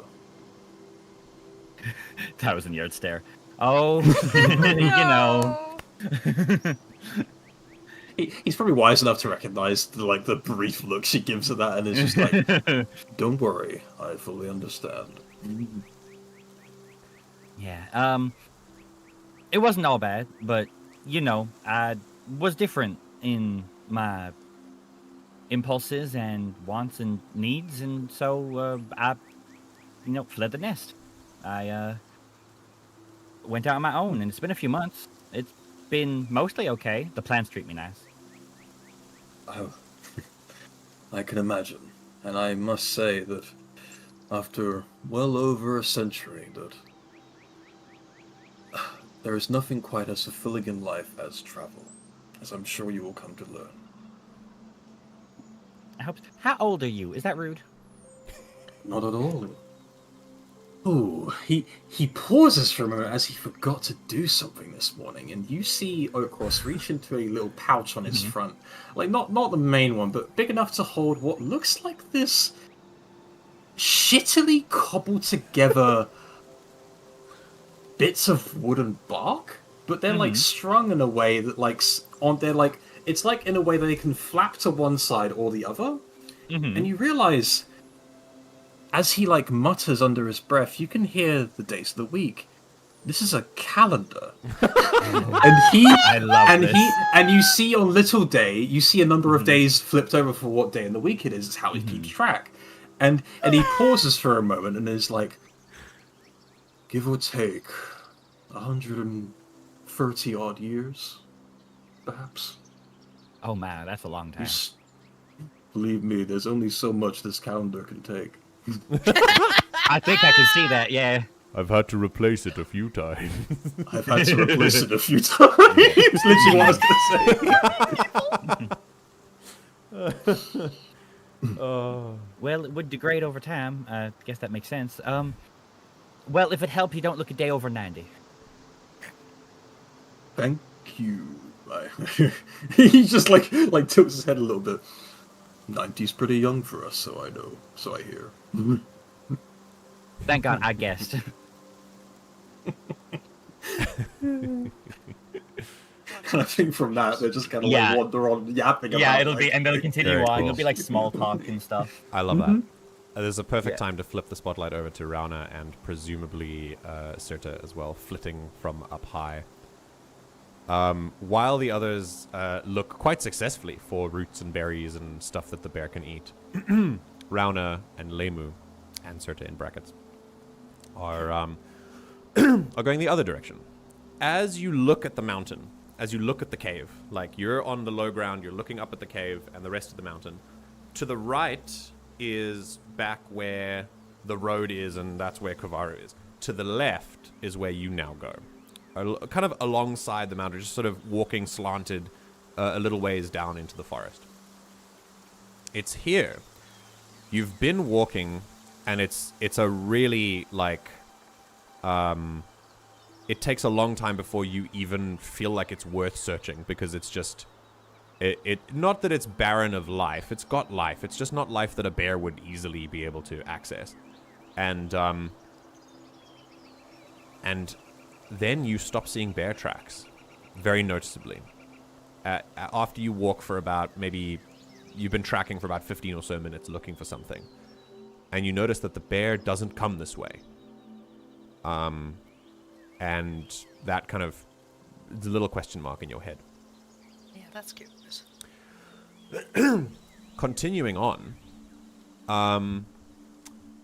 Speaker 4: That was a weird stare. Oh, you know.
Speaker 2: He's probably wise enough to recognize the brief look she gives at that, and is just like, "Don't worry, I fully understand."
Speaker 4: Yeah. It wasn't all bad, but I was different in my impulses and wants and needs, and so I, fled the nest. I went out on my own, and it's been a few months. It's been mostly okay. The plants treat me nice.
Speaker 2: Oh, I can imagine. And I must say that after well over a century, that there is nothing quite as fulfilling in life as travel, as I'm sure you will come to learn.
Speaker 4: I hope. How old are you? Is that rude?
Speaker 2: Not at all. Oh, he pauses for a moment as he forgot to do something this morning, and you see Ochros reach into a little pouch on his front, like not the main one, but big enough to hold what looks like this shittily cobbled together bits of wood and bark, but they're like strung in a way that it's like in a way that they can flap to one side or the other, and you realize, as he mutters under his breath, you can hear the days of the week. This is a calendar.
Speaker 4: I love this.
Speaker 2: And you see on Little Day, you see a number of days flipped over for what day in the week it is. It's how he keeps track. And he pauses for a moment and is like, give or take 130 odd years, perhaps.
Speaker 4: Oh man, that's a long time.
Speaker 2: Believe me, there's only so much this calendar can take.
Speaker 4: I think I can see that, yeah.
Speaker 1: I've had to replace it a few times.
Speaker 2: I've had to replace it a few times. It's literally what I was going to say.
Speaker 4: Well, it would degrade over time. I guess that makes sense. Well, if it helps, you don't look a day over 90.
Speaker 2: Thank you. He just tilts his head a little bit. 90's pretty young for us, so I know. So I hear.
Speaker 4: Thank God I guessed.
Speaker 2: I think from that they're just kind of wander on yapping about.
Speaker 4: Yeah, it'll be, and they'll continue on.
Speaker 1: Cool.
Speaker 4: It'll be like small talk and stuff.
Speaker 1: I love that. There's a perfect time to flip the spotlight over to Rauna and presumably Cyrta as well, flitting from up high. While the others look quite successfully for roots and berries and stuff that the bear can eat, Rauna and Leimu, and Cyrta in brackets, are going the other direction. As you look at the mountain, as you look at the cave, like you're on the low ground, you're looking up at the cave and the rest of the mountain, to the right is back where the road is, and that's where Kavaru is. To the left is where you now go. Kind of alongside the mountain, just sort of walking slanted a little ways down into the forest. It's here. You've been walking, and it's a really, it takes a long time before you even feel like it's worth searching, because it's just, not that it's barren of life, it's got life, it's just not life that a bear would easily be able to access. And then you stop seeing bear tracks, very noticeably. After you walk for about, maybe, you've been tracking for about 15 or so minutes looking for something. and you notice that the bear doesn't come this way. And that kind of the little question mark in your head.
Speaker 5: Yeah, that's curious.
Speaker 1: Continuing on,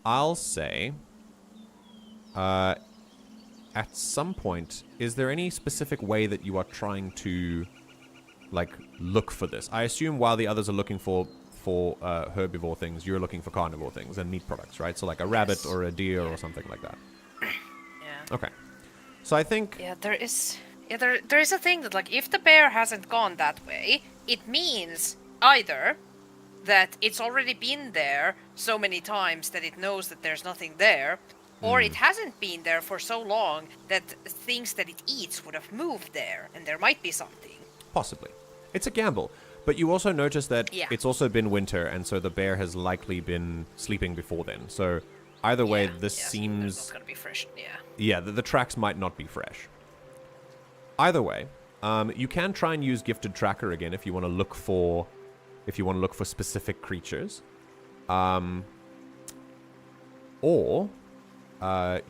Speaker 1: I'll say, at some point, is there any specific way that you are trying to, like, look for this? I assume while the others are looking for herbivore things, you're looking for carnivore things and meat products, right? So like a rabbit or a deer or something like that.
Speaker 5: Yeah.
Speaker 1: Okay. So I think...
Speaker 5: Yeah, there is a thing that, like, if the bear hasn't gone that way, it means either that it's already been there so many times that it knows that there's nothing there, or it hasn't been there for so long that things that it eats would have moved there, and there might be something.
Speaker 1: Possibly. It's a gamble. But you also notice that it's also been winter, and so the bear has likely been sleeping before then. So either way, this seems...
Speaker 5: So it's not gonna be fresh,
Speaker 1: Yeah, the tracks might not be fresh. Either way, you can try and use Gifted Tracker again if you want to look for specific creatures. Or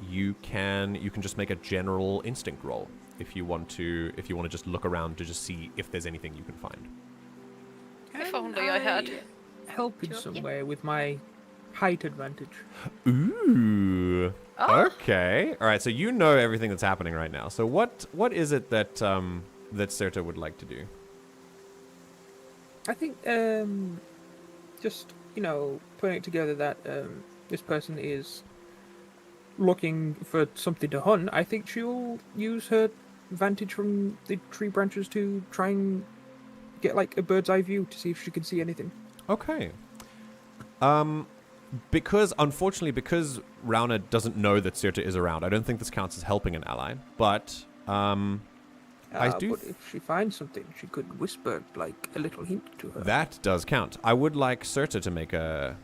Speaker 1: you can just make a general instinct roll if you want to just look around to just see if there's anything you can find.
Speaker 5: If only I had
Speaker 3: help in some way with my height advantage.
Speaker 1: Ooh. Oh. Okay. All right. So you know everything that's happening right now. So what is it that that Cyrta would like to do?
Speaker 3: I think just putting it together that this person is looking for something to hunt. I think she'll use her vantage from the tree branches to try and get like a bird's eye view to see if she can see anything.
Speaker 1: Okay. Because Rauna doesn't know that Cyrta is around, I don't think this counts as helping an ally. But I do.
Speaker 3: But if she finds something, she could whisper like a little hint to her.
Speaker 1: That does count. I would like Cyrta to make a.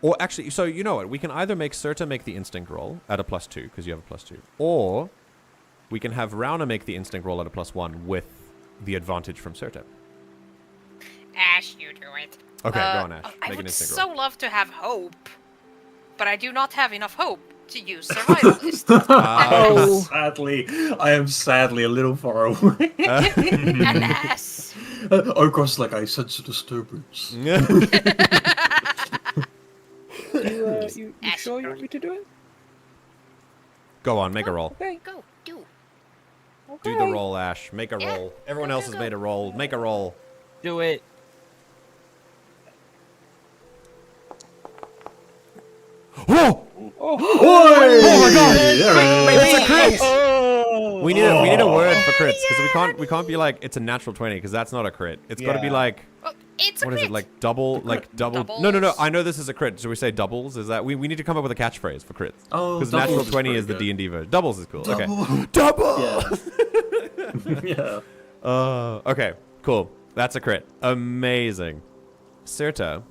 Speaker 1: Or actually, so you know what? We can either make Cyrta make the instinct roll at a +2 because you have a +2, or we can have Rauna make the instinct roll at a +1 with the advantage from Cyrta.
Speaker 5: Ash, you do it.
Speaker 1: Okay, go on, Ash.
Speaker 5: I
Speaker 1: Make an
Speaker 5: would
Speaker 1: instinct
Speaker 5: so
Speaker 1: roll.
Speaker 5: love to have hope, but I do not have enough hope to use survivalist.
Speaker 2: I am sadly a little far away.
Speaker 5: Alas.
Speaker 2: Ochros, like, I sense a disturbance.
Speaker 3: You sure you want me to do it?
Speaker 1: Go on, make a roll.
Speaker 3: Okay.
Speaker 5: Go, do.
Speaker 1: Do the roll, Ash. Make a roll. Everyone else has made a roll. Make a roll.
Speaker 4: Do it.
Speaker 1: Oh!
Speaker 2: Oh
Speaker 1: my god! It's a crit!
Speaker 4: Oh!
Speaker 1: We need a word for crits because we can't be like it's a natural 20 because that's not a crit. It's got to be like
Speaker 5: It's a
Speaker 1: what
Speaker 5: crit.
Speaker 1: is it like double
Speaker 5: Doubles.
Speaker 1: No. I know this is a crit. Should we say doubles? Is that we need to come up with a catchphrase for crits?
Speaker 2: Oh,
Speaker 1: because natural
Speaker 2: doubles is
Speaker 1: 20
Speaker 2: pretty
Speaker 1: is the
Speaker 2: good.
Speaker 1: D&D version. Doubles is cool.
Speaker 2: Double.
Speaker 1: Okay. Double.
Speaker 2: Yeah.
Speaker 1: Okay. Cool. That's a crit. Amazing. Cyrta,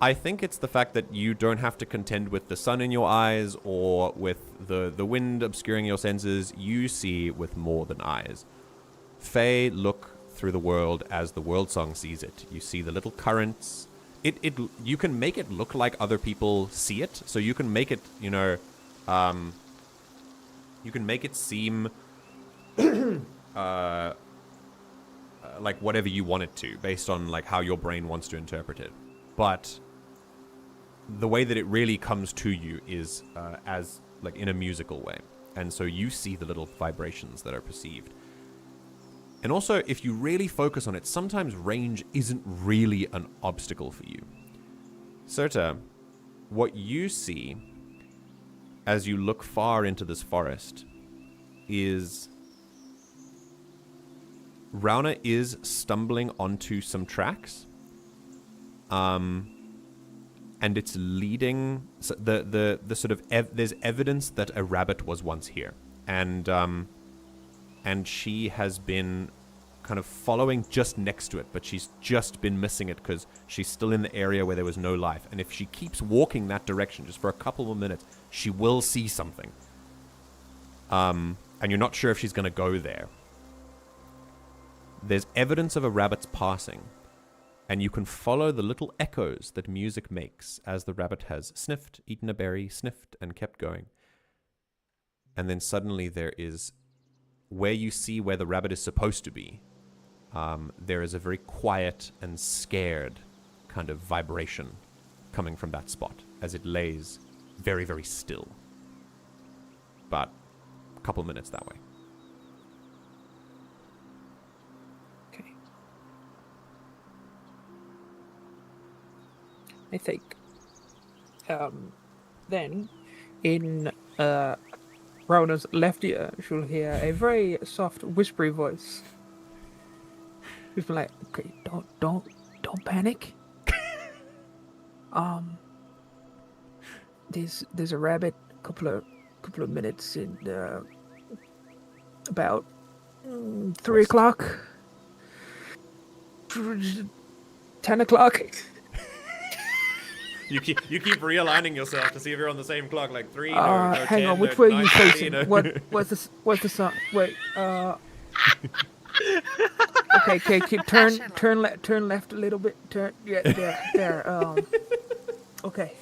Speaker 1: I think it's the fact that you don't have to contend with the sun in your eyes or with the wind obscuring your senses. You see with more than eyes. Fae look through the world as the world song sees it. You see the little currents. You can make it look like other people see it. So you can make it, you can make it seem like whatever you want it to, based on like how your brain wants to interpret it. But the way that it really comes to you is as like in a musical way. And so you see the little vibrations that are perceived. And also, if you really focus on it, sometimes range isn't really an obstacle for you. Cyrta, what you see as you look far into this forest is Rauna is stumbling onto some tracks. And it's leading the sort of there's evidence that a rabbit was once here, and she has been kind of following just next to it, but she's just been missing it because she's still in the area where there was no life. And if she keeps walking that direction just for a couple more minutes, she will see something. And you're not sure if she's going to go there. There's evidence of a rabbit's passing, And you can follow the little echoes that music makes as the rabbit has sniffed, eaten a berry, sniffed, and kept going. And then suddenly there is, where you see where the rabbit is supposed to be, there is a very quiet and scared kind of vibration coming from that spot as it lays very, very still. About a couple minutes that way.
Speaker 3: Okay. I think. Then, in Rauna's left ear, she'll hear a very soft, whispery voice. She's like, "Okay, don't panic. There's a rabbit. Couple of minutes in about 3 o'clock, 10 o'clock."
Speaker 1: You keep realigning yourself to see if you're on the same clock, like 3,
Speaker 3: hang
Speaker 1: 10,
Speaker 3: on, which way are you
Speaker 1: 9:30,
Speaker 3: facing? What's the sun? Wait, okay, keep turn left a little bit. There. Okay,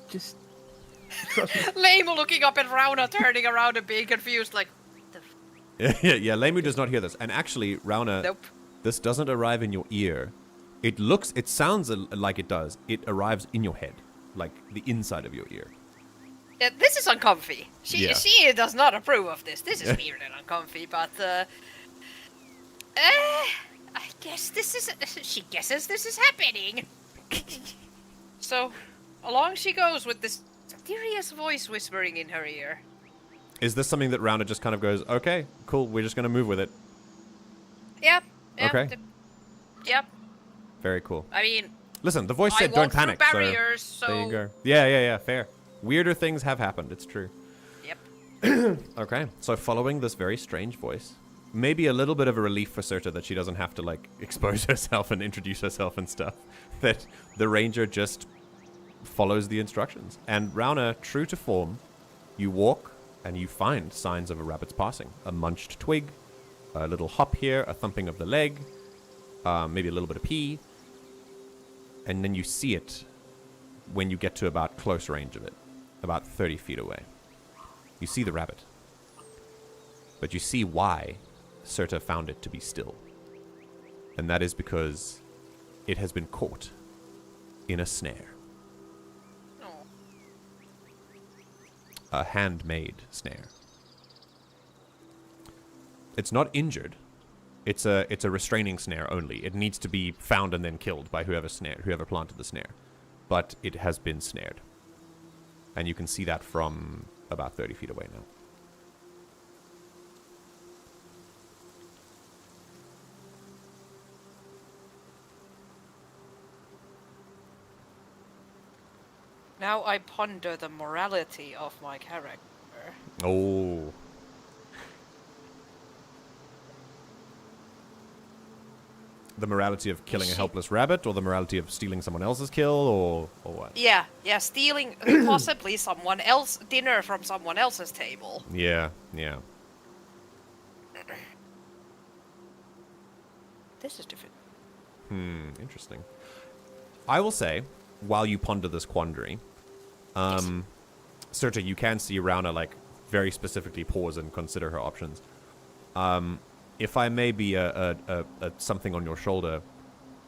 Speaker 3: just trust me.
Speaker 5: Leimu looking up at Rauna, turning around and being confused, like,
Speaker 1: yeah, Leimu does not hear this. And actually, Rauna,
Speaker 5: nope.
Speaker 1: This doesn't arrive in your ear. It sounds like it does. It arrives in your head, like the inside of your ear.
Speaker 5: Yeah, this is uncomfy.
Speaker 1: Yeah.
Speaker 5: She does not approve of this. This is weird and uncomfy, but I guess she guesses this is happening. So, along she goes with this mysterious voice whispering in her ear.
Speaker 1: Is this something that Rauna just kind of goes, okay, cool, we're just going to move with it?
Speaker 5: Yep.
Speaker 1: Okay.
Speaker 5: Yep.
Speaker 1: Very cool.
Speaker 5: I mean,
Speaker 1: listen, the voice said don't panic.
Speaker 5: Barriers, so
Speaker 1: there you go. Yeah, fair. Weirder things have happened, it's true.
Speaker 5: Yep.
Speaker 1: Okay, so following this very strange voice, maybe a little bit of a relief for Cyrta that she doesn't have to, like, expose herself and introduce herself and stuff, that the ranger just follows the instructions. And Rauna, true to form, you walk and you find signs of a rabbit's passing. A munched twig, a little hop here, a thumping of the leg, maybe a little bit of pee. And then you see it when you get to about close range of it, about 30 feet away. You see the rabbit. But you see why Cyrta found it to be still. And that is because it has been caught in a snare.
Speaker 5: Oh.
Speaker 1: A handmade snare. It's not injured. It's a restraining snare only. It needs to be found and then killed by whoever planted the snare. But it has been snared. And you can see that from about 30 feet away now.
Speaker 5: Now I ponder the morality of my character.
Speaker 1: Oh. The morality of killing a helpless rabbit, or the morality of stealing someone else's kill, or what?
Speaker 5: Yeah, stealing possibly someone else dinner from someone else's table.
Speaker 1: Yeah.
Speaker 5: This is different.
Speaker 1: Interesting. I will say, while you ponder this quandary, Cyrta, you can see Rauna, like, very specifically pause and consider her options. If I may be a something on your shoulder,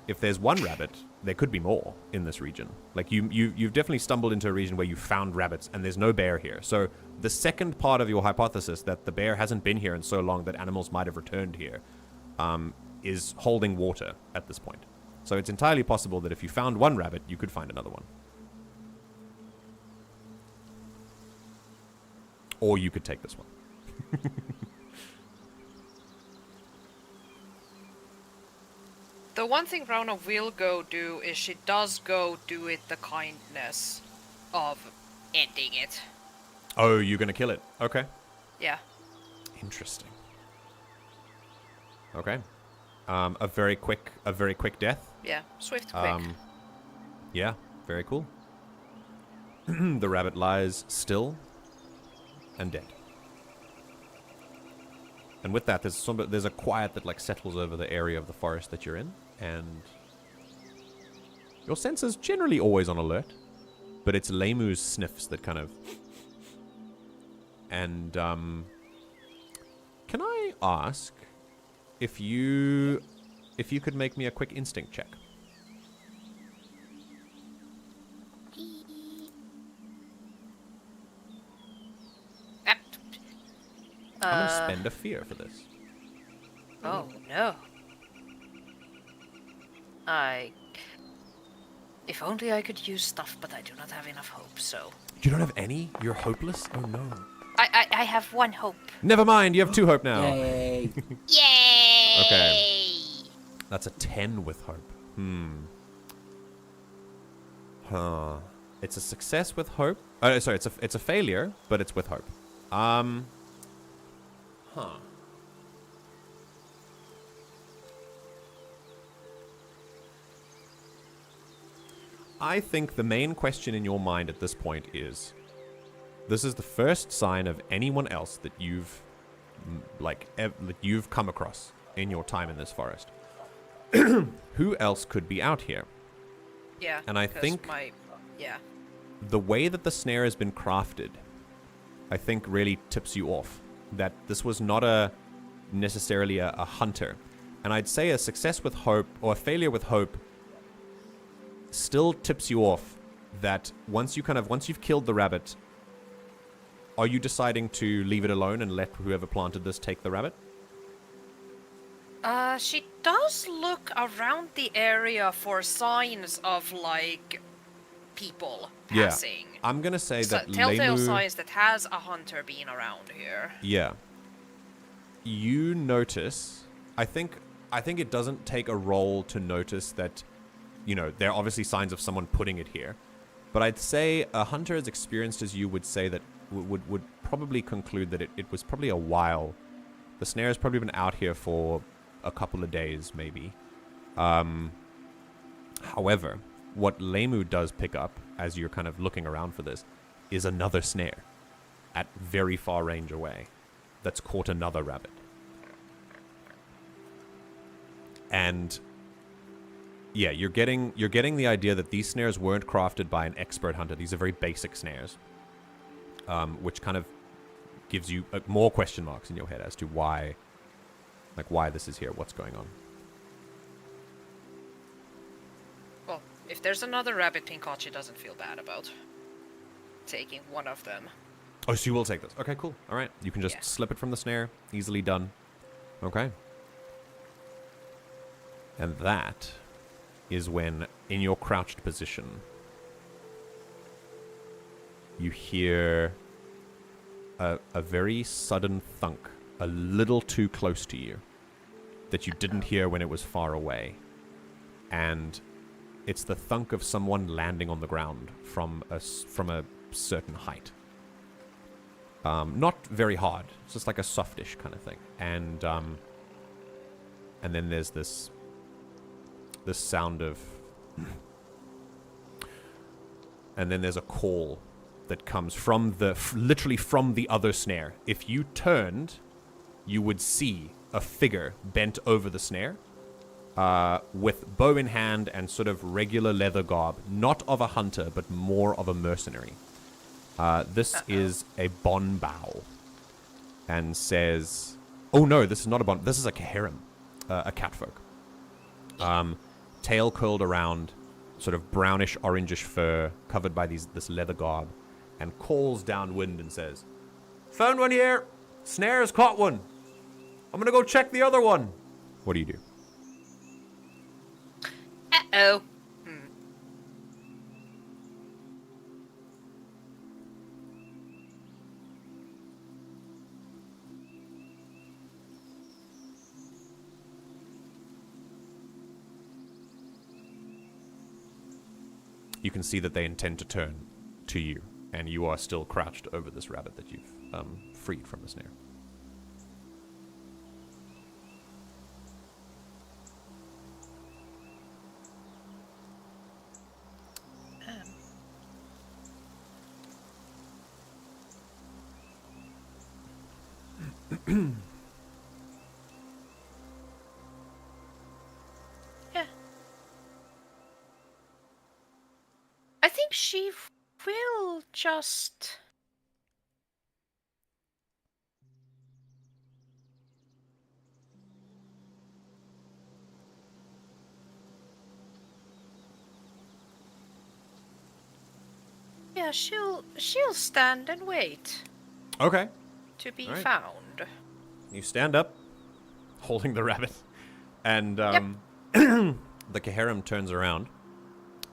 Speaker 1: if there's one rabbit, there could be more in this region. Like, you've definitely stumbled into a region where you found rabbits, and there's no bear here. So the second part of your hypothesis that the bear hasn't been here in so long that animals might have returned here is holding water at this point. So it's entirely possible that if you found one rabbit, you could find another one. Or you could take this one.
Speaker 5: The one thing Rauna will go do is she does go do it the kindness of ending it.
Speaker 1: Oh, you're gonna kill it. Okay.
Speaker 5: Yeah.
Speaker 1: Interesting. Okay. A very quick death.
Speaker 5: Yeah, swift, quick.
Speaker 1: Yeah, very cool. The rabbit lies still and dead. And with that, there's a quiet that, like, settles over the area of the forest that you're in, and Your senses generally always on alert, but it's Leimu's sniffs that kind of... And, can I ask if you could make me a quick instinct check? I'm gonna spend a fear for this.
Speaker 5: Oh, no. If only I could use stuff, but I do not have enough hope, so...
Speaker 1: You don't have any? You're hopeless? Oh, no.
Speaker 5: I have 1 hope.
Speaker 1: Never mind, you have 2 hope now.
Speaker 2: Yay!
Speaker 5: Yay!
Speaker 1: Okay. That's a 10 with hope. Huh. It's a success with hope. Sorry, it's a failure, but it's with hope. Huh. I think the main question in your mind at this point is, this is the first sign of anyone else that you've, that you've come across in your time in this forest. Who else could be out here?
Speaker 5: Yeah.
Speaker 1: And I think the way that the snare has been crafted, I think really tips you off that this was not necessarily a hunter. And I'd say a success with hope or a failure with hope still tips you off that once you've killed the rabbit, are you deciding to leave it alone and let whoever planted this take the rabbit?
Speaker 5: She does look around the area for signs of, people passing.
Speaker 1: Yeah. I'm gonna say that
Speaker 5: telltale
Speaker 1: Leimu...
Speaker 5: signs that has a hunter been around here.
Speaker 1: Yeah. You notice... I think it doesn't take a roll to notice that, there are obviously signs of someone putting it here. But I'd say a hunter as experienced as you would say that would probably conclude that it was probably a while. The snare has probably been out here for a couple of days, maybe. However, what Leimu does pick up, as you're kind of looking around for this, is another snare at very far range away that's caught another rabbit. And yeah, you're getting the idea that these snares weren't crafted by an expert hunter. These are very basic snares, which kind of gives you more question marks in your head as to why this is here, what's going on.
Speaker 5: Well, if there's another rabbit, Pinkachi doesn't feel bad about taking one of them.
Speaker 1: Oh, so you will take this. Okay, cool. All right. You can just slip it from the snare. Easily done. Okay. And that is when, in your crouched position, you hear a very sudden thunk, a little too close to you, that you didn't hear when it was far away. And it's the thunk of someone landing on the ground from a certain height. Not very hard. It's just like a softish kind of thing. And then there's this sound of... And then there's a call that comes from literally from the other snare. If you turned, you would see a figure bent over the snare, with bow in hand and sort of regular leather garb, not of a hunter, but more of a mercenary. This is a bonbow, and says, "Oh no, this is not a bon. This is a caherim, a catfolk. Tail curled around, sort of brownish, orangish fur, covered by this leather garb, and calls downwind and says, 'Found one here. Snare's caught one. I'm gonna go check the other one.' What do you do?"
Speaker 5: Uh-oh.
Speaker 1: You can see that they intend to turn to you, and you are still crouched over this rabbit that you've freed from the snare.
Speaker 5: Yeah. I think she will just... Yeah, she'll stand and wait
Speaker 1: Okay.
Speaker 5: to be
Speaker 1: All right.
Speaker 5: found.
Speaker 1: You stand up, holding the rabbit, and the Caharim turns around,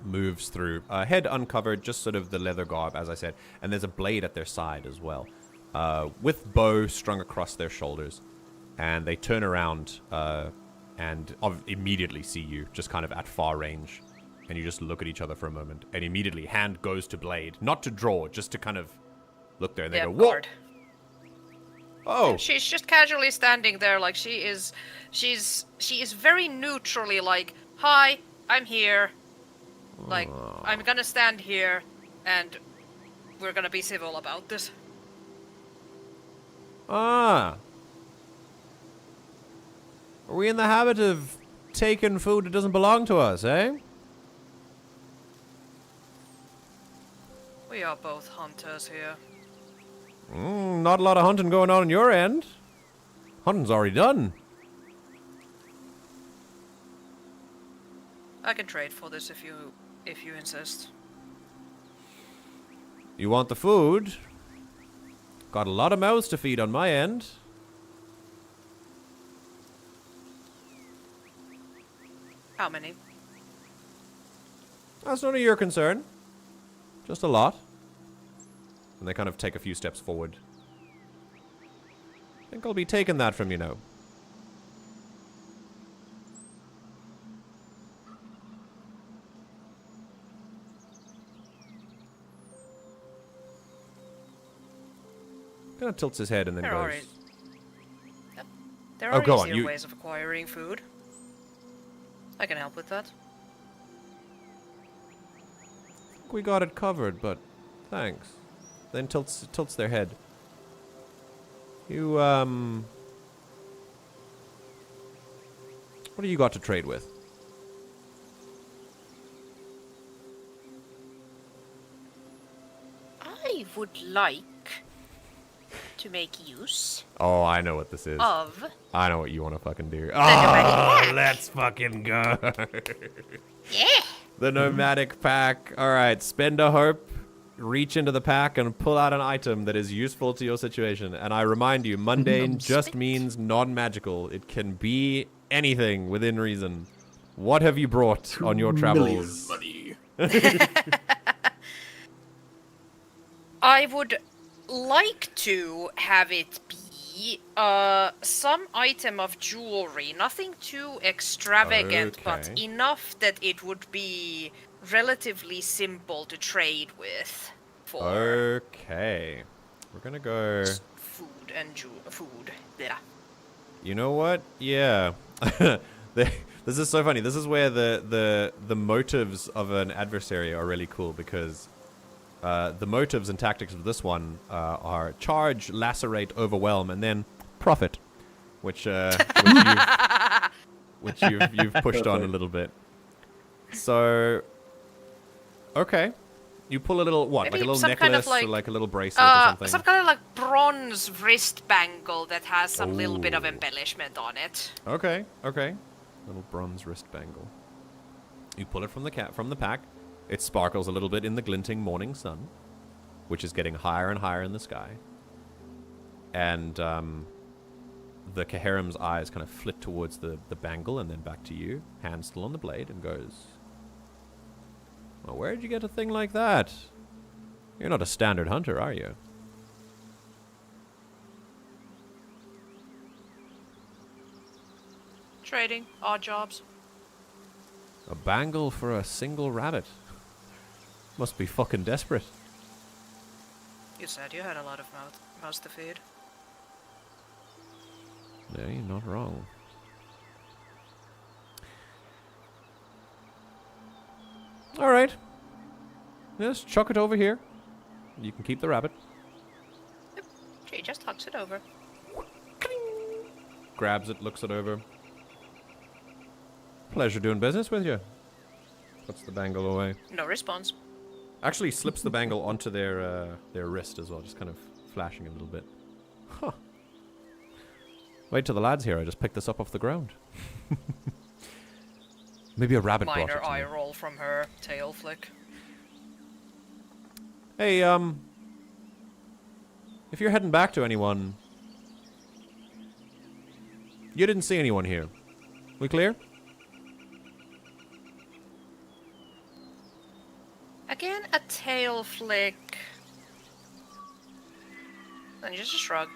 Speaker 1: moves through, head uncovered, just sort of the leather garb, as I said, and there's a blade at their side as well, with bow strung across their shoulders, and they turn around and immediately see you, just kind of at far range, and you just look at each other for a moment, and immediately hand goes to blade, not to draw, just to kind of look there, and they go, "Whoa!"
Speaker 5: Guard.
Speaker 1: Oh,
Speaker 5: She's just casually standing there, like she's very neutrally like, "Hi, I'm here." Like, I'm gonna stand here, and we're gonna be civil about this.
Speaker 1: Ah. Are we in the habit of taking food that doesn't belong to us, eh?
Speaker 5: We are both hunters here.
Speaker 1: Not a lot of hunting going on your end. Hunting's already done.
Speaker 5: I can trade for this if you insist.
Speaker 1: You want the food? Got a lot of mouths to feed on my end.
Speaker 5: How many?
Speaker 1: That's none of your concern. Just a lot. And they kind of take a few steps forward. I think I'll be taking that from you now. Kind of tilts his head and then
Speaker 5: There
Speaker 1: goes.
Speaker 5: There are
Speaker 1: go on,
Speaker 5: easier ways of acquiring food. I can help with that.
Speaker 1: I think we got it covered, but thanks. Then tilts their head. You, what do you got to trade with?
Speaker 5: I would like to make use
Speaker 1: Oh, I know what this is.
Speaker 5: of
Speaker 1: I know what you want to fucking do.
Speaker 5: nomadic
Speaker 1: Oh,
Speaker 5: pack.
Speaker 1: let's fucking go.
Speaker 5: Yeah.
Speaker 1: The nomadic pack. All right, spend a hope, reach into the pack, and pull out an item that is useful to your situation. And I remind you, mundane just means non-magical. It can be anything within reason. What have you brought on your travels?
Speaker 2: Money.
Speaker 5: I would like to have it be some item of jewelry, nothing too extravagant, but
Speaker 1: Okay.
Speaker 5: enough that it would be relatively simple to trade with for
Speaker 1: Okay. We're gonna go...
Speaker 5: food and food. Yeah.
Speaker 1: You know what? Yeah. This is so funny. This is where the motives of an adversary are really cool, because the motives and tactics of this one are charge, lacerate, overwhelm, and then profit, which you've pushed on a little bit. So, okay, you pull a little what,
Speaker 5: Maybe
Speaker 1: like a little
Speaker 5: some
Speaker 1: necklace
Speaker 5: kind of, like,
Speaker 1: or like a little bracelet or something.
Speaker 5: Some kind of like bronze wrist bangle that has some little bit of
Speaker 1: Ooh.
Speaker 5: embellishment on it.
Speaker 1: Okay, little bronze wrist bangle. You pull it from the pack. It sparkles a little bit in the glinting morning sun, which is getting higher and higher in the sky. And the Caharim's eyes kind of flit towards the bangle and then back to you, hand still on the blade, and goes, "Well, where'd you get a thing like that? You're not a standard hunter, are you?"
Speaker 5: Trading, odd jobs.
Speaker 1: A bangle for a single rabbit. Must be fucking desperate.
Speaker 5: You said you had a lot of mouths to feed.
Speaker 1: No, you're not wrong. All right. Just chuck it over here. You can keep the rabbit.
Speaker 5: She just hucks it over.
Speaker 1: Grabs it, looks it over. Pleasure doing business with you. Puts the bangle away.
Speaker 5: No response.
Speaker 1: Actually slips the bangle onto their wrist as well, just kind of flashing a little bit. Huh. Wait till the lad's here. I just picked this up off the ground. Maybe a rabbit brought it
Speaker 5: Minor
Speaker 1: to
Speaker 5: eye
Speaker 1: me.
Speaker 5: roll from her, tail flick.
Speaker 1: Hey, if you're heading back to anyone, you didn't see anyone here. We clear?
Speaker 5: Again, a tail flick. And just a shrug.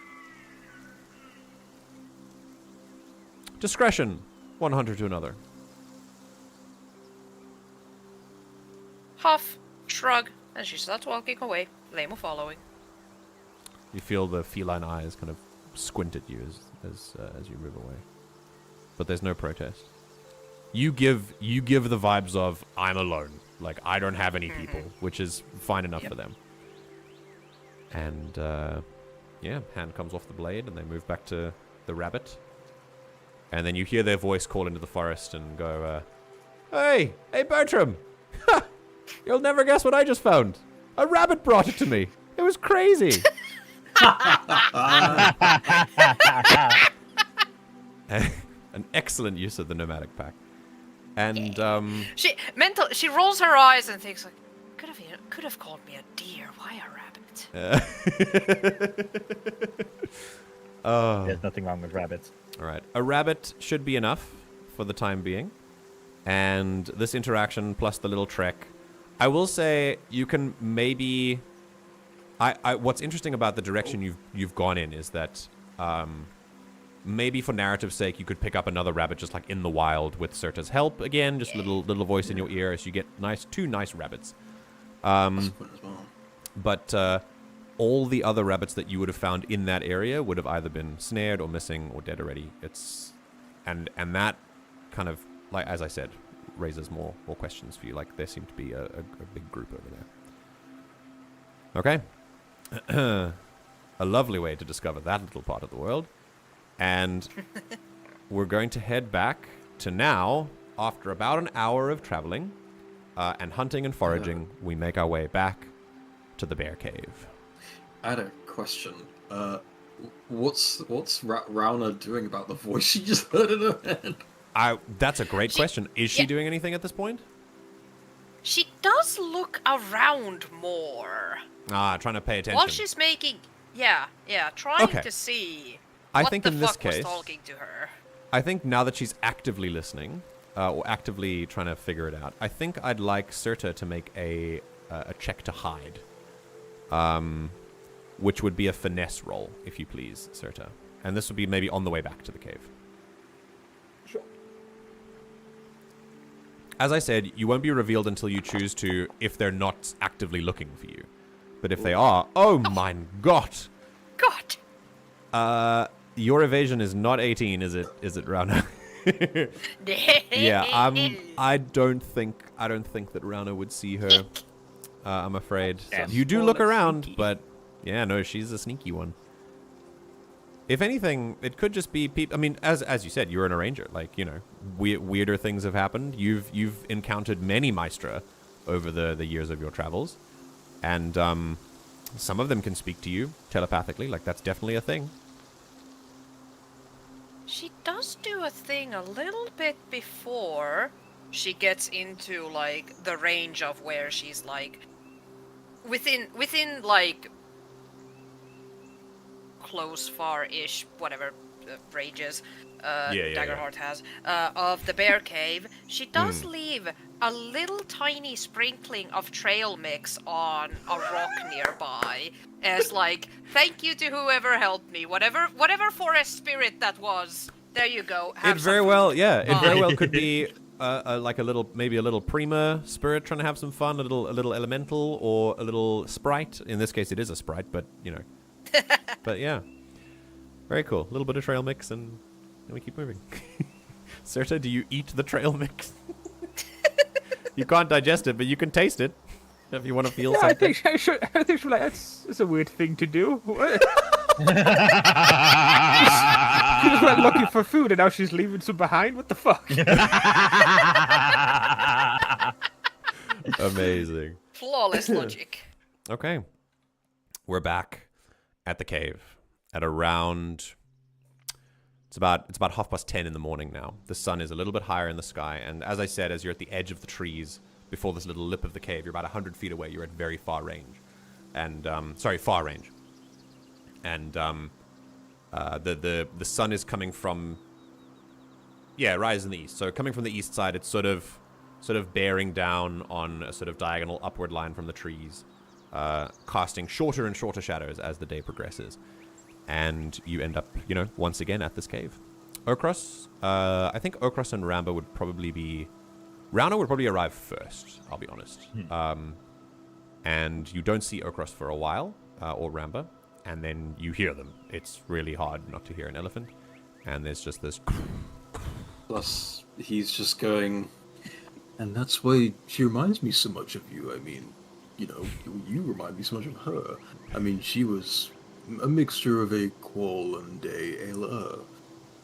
Speaker 1: Discretion, one hunter to another.
Speaker 5: Huff, shrug, and she starts walking away. Leimu following.
Speaker 1: You feel the feline eyes kind of squint at you as you move away, but there's no protest. You give the vibes of I'm alone, like I don't have any people, which is fine enough for them. And yeah, hand comes off the blade, and they move back to the rabbit. And then you hear their voice call into the forest and go, "Hey, Bertram! You'll never guess what I just found. A rabbit brought it to me. It was crazy." An excellent use of the nomadic pack. And
Speaker 5: She rolls her eyes and thinks like, could have called me a deer. Why a rabbit?
Speaker 4: There's nothing wrong with rabbits.
Speaker 1: All right, a rabbit should be enough for the time being. And this interaction plus the little trek, I will say you can maybe. What's interesting about the direction you've gone in is that maybe for narrative's sake you could pick up another rabbit just like in the wild with Cyrta's help again, just a little voice in your ear as you get two nice rabbits. But all the other rabbits that you would have found in that area would have either been snared or missing or dead already. And that kind of, like as I said, raises more questions for you. Like there seemed to be a big group over there. Okay. A lovely way to discover that little part of the world. And we're going to head back to now, after about an hour of traveling and hunting and foraging, we make our way back to the bear cave.
Speaker 2: I had a question. What's Rauna doing about the voice she just heard in her head?
Speaker 1: That's a great question. Is she doing anything at this point?
Speaker 5: She does look around more.
Speaker 1: Trying to pay attention.
Speaker 5: While she's making, trying to see what the fuck was talking to her.
Speaker 1: I think now that she's actively listening, or actively trying to figure it out, I think I'd like Cyrta to make a check to hide. Which would be a finesse roll, if you please, Cyrta. And this would be maybe on the way back to the cave.
Speaker 3: Sure.
Speaker 1: As I said, you won't be revealed until you choose to, if they're not actively looking for you. But if they are, oh my god!
Speaker 5: God!
Speaker 1: Your evasion is not 18, is it, Rauna? Yeah, I don't think that Rauna would see her. I'm afraid. You do look around, sneaky. But yeah, no, she's a sneaky one. If anything, it could just be people. I mean, as you said, you're an arranger. Like, you know, weirder things have happened. You've encountered many maestra over the years of your travels, and some of them can speak to you telepathically. Like, that's definitely a thing.
Speaker 5: She does do a thing a little bit before she gets into like the range of where she's like within like close, far-ish, whatever ranges Daggerheart has of the bear cave. She does leave a little tiny sprinkling of trail mix on a rock nearby as like, thank you to whoever helped me, whatever forest spirit that was. There you go.
Speaker 1: It very well could be like maybe a little prima spirit trying to have some fun, a little elemental, or a little sprite. In this case, it is a sprite, but you know. But yeah, very cool. A little bit of trail mix, and then we keep moving. Cyrta, do you eat the trail mix? You can't digest it, but you can taste it if you want to feel something.
Speaker 3: I think she's like, that's a weird thing to do. She just went looking for food, and now she's leaving some behind. What the fuck?
Speaker 1: Amazing.
Speaker 5: Flawless logic.
Speaker 1: Okay. We're back at the cave at around... It's about 10:30 in the morning now. The sun is a little bit higher in the sky, and as I said, as you're at the edge of the trees before this little lip of the cave, you're about 100 feet away. You're at very far range. And, far range. And, the sun is coming from... Yeah, rise in the east. So coming from the east side, it's sort of bearing down on a sort of diagonal upward line from the trees, casting shorter and shorter shadows as the day progresses. And you end up, once again at this cave. Ochros, I think Ochros and Ramba would probably be... Rauna would probably arrive first, I'll be honest. And you don't see Ochros for a while, or Ramba, and then you hear them. It's really hard not to hear an elephant. And there's just this...
Speaker 2: Plus, he's just going... And that's why she reminds me so much of you. I mean, you remind me so much of her. I mean, she was a mixture of a Quoll and a Ayla.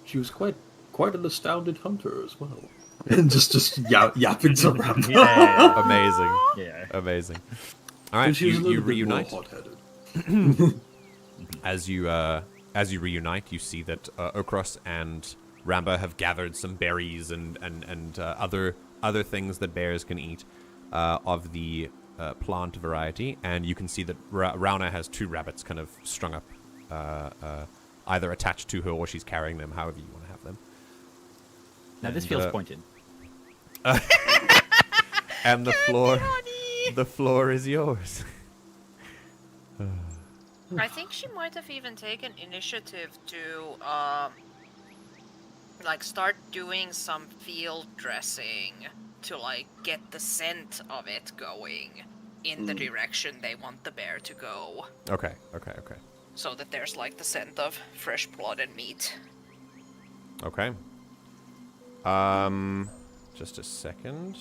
Speaker 2: She was quite an astounded hunter as well. And just yapping to Ramba.
Speaker 4: Yeah.
Speaker 1: Amazing.
Speaker 4: Yeah.
Speaker 1: Amazing. All right, you reunite. As you reunite, you see that Ochros and Ramba have gathered some berries and other things that bears can eat of the plant variety, and you can see that Rauna has 2 rabbits kind of strung up, either attached to her or she's carrying them, however you want to have them.
Speaker 4: Now this feels pointed.
Speaker 1: And the floor is yours.
Speaker 5: I think she might have even taken initiative to start doing some field dressing to get the scent of it going in the direction they want the bear to go.
Speaker 1: Okay.
Speaker 5: So that there's the scent of fresh blood and meat.
Speaker 1: Okay. Just a second.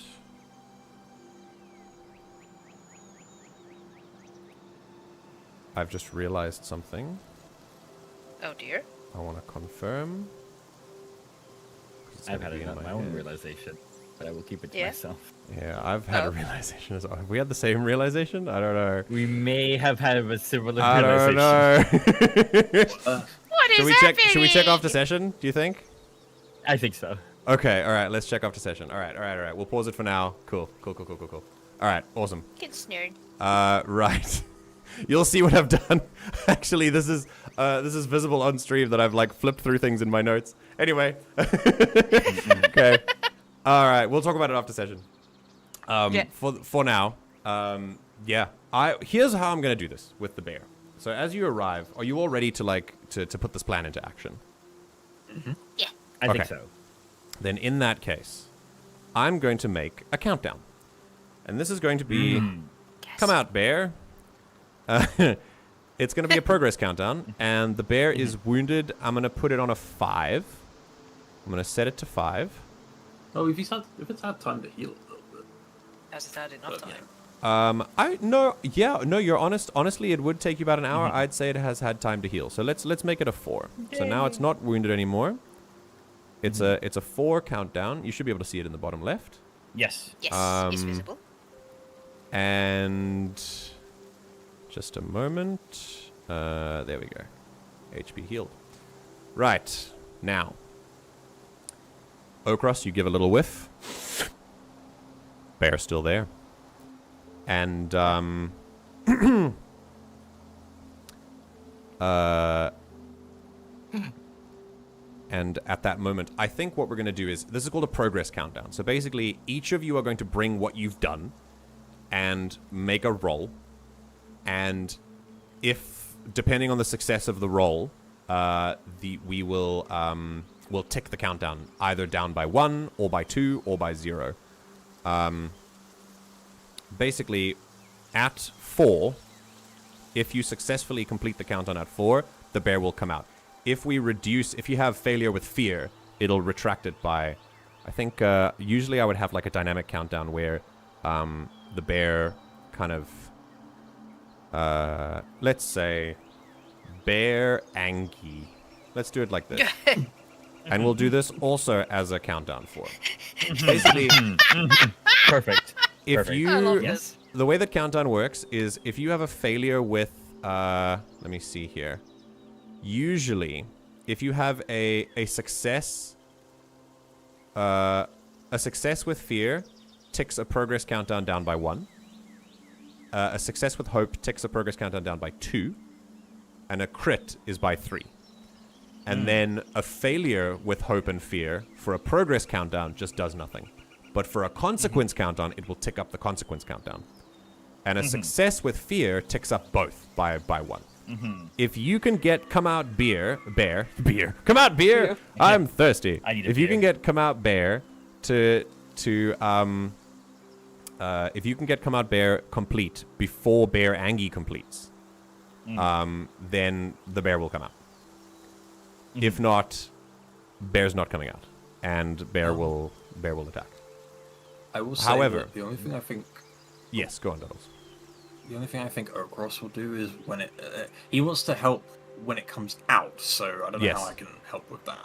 Speaker 1: I've just realized something.
Speaker 5: Oh dear.
Speaker 1: I want to confirm.
Speaker 4: I've had my own realization, but I will keep it to myself.
Speaker 1: Yeah, I've had a realization as well. Have we had the same realization? I don't know.
Speaker 4: We may have had a similar
Speaker 1: I
Speaker 4: realization.
Speaker 1: don't know.
Speaker 5: What is happening?
Speaker 1: Should we check after session, do you think?
Speaker 4: I think so.
Speaker 1: Okay, alright, let's check after session. Alright. We'll pause it for now. Cool. Alright, awesome.
Speaker 5: Kids nerd.
Speaker 1: Right. You'll see what I've done. Actually, this is visible on stream that I've flipped through things in my notes. Anyway. Okay. All right, we'll talk about it after session. For now, here's how I'm gonna do this with the bear. So as you arrive, are you all ready to to put this plan into action?
Speaker 5: Mm-hmm. Yeah.
Speaker 4: I think so.
Speaker 1: Then in that case, I'm going to make a countdown, and this is going to be, come out, bear. It's going to be a progress countdown, and the bear is wounded. I'm going to put it on a 5. I'm going to set it to 5.
Speaker 2: Oh, if it's had time to heal a little bit.
Speaker 5: Has it had enough time?
Speaker 1: You're honest. Honestly, it would take you about an hour. I'd say it has had time to heal. So let's make it a 4. Yay. So now it's not wounded anymore. It's a 4 countdown. You should be able to see it in the bottom left.
Speaker 4: Yes.
Speaker 5: Yes, it's visible.
Speaker 1: And just a moment. There we go. HP healed. Right. Now. Ochros, you give a little whiff. Bear's still there. And, and at that moment, I think what we're going to do is, this is called a progress countdown. So basically, each of you are going to bring what you've done and make a roll. And if, depending on the success of the roll, we'll tick the countdown either down by 1 or by 2 or by 0. Basically, at 4, if you successfully complete the countdown at 4, the bear will come out. If you have failure with fear, it'll retract it by, I think, usually I would have a dynamic countdown where the bear kind of, let's say, bear Angie. Let's do it like this. And we'll do this also as a countdown for. Basically,
Speaker 4: perfect.
Speaker 1: if
Speaker 4: Perfect.
Speaker 1: you
Speaker 5: I love
Speaker 4: Yes.
Speaker 5: this.
Speaker 1: the way that countdown works is if you have a failure with let me see here. Usually, if you have a success with fear ticks a progress countdown down by 1. A success with hope ticks a progress countdown down by 2. And a crit is by 3. And then a failure with hope and fear for a progress countdown just does nothing. But for a consequence countdown, it will tick up the consequence countdown. And a success with fear ticks up both by 1. If you can get come out beer, I'm thirsty.
Speaker 4: I need a
Speaker 1: if you
Speaker 4: beer.
Speaker 1: can get come out bear if you can get come out bear complete before bear Angie completes, then the bear will come out. If not, bear's not coming out, and bear will attack.
Speaker 2: I will say
Speaker 1: However-
Speaker 2: that the only thing I think
Speaker 1: Yes, go on, Doddles.
Speaker 2: the only thing I think Ochros will do is when it he wants to help when it comes out. So I don't know
Speaker 1: Yes.
Speaker 2: how I can help with that.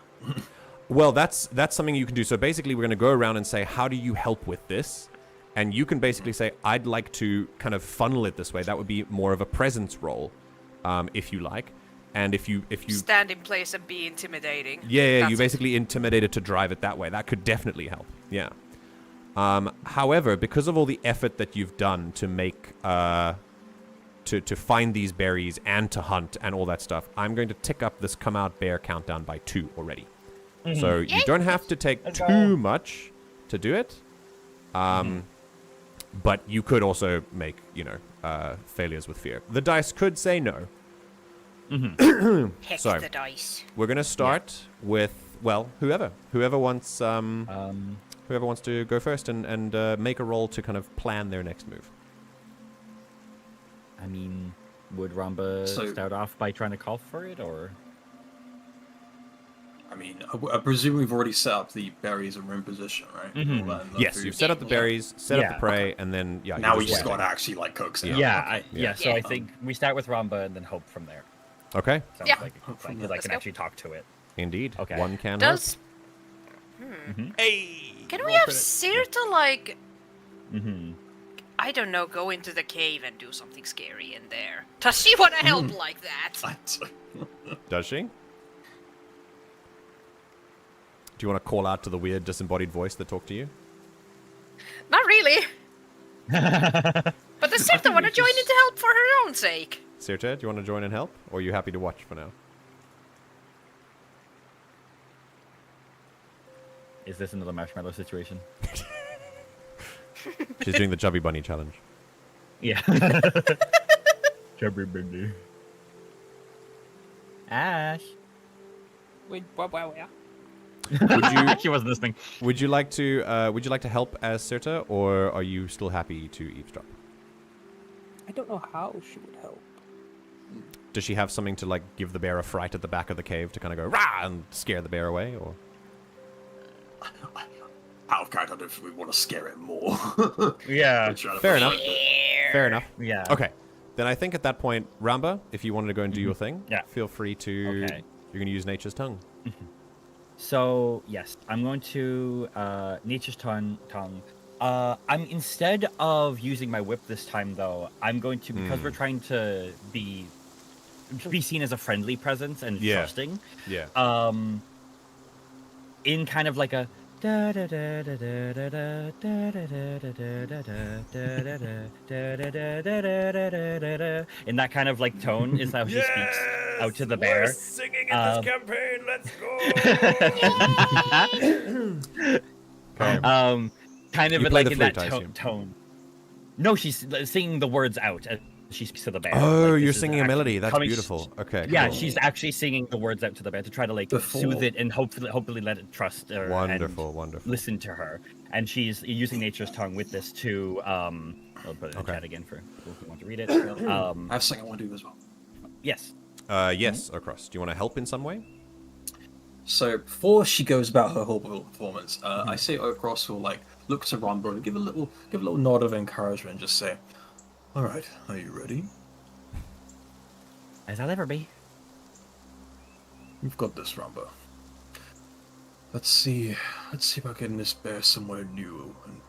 Speaker 1: Well, that's something you can do. So basically, we're going to go around and say, how do you help with this? And you can basically say, I'd like to kind of funnel it this way. That would be more of a presence role, if you like. And if you
Speaker 5: Stand in place and be intimidating.
Speaker 1: yeah,
Speaker 5: That's
Speaker 1: you
Speaker 5: it.
Speaker 1: basically intimidate it to drive it that way. That could definitely help. Yeah. However, because of all the effort that you've done to make to find these berries and to hunt and all that stuff, I'm going to tick up this come out bear countdown by 2 already. So you don't have to take
Speaker 4: Let's
Speaker 1: too
Speaker 4: go.
Speaker 1: much to do it. But you could also make, failures with fear. The dice could say no.
Speaker 5: Heck
Speaker 1: So-
Speaker 5: the dice.
Speaker 1: We're going to start with, well, whoever wants whoever wants to go first and make a roll to kind of plan their next move.
Speaker 4: I mean, would Ramba
Speaker 2: So-
Speaker 4: start off by trying to call for it, or?
Speaker 2: I mean, I presume we've already set up the berries and room position, right?
Speaker 4: Mhm.
Speaker 2: All that and the
Speaker 1: Yes,
Speaker 2: food.
Speaker 1: you've set up the berries, set up
Speaker 4: Yeah.
Speaker 1: the prey, and then you
Speaker 2: Now we just
Speaker 1: wait.
Speaker 2: got to actually like cook
Speaker 4: Yeah,
Speaker 2: stuff.
Speaker 1: Yeah.
Speaker 4: so I
Speaker 5: Yeah.
Speaker 4: think we start with Ramba and then hope from there.
Speaker 1: Okay,
Speaker 4: Sounds
Speaker 5: Yeah.
Speaker 4: like
Speaker 2: Hope from
Speaker 4: because
Speaker 2: there.
Speaker 4: I can
Speaker 5: go.
Speaker 4: actually talk to it.
Speaker 1: indeed.
Speaker 4: Okay.
Speaker 1: One can
Speaker 5: Does
Speaker 1: Hey!
Speaker 5: can we have Cyrta like
Speaker 4: Mm-hmm.
Speaker 5: I don't know, go into the cave and do something scary in there? Does she want to help like that?
Speaker 1: Does she? Do you want to call out to the weird disembodied voice that talked to you?
Speaker 5: Not really. But does Cyrta want to join in to help for her own sake?
Speaker 1: Cyrta, do you want to join and help? Or are you happy to watch for now?
Speaker 4: Is this another marshmallow situation?
Speaker 1: She's doing the Chubby Bunny challenge.
Speaker 4: Yeah. Chubby Bunny. Ash.
Speaker 3: Wait, wow.
Speaker 1: Would you
Speaker 4: She wasn't listening.
Speaker 1: would you like to help as Cyrta, or are you still happy to eavesdrop?
Speaker 3: I don't know how she would help.
Speaker 1: Does she have something to like give the bear a fright at the back of the cave to kind of go rah and scare the bear away, or?
Speaker 2: Out of character, I don't think we want to scare it more.
Speaker 4: Yeah.
Speaker 2: We're trying to
Speaker 1: Fair
Speaker 2: push
Speaker 1: enough.
Speaker 2: it.
Speaker 1: Fair enough.
Speaker 4: Yeah.
Speaker 1: Okay. Then I think at that point, Ramba, if you wanted to go and do your thing,
Speaker 4: Yeah.
Speaker 1: feel free to.
Speaker 4: Okay.
Speaker 1: You're going to use Nature's Tongue.
Speaker 4: So yes, I'm going to Nature's Tongue. I'm instead of using my whip this time, though, I'm going to, because we're trying to be seen as a friendly presence and
Speaker 1: Yeah.
Speaker 4: trusting.
Speaker 1: Yeah.
Speaker 4: In kind of like a in that kind of like tone is how she speaks out to the bear.
Speaker 1: Singing
Speaker 4: campaign.
Speaker 1: Let's go.
Speaker 4: Kind of
Speaker 1: You play
Speaker 4: like
Speaker 1: the
Speaker 4: in
Speaker 1: flute,
Speaker 4: that
Speaker 1: I assume.
Speaker 4: tone. No, she's singing the words out as she speaks to the bear.
Speaker 1: Oh,
Speaker 4: Like,
Speaker 1: you're
Speaker 4: this is
Speaker 1: singing a
Speaker 4: actually
Speaker 1: melody. That's
Speaker 4: coming-
Speaker 1: beautiful. Okay.
Speaker 4: Yeah,
Speaker 1: cool.
Speaker 4: she's actually singing the words out to the bear to try to like
Speaker 2: Before-
Speaker 4: soothe it and hopefully let it trust her
Speaker 1: Wonderful,
Speaker 4: and
Speaker 1: wonderful.
Speaker 4: listen to her. And she's using Nature's Tongue with this to I'll put it in
Speaker 1: Okay.
Speaker 4: chat again for people who want to read it.
Speaker 2: I have something I want to do as well.
Speaker 4: Yes.
Speaker 1: Yes, Ochros. Do you want to help in some way?
Speaker 2: So before she goes about her whole performance, I say Ochros will like look to Ramba and give a little nod of encouragement, and just say, "All right, are you ready?
Speaker 4: As I'll ever be.
Speaker 2: You've got this, Ramba. Let's see about getting this bear somewhere new and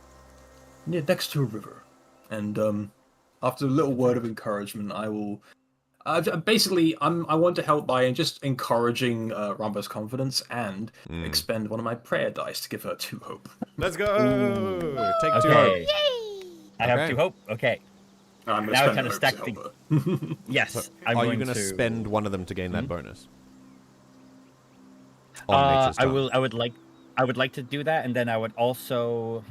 Speaker 2: next to a river. And after a little word of encouragement, I will. Basically, I want to help by just encouraging Ramba's confidence and expend one of my prayer dice to give her 2 hope.
Speaker 1: Let's go! Take 2
Speaker 4: Okay.
Speaker 1: hope.
Speaker 4: I have 2 hope. Okay.
Speaker 2: I'm going to
Speaker 4: Now
Speaker 2: spend
Speaker 4: kind of
Speaker 2: hope
Speaker 4: stack
Speaker 2: to help
Speaker 4: the.
Speaker 2: her.
Speaker 4: Yes.
Speaker 1: Are you going to spend one of them to gain that bonus?
Speaker 4: I will. I would like to do that, and then I would also.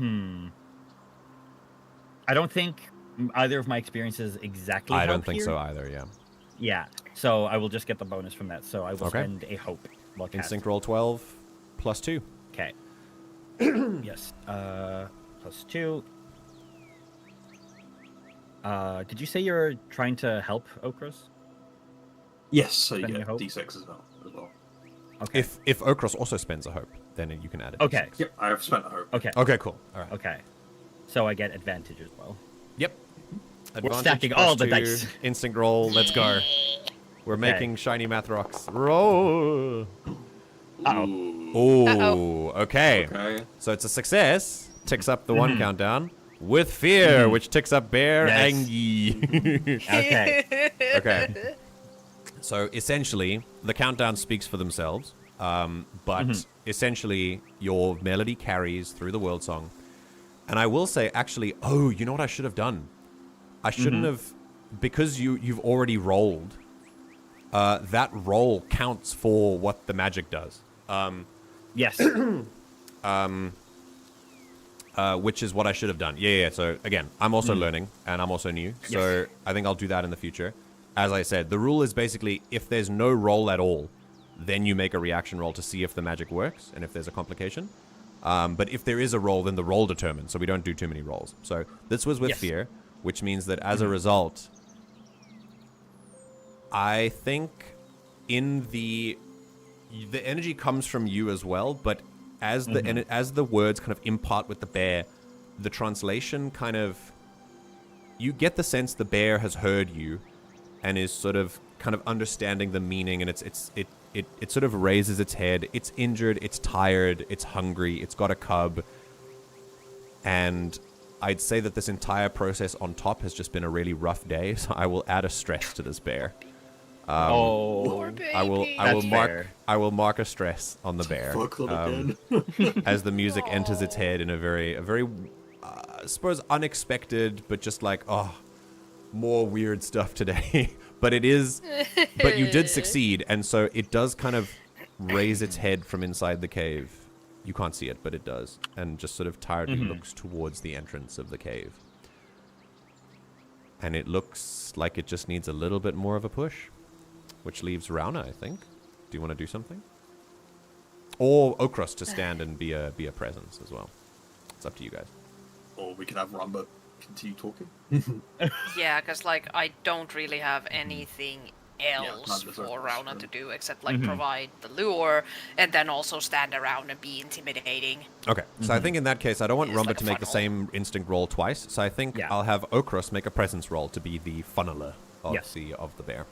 Speaker 4: I don't think either of my experiences exactly.
Speaker 1: I
Speaker 4: help
Speaker 1: don't think
Speaker 4: here.
Speaker 1: so either. Yeah.
Speaker 4: Yeah. So I will just get the bonus from that. So I will spend a hope.
Speaker 1: Instinct roll 12 plus 2.
Speaker 4: Okay. Yes. Plus 2. Did you say you're trying to help Ochros?
Speaker 2: Yes, so you
Speaker 4: Spending
Speaker 2: get
Speaker 4: a hope?
Speaker 2: D6 as well.
Speaker 4: Okay.
Speaker 1: If Ochros also spends a hope, then you can add it.
Speaker 4: Okay.
Speaker 2: Yep, I have spent a hope.
Speaker 4: Okay.
Speaker 1: Okay, cool. All right.
Speaker 4: Okay. So I get advantage as well.
Speaker 1: Yep.
Speaker 4: We're stacking all the dice.
Speaker 1: Instinct roll. Let's go. We're making shiny math rocks. Roll.
Speaker 4: Uh-oh.
Speaker 1: Oh. Okay.
Speaker 2: Okay.
Speaker 1: So it's a success. Ticks up the 1 countdown. With fear, which ticks up bear
Speaker 4: Yes.
Speaker 1: angie.
Speaker 4: Okay.
Speaker 1: Okay. So essentially, the countdown speaks for themselves. But essentially, your melody carries through the world song. And I will say, actually, you know what I should have done? I shouldn't have, because you've already rolled. That roll counts for what the magic does.
Speaker 4: Yes.
Speaker 1: Which is what I should have done. Yeah. So again, I'm also learning, and I'm also new. So I think I'll do that in the future. As I said, the rule is basically if there's no roll at all, then you make a reaction roll to see if the magic works and if there's a complication. But if there is a roll, then the roll determines. So we don't do too many rolls. So this was with fear, which means that as a result, I think in the energy comes from you as well, but as the words kind of impart with the bear, the translation kind of, you get the sense the bear has heard you and is sort of kind of understanding the meaning, and it sort of raises its head. It's injured, it's tired, it's hungry, it's got a cub, and I'd say that this entire process on top has just been a really rough day, so I will add a stress to this bear.
Speaker 5: Poor baby.
Speaker 1: I will mark a stress on the bear as the music enters its head in a very I suppose unexpected, but just like more weird stuff today. But you did succeed, and so it does kind of raise its head from inside the cave. You can't see it, but it does, and just sort of tiredly looks towards the entrance of the cave. And it looks like it just needs a little bit more of a push. Which leaves Rauna, I think. Do you want to do something? Or Ochros to stand and be a presence as well. It's up to you guys.
Speaker 2: Or we can have Ramba continue talking.
Speaker 5: Yeah, because I don't really have anything else for Rauna to do except provide the lure and then also stand around and be intimidating.
Speaker 1: Okay, so I think in that case, I don't want Ramba to make the same instinct roll twice. So I think I'll have Ochros make a presence roll to be the funneler of the bear.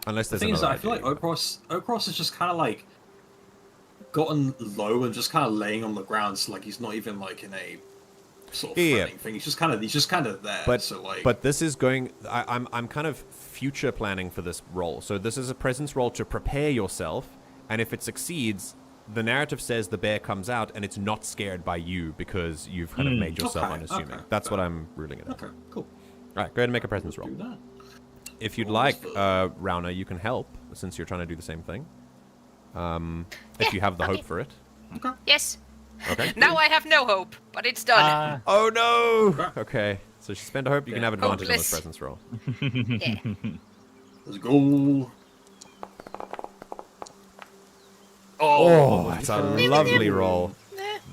Speaker 1: Unless there's
Speaker 2: the thing is,
Speaker 1: another
Speaker 2: I feel like
Speaker 1: idea.
Speaker 2: Ochros has just kind of gotten low and just kind of laying on the ground, so he's not even in a sort of threatening thing. He's just kind of there.
Speaker 1: But this is going. I'm kind of future planning for this role. So this is a presence roll to prepare yourself, and if it succeeds, the narrative says the bear comes out and it's not scared by you because you've kind of made yourself unassuming.
Speaker 2: Okay,
Speaker 1: That's what I'm ruling it as.
Speaker 2: Okay, cool.
Speaker 1: All right, go ahead and make a presence roll.
Speaker 2: Do that.
Speaker 1: If you'd like, Rauna, you can help since you're trying to do the same thing. If you have the hope for it.
Speaker 2: Okay.
Speaker 5: Yes.
Speaker 1: Okay.
Speaker 5: Now I have no hope, but it's done.
Speaker 1: Oh no! Okay, so she spent a hope. You can have advantage on this
Speaker 5: Hopeless.
Speaker 1: presence roll.
Speaker 5: Yeah.
Speaker 2: Let's go.
Speaker 1: Oh, that's a lovely roll.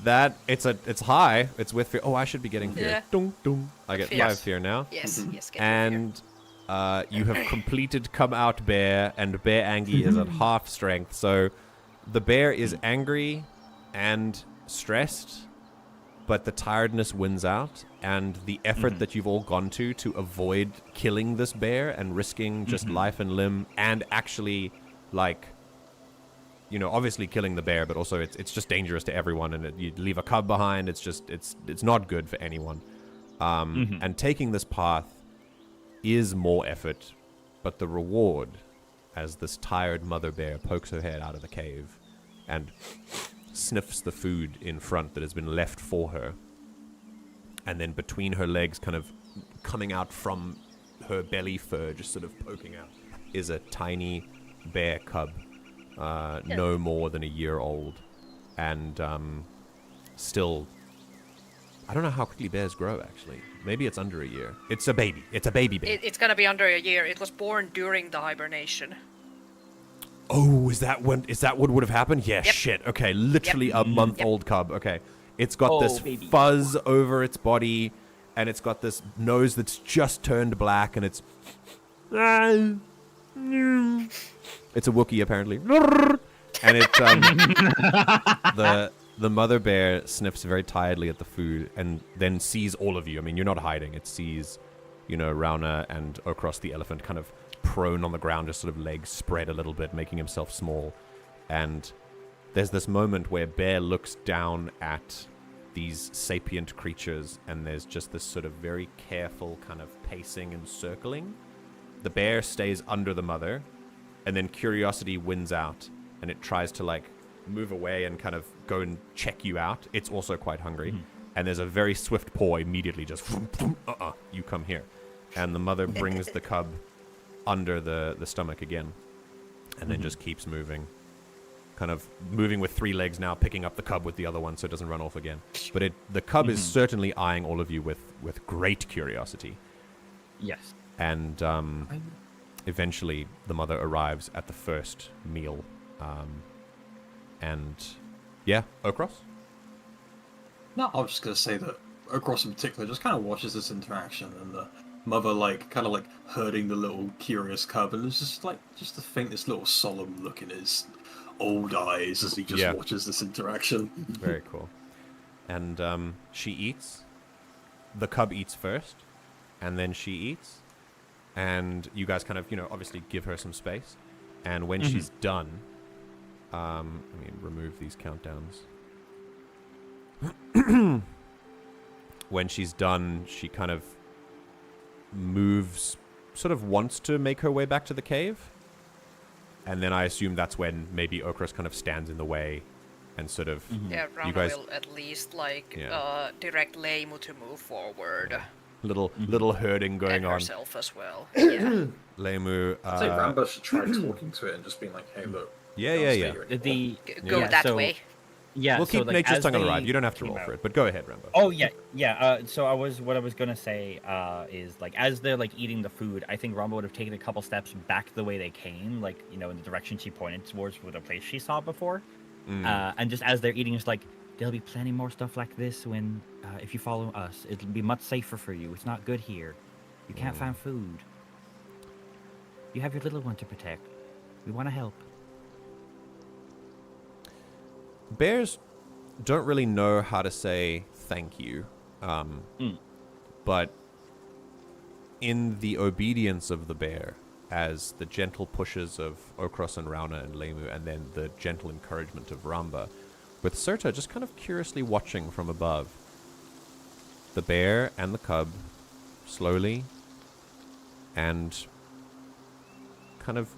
Speaker 1: That it's high. It's with fear. Oh, I should be getting fear.
Speaker 5: Yeah.
Speaker 1: Dung, dung. I get 5 fear now.
Speaker 5: Yes, yes. Get
Speaker 1: And you have completed Come Out Bear, and Bear Angie is at half strength. So the bear is angry and stressed, but the tiredness wins out, and the effort that you've all gone to avoid killing this bear and risking just life and limb, and actually obviously killing the bear, but also it's just dangerous to everyone, and you leave a cub behind. It's just it's not good for anyone. And taking this path is more effort, but the reward, as this tired mother bear pokes her head out of the cave and sniffs the food in front that has been left for her, and then between her legs, kind of coming out from her belly fur, just sort of poking out, is a tiny bear cub, no more than a year old, and still, I don't know how quickly bears grow, actually. Maybe it's under a year. It's a baby. It's a baby bear.
Speaker 5: It's gonna be under a year. It was born during the hibernation.
Speaker 1: Oh, is that what would have happened? Yeah,
Speaker 5: Yep.
Speaker 1: shit. Okay, literally a month-old cub. Okay. It's got this
Speaker 4: baby.
Speaker 1: fuzz over its body, and it's got this nose that's just turned black, and it's a Wookiee, apparently. And it the mother bear sniffs very tiredly at the food and then sees all of you. I mean, you're not hiding. It sees, Rauna and Ochros the elephant kind of prone on the ground, just sort of legs spread a little bit, making himself small. And there's this moment where Bear looks down at these sapient creatures, and there's just this sort of very careful kind of pacing and circling. The bear stays under the mother, and then curiosity wins out, and it tries to, move away and kind of go and check you out. It's also quite hungry. And there's a very swift paw immediately just, you come here. And the mother brings the cub under the stomach again, and then just keeps moving. Kind of moving with 3 legs now, picking up the cub with the other one so it doesn't run off again. But the cub is certainly eyeing all of you with great curiosity.
Speaker 4: Yes.
Speaker 1: And eventually the mother arrives at the first meal. And yeah, Ochros?
Speaker 2: No, I was just gonna say that Ochros in particular just kind of watches this interaction, and the mother kind of herding the little curious cub, and it's just to think this little solemn look in his old eyes as he just watches this interaction.
Speaker 1: Very cool. And she eats. The cub eats first, and then she eats. And you guys kind of, obviously give her some space. And when she's done, let me remove these countdowns. When she's done, she kind of moves, sort of wants to make her way back to the cave. And then I assume that's when maybe Ochros kind of stands in the way and sort of...
Speaker 5: Yeah,
Speaker 1: you
Speaker 5: Rauna
Speaker 1: guys...
Speaker 5: will at least direct Leimu to move forward.
Speaker 1: Little herding going
Speaker 5: and
Speaker 1: on.
Speaker 5: herself as well. Yeah.
Speaker 1: Leimu...
Speaker 2: I'd say Ramba should try talking to it and just being like, hey, look.
Speaker 1: Yeah.
Speaker 5: Go that way.
Speaker 4: Yeah,
Speaker 1: we'll keep Nature's Tongue alive. You don't have to roll for it, but go ahead, Ramba.
Speaker 4: Oh yeah. So what I was gonna say is as they're eating the food, I think Ramba would have taken a couple steps back the way they came, in the direction she pointed towards with the place she saw before, and just as they're eating, it's there'll be plenty more stuff like this when if you follow us, it'll be much safer for you. It's not good here. You can't find food. You have your little one to protect. We want to help.
Speaker 1: Bears don't really know how to say thank you, but in the obedience of the bear, as the gentle pushes of Ochros and Rauna and Leimu, and then the gentle encouragement of Ramba, with Cyrta just kind of curiously watching from above, the bear and the cub slowly and kind of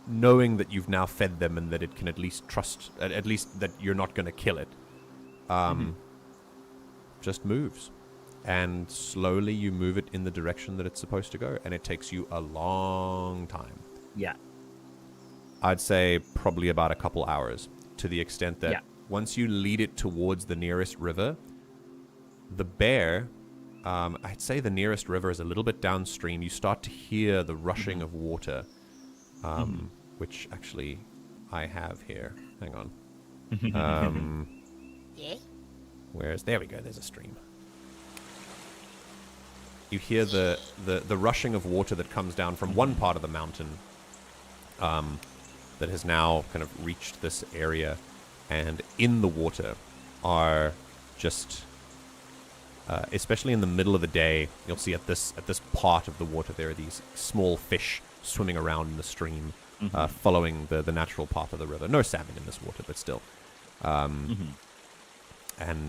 Speaker 1: knowing that you've now fed them and that it can at least that you're not going to kill it, just moves. And slowly you move it in the direction that it's supposed to go. And it takes you a long time.
Speaker 4: Yeah.
Speaker 1: I'd say probably about a couple hours, to the extent that once you lead it towards the nearest river, the bear, I'd say the nearest river is a little bit downstream. You start to hear the rushing of water. Which actually I have here. Hang on. There we go, there's a stream. You hear the rushing of water that comes down from one part of the mountain that has now kind of reached this area, and in the water are just especially in the middle of the day, you'll see at this part of the water there are these small fish swimming around in the stream, following the natural path of the river. No salmon in this water, but still. And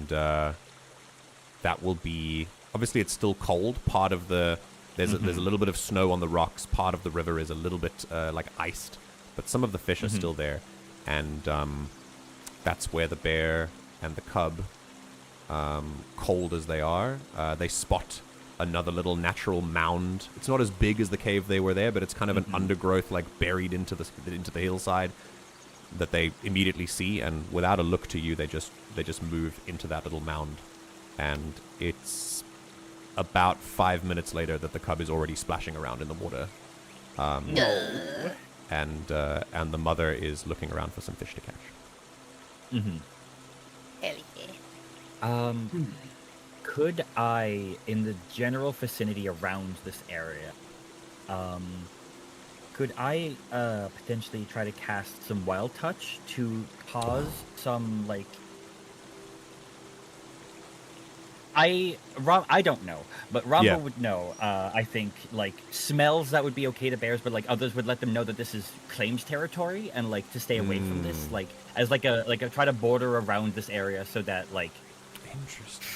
Speaker 1: that will be... Obviously, it's still cold. Part of the... There's a little bit of snow on the rocks. Part of the river is a little bit like iced. But some of the fish are still there. And that's where the bear and the cub, cold as they are, they spot another little natural mound. It's not as big as the cave they were there, but it's kind of an undergrowth, like buried into the hillside that they immediately see. And without a look to you, they just move into that little mound. And it's about 5 minutes later that the cub is already splashing around in the water. And the mother is looking around for some fish to catch.
Speaker 5: Hell yeah.
Speaker 4: Could I, in the general vicinity around this area, could I potentially try to cast some Wild Touch to cause some, like... I don't know, but Ramba would know, I think, like, smells that would be okay to bears, but, like, others would let them know that this is claimed territory and, like, to stay away from this, like, as, like a try to border around this area so that, like,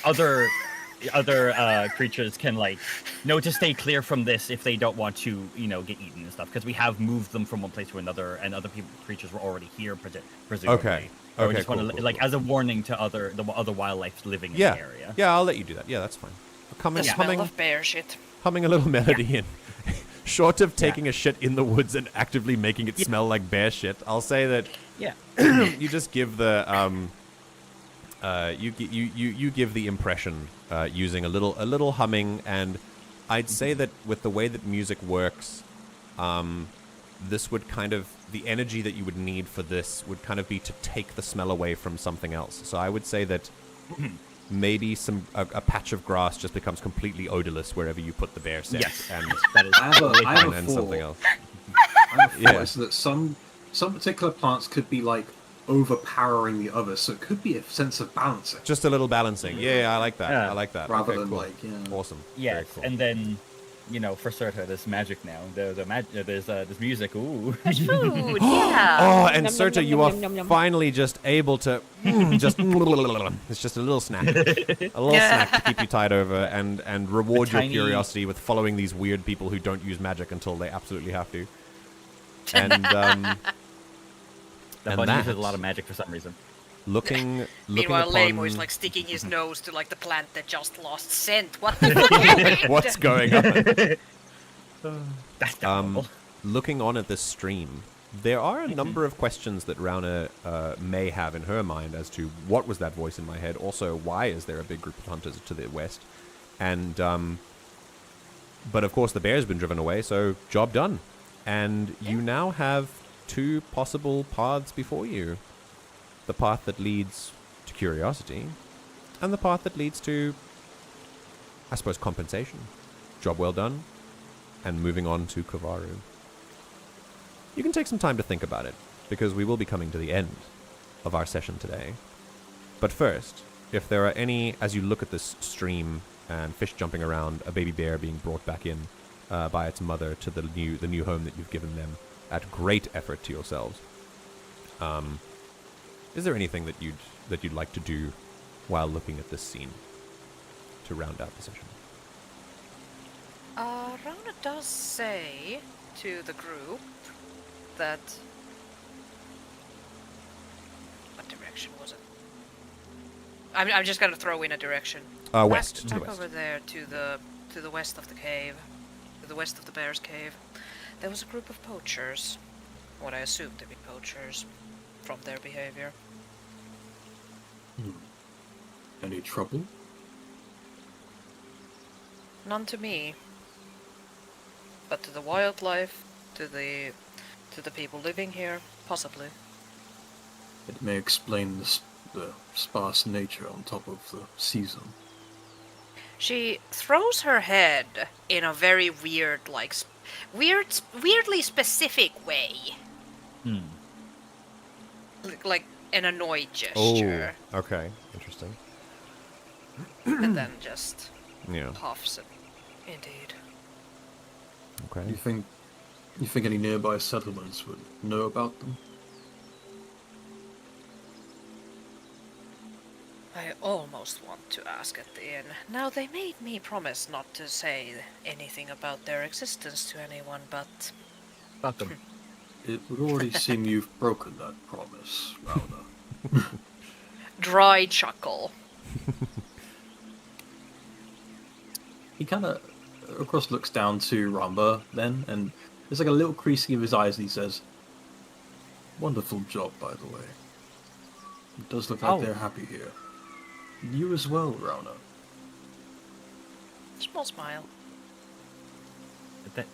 Speaker 4: other creatures can, like, know to stay clear from this if they don't want to, you know, get eaten and stuff, because we have moved them from one place to another, and other creatures were already here, presumably.
Speaker 1: Okay.
Speaker 4: Or just want to, like, as a warning to the other wildlife living in the area.
Speaker 1: Yeah, I'll let you do that. Yeah, that's fine.
Speaker 5: The smell of bear shit.
Speaker 1: Humming a little melody in. Short of taking a shit in the woods and actively making it smell like bear shit, I'll say that you just give the you give the impression using a little humming, and I'd say that with the way that music works, this would kind of, the energy that you would need for this would kind of be to take the smell away from something else. So I would say that maybe a patch of grass just becomes completely odorless wherever you put the bear scent.
Speaker 4: Yes,
Speaker 1: and
Speaker 4: that is
Speaker 1: and something else.
Speaker 2: I have a thought, so that some particular plants could be like overpowering the others, so it could be a sense of balancing.
Speaker 1: Just a little balancing. Yeah, I like that.
Speaker 4: Yeah.
Speaker 1: I like that.
Speaker 2: Rather
Speaker 1: Okay,
Speaker 2: than
Speaker 1: cool. Awesome.
Speaker 4: Yes,
Speaker 1: Very cool.
Speaker 4: and then, you know, for Cyrta, there's magic now. There's music. Ooh.
Speaker 5: There's food, yeah.
Speaker 1: Oh, and
Speaker 3: Nom, nom,
Speaker 1: Cyrta,
Speaker 3: nom,
Speaker 1: you
Speaker 3: nom,
Speaker 1: are
Speaker 3: nom, nom.
Speaker 1: finally just able to just it's just a little snack, snack to keep you tied over and reward your curiosity with following these weird people who don't use magic until they absolutely have to. And
Speaker 4: The bunny uses a lot of magic for some reason.
Speaker 1: looking
Speaker 5: Meanwhile,
Speaker 1: upon
Speaker 5: Leimu is like sticking his nose to like the plant that just lost scent. What the fuck?
Speaker 1: what's going on.
Speaker 4: That's terrible.
Speaker 1: Looking on at this stream, there are a number of questions that Rauna may have in her mind as to what was that voice in my head. Also, why is there a big group of hunters to the west? And but of course the bear's been driven away, so job done. And you now have two possible paths before you. The path that leads to curiosity, and the path that leads to, I suppose, compensation. Job well done, and moving on to Kavaru. You can take some time to think about it, because we will be coming to the end of our session today. But first, if there are any, as you look at this stream and fish jumping around, a baby bear being brought back in by its mother to the new home that you've given them at great effort to yourselves. Is there anything that you'd like to do while looking at this scene to round out the session?
Speaker 5: Rauna does say to the group that... What direction was it? I'm just gonna throw in a direction.
Speaker 1: West, to the
Speaker 5: Back
Speaker 1: west.
Speaker 5: over there to the west of the cave, to the west of the bear's cave. There was a group of poachers. What I assumed to be poachers from their behavior.
Speaker 2: Any trouble?
Speaker 5: None to me. But to the wildlife, to the people living here, possibly.
Speaker 2: It may explain the sparse nature on top of the season.
Speaker 5: She throws her head in a very weird, like, weirdly specific way. Like an annoyed gesture.
Speaker 1: Oh, okay. Interesting.
Speaker 5: And then just
Speaker 1: Yeah.
Speaker 5: puffs it. Indeed.
Speaker 1: Okay.
Speaker 2: Do you think You think any nearby settlements would know about them?
Speaker 5: I almost want to ask at the inn. Now, they made me promise not to say anything about their existence to anyone, but...
Speaker 4: Fuck them.
Speaker 2: It would already seem you've broken that promise, Rauna.
Speaker 5: Dry chuckle.
Speaker 2: He kind of, of course, looks down to Ramba then, and there's like a little creasing of his eyes, and he says, "Wonderful job, by the way. It does look like they're happy here. You as well, Rauna."
Speaker 5: Small smile.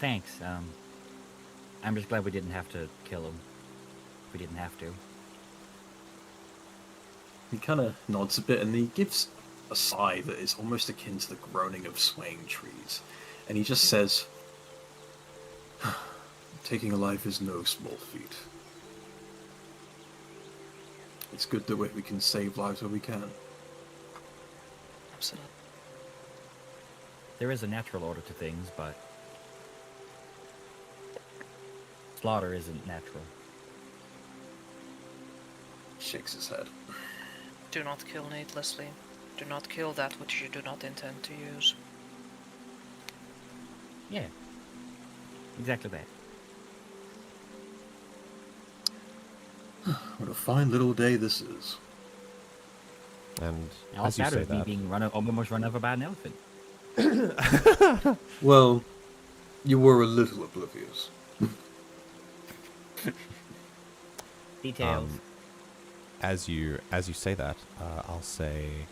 Speaker 4: Thanks. I'm just glad we didn't have to kill him. We didn't have to.
Speaker 2: He kind of nods a bit, and he gives a sigh that is almost akin to the groaning of swaying trees. And he just says, "Taking a life is no small feat. It's good that we can save lives where we can."
Speaker 5: Absolutely.
Speaker 4: There is a natural order to things, but slaughter isn't natural.
Speaker 2: Shakes his head.
Speaker 5: Do not kill needlessly. Do not kill that which you do not intend to use.
Speaker 4: Yeah. Exactly that.
Speaker 2: What a fine little day this is.
Speaker 1: And
Speaker 4: All
Speaker 1: as you
Speaker 4: that
Speaker 1: say
Speaker 4: is me
Speaker 1: that,
Speaker 4: being almost run over by an elephant.
Speaker 2: Well, you were a little oblivious.
Speaker 4: Details.
Speaker 1: as you say that, I'll say,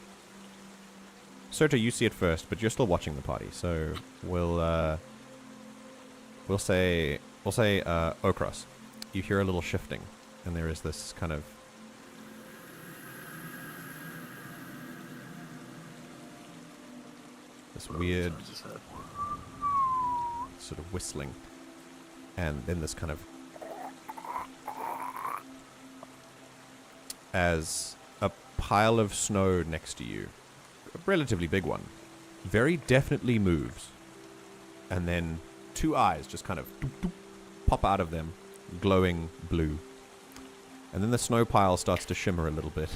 Speaker 1: Cyrta, you see it first, but you're still watching the party, so we'll say Ochros. You hear a little shifting, and there is this kind of weird sort of whistling, and then this kind of as a pile of snow next to you, a relatively big one, very definitely moves, and then two eyes just kind of doop, doop, pop out of them, glowing blue, and then the snow pile starts to shimmer a little bit,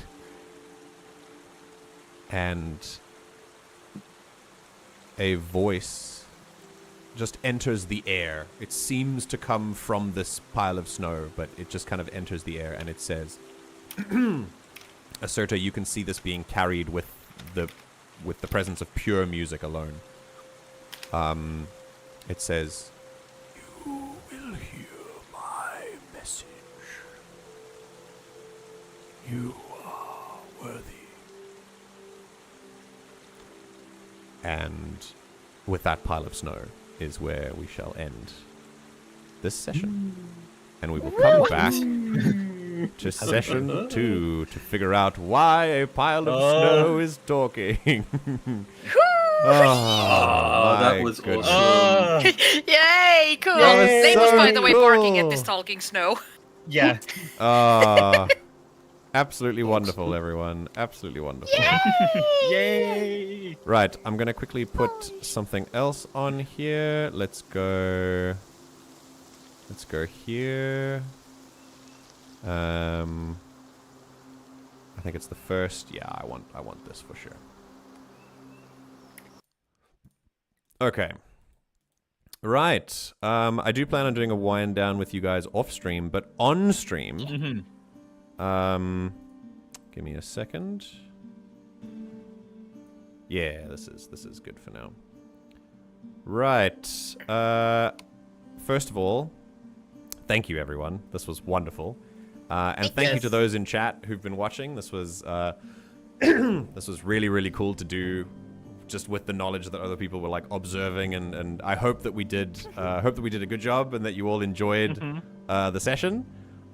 Speaker 1: and a voice just enters the air. It seems to come from this pile of snow, but it just kind of enters the air, and it says, Cyrta, you can see this being carried with the presence of pure music alone. It says, "You will hear my message. You are worthy." And with that pile of snow is where we shall end this session. And we will come back to session 2 to figure out why a pile of snow is talking.
Speaker 2: That was awesome.
Speaker 5: Yay, cool.
Speaker 1: Yay.
Speaker 5: They was, by the way, barking at
Speaker 1: Cool.
Speaker 5: this talking snow.
Speaker 4: Yeah.
Speaker 1: Absolutely wonderful, everyone. Absolutely wonderful.
Speaker 4: Yay!
Speaker 1: Right, I'm going to quickly put something else on here. Let's go here. I think it's the first. Yeah, I want this for sure. Okay. Right. I do plan on doing a wind down with you guys off stream, but on stream. Give me a second. Yeah, this is good for now. Right. First of all, thank you everyone. This was wonderful. And thank you to those in chat who've been watching. This was this was really, really cool to do, just with the knowledge that other people were like observing, and I hope that we did a good job and that you all enjoyed the session.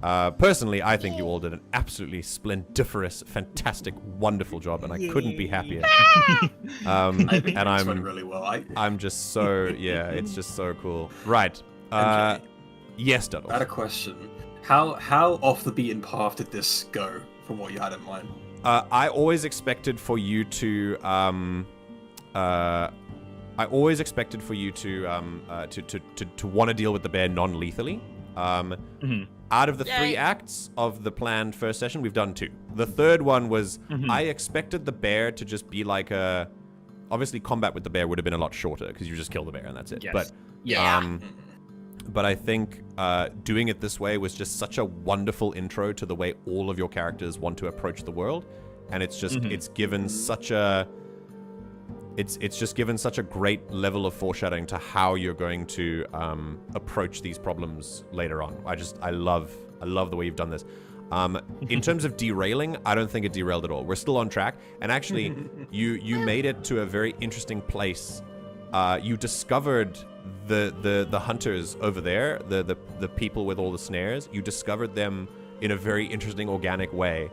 Speaker 1: Personally, I think you all did an absolutely splendiferous, fantastic, wonderful job, and I couldn't be happier.
Speaker 2: I think this went really well.
Speaker 1: I'm just so it's just so cool. Right.
Speaker 2: MJ,
Speaker 1: Yes, Duddles.
Speaker 2: I had a question. How off the beaten path did this go from what you had in mind?
Speaker 1: I always expected for you to I always expected for you to want to deal with the bear non-lethally. Out of the 3 acts of the planned first session, we've done 2. The third one was I expected the bear to just be like a. Obviously, combat with the bear would have been a lot shorter because you just kill the bear and that's it.
Speaker 4: Yes.
Speaker 1: But I think doing it this way was just such a wonderful intro to the way all of your characters want to approach the world, and it's just it's given such a. It's just given such a great level of foreshadowing to how you're going to approach these problems later on. I love the way you've done this. In terms of derailing, I don't think it derailed at all. We're still on track, and actually, you made it to a very interesting place. You discovered the hunters over there, the people with all the snares. You discovered them in a very interesting, organic way.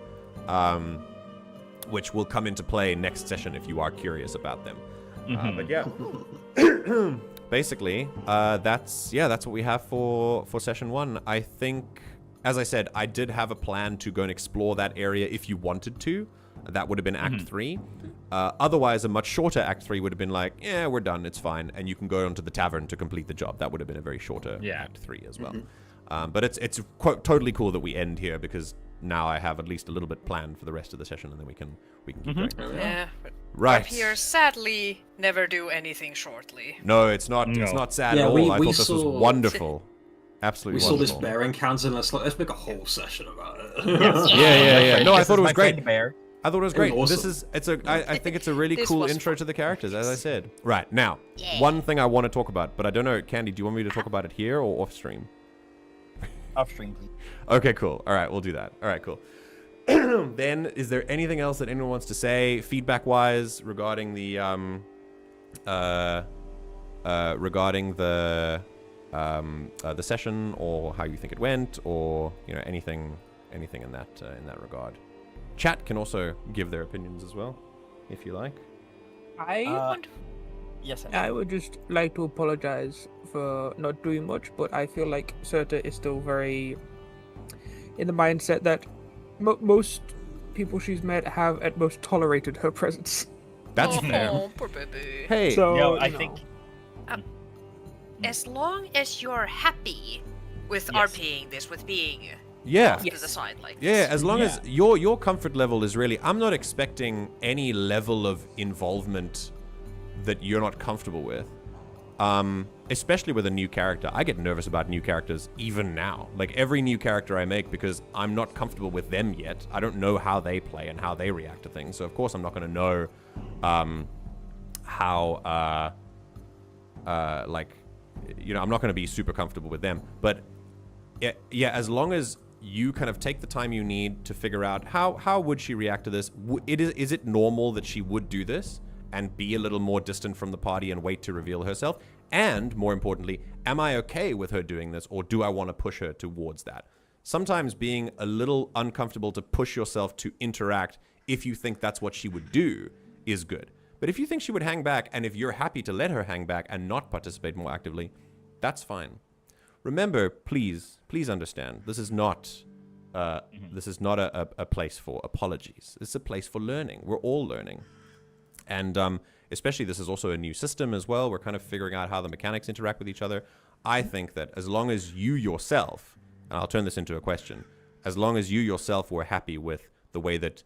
Speaker 1: Which will come into play next session if you are curious about them. But yeah, basically, that's what we have for session 1. I think, as I said, I did have a plan to go and explore that area if you wanted to. That would have been Act 3. Otherwise, a much shorter Act 3 would have been like, yeah, we're done, it's fine, and you can go onto the tavern to complete the job. That would have been a very shorter Act 3 as well. But it's totally cool that we end here because now I have at least a little bit planned for the rest of the session, and then we can keep going.
Speaker 5: Yeah.
Speaker 1: Right.
Speaker 5: Up here, sadly, never do anything shortly.
Speaker 1: No, it's not. It's not sad
Speaker 2: Yeah,
Speaker 1: at all.
Speaker 2: we
Speaker 1: I thought this was
Speaker 2: saw-
Speaker 1: wonderful. Absolutely
Speaker 2: We saw
Speaker 1: wonderful.
Speaker 2: this bear encounter, and let's make a whole session about it.
Speaker 1: Yeah. No, I
Speaker 4: This
Speaker 1: thought
Speaker 4: is
Speaker 1: it was
Speaker 4: my
Speaker 1: great.
Speaker 4: friend Bear.
Speaker 1: I thought it was great.
Speaker 2: Awesome.
Speaker 1: I think it's a really
Speaker 5: This
Speaker 1: cool
Speaker 5: was
Speaker 1: intro
Speaker 5: fun.
Speaker 1: to the characters, as I said. Right now, one thing I want to talk about, but I don't know, Candy. Do you want me to talk about it here or off stream?
Speaker 4: Off stream, please.
Speaker 1: Okay, cool. All right, we'll do that. All right, cool. Then, is there anything else that anyone wants to say, feedback-wise, regarding the session, or how you think it went, or anything in that regard? Chat can also give their opinions as well, if you like.
Speaker 4: Yes,
Speaker 3: I would just like to apologize for not doing much, but I feel like Cyrta is still very in the mindset that most people she's met have at most tolerated her presence.
Speaker 1: That's fair.
Speaker 5: Oh, poor baby.
Speaker 1: Hey,
Speaker 3: So,
Speaker 4: I think
Speaker 5: As long as you're happy with RPing this, with being
Speaker 1: yeah.
Speaker 5: off to the side like
Speaker 1: Yeah,
Speaker 5: this.
Speaker 1: as long as your comfort level is really, I'm not expecting any level of involvement that you're not comfortable with. Especially with a new character. I get nervous about new characters even now. Like every new character I make, because I'm not comfortable with them yet. I don't know how they play and how they react to things. So of course I'm not going to know how I'm not going to be super comfortable with them. But yeah, as long as you kind of take the time you need to figure out how would she react to this? Is it normal that she would do this and be a little more distant from the party and wait to reveal herself? And more importantly, am I okay with her doing this, or do I want to push her towards that? Sometimes being a little uncomfortable to push yourself to interact if you think that's what she would do is good. But if you think she would hang back, and if you're happy to let her hang back and not participate more actively, that's fine. Remember, please understand, this is not a place for apologies. This is a place for learning. We're all learning. And especially this is also a new system as well. We're kind of figuring out how the mechanics interact with each other. I think that as long as you yourself, and I'll turn this into a question, as long as you yourself were happy with the way that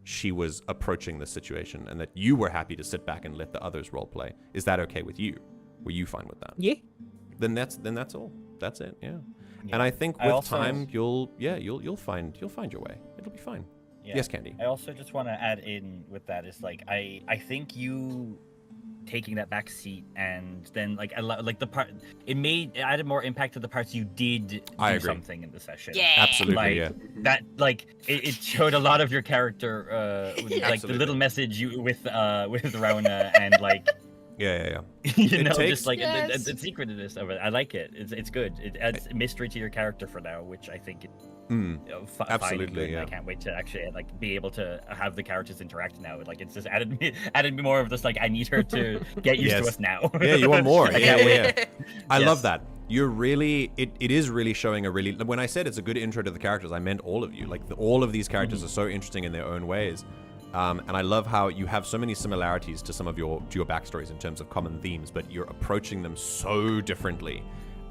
Speaker 1: she was approaching the situation, and that you were happy to sit back and let the others role play, is that okay with you? Were you fine with that?
Speaker 3: Yeah.
Speaker 1: Then that's all. That's it. Yeah. And I think with time you'll find your way. It'll be fine.
Speaker 4: Yeah.
Speaker 1: Yes, Candy.
Speaker 4: I also just want to add in with that is like I think you taking that back seat and then like the part it added more impact to the parts you did do something in the session.
Speaker 5: Yeah.
Speaker 1: Absolutely.
Speaker 4: Like,
Speaker 1: Yeah.
Speaker 4: That it showed a lot of your character like the
Speaker 1: Absolutely.
Speaker 4: little message you with Rauna and like
Speaker 1: Yeah.
Speaker 4: you know
Speaker 1: takes-
Speaker 4: just like
Speaker 5: Yes.
Speaker 4: the secretness of it. I like it. It's good. It adds mystery to your character for now, which I think
Speaker 1: Absolutely, yeah.
Speaker 4: I can't wait to actually like be able to have the characters interact now. Like it's just added me more of this like I need her to get used
Speaker 1: Yes.
Speaker 4: to us now.
Speaker 1: Yeah, you want more.
Speaker 4: I
Speaker 1: Yeah.
Speaker 4: can't wait.
Speaker 1: I
Speaker 4: Yes.
Speaker 1: love that. You're really, it is really showing a really, when I said it's a good intro to the characters, I meant all of you. Like all of these characters are so interesting in their own ways. And I love how you have so many similarities to some of your backstories in terms of common themes, but you're approaching them so differently.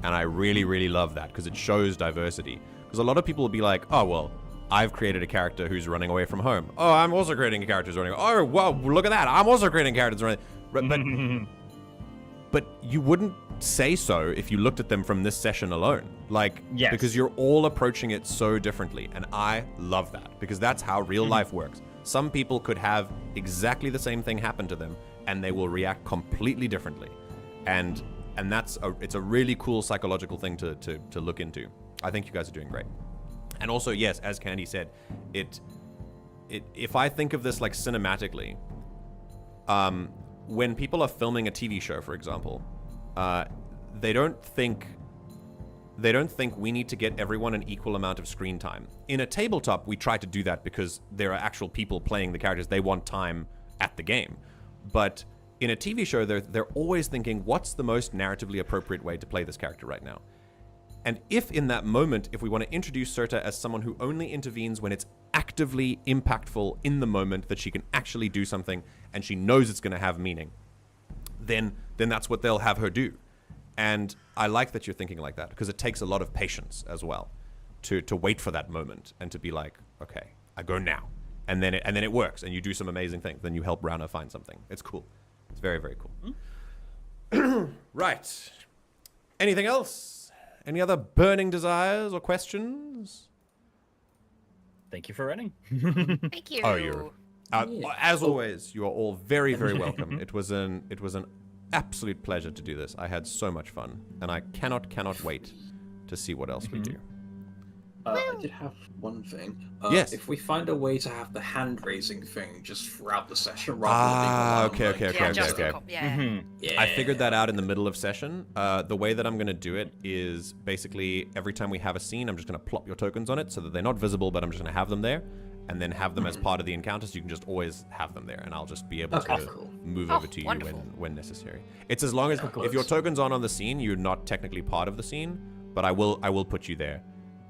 Speaker 1: And I really, really love that because it shows diversity. Because a lot of people will be like, oh, well, I've created a character who's running away from home. Oh, I'm also creating a character who's running away. Oh, wow, look at that. I'm also creating characters running. But you wouldn't say so if you looked at them from this session alone. Like,
Speaker 4: yes.
Speaker 1: Because you're all approaching it so differently. And I love that because that's how real life works. Some people could have exactly the same thing happen to them and they will react completely differently. And it's a really cool psychological thing to look into. I think you guys are doing great. And also, yes, as Candy said, if I think of this like cinematically, when people are filming a TV show, for example, they don't think we need to get everyone an equal amount of screen time. In a tabletop, we try to do that because there are actual people playing the characters. They want time at the game. But in a TV show, they're always thinking, what's the most narratively appropriate way to play this character right now? And if in that moment, if we want to introduce Cyrta as someone who only intervenes when it's actively impactful in the moment, that she can actually do something and she knows it's going to have meaning, then that's what they'll have her do. And I like that you're thinking like that because it takes a lot of patience as well to wait for that moment and to be like, okay, I go now. And then it works and you do some amazing things. Then you help Rauna find something. It's cool. It's very, very cool. Right. Anything else? Any other burning desires or questions?
Speaker 4: Thank you for running.
Speaker 5: Thank you.
Speaker 1: Oh, you're as always. You are all very, very welcome. It was an absolute pleasure to do this. I had so much fun, and I cannot wait to see what else we do.
Speaker 2: I did have one thing.
Speaker 1: Yes.
Speaker 2: If we find a way to have the hand-raising thing just throughout the session rather than
Speaker 1: okay.
Speaker 2: Yeah.
Speaker 1: I figured that out in the middle of session. The way that I'm going to do it is basically every time we have a scene, I'm just going to plop your tokens on it so that they're not visible, but I'm just going to have them there. And then have them as part of the encounter, so you can just always have them there, and I'll just be able to move over to you when necessary. It's as long as if your token's on the scene, you're not technically part of the scene, but I will put you there,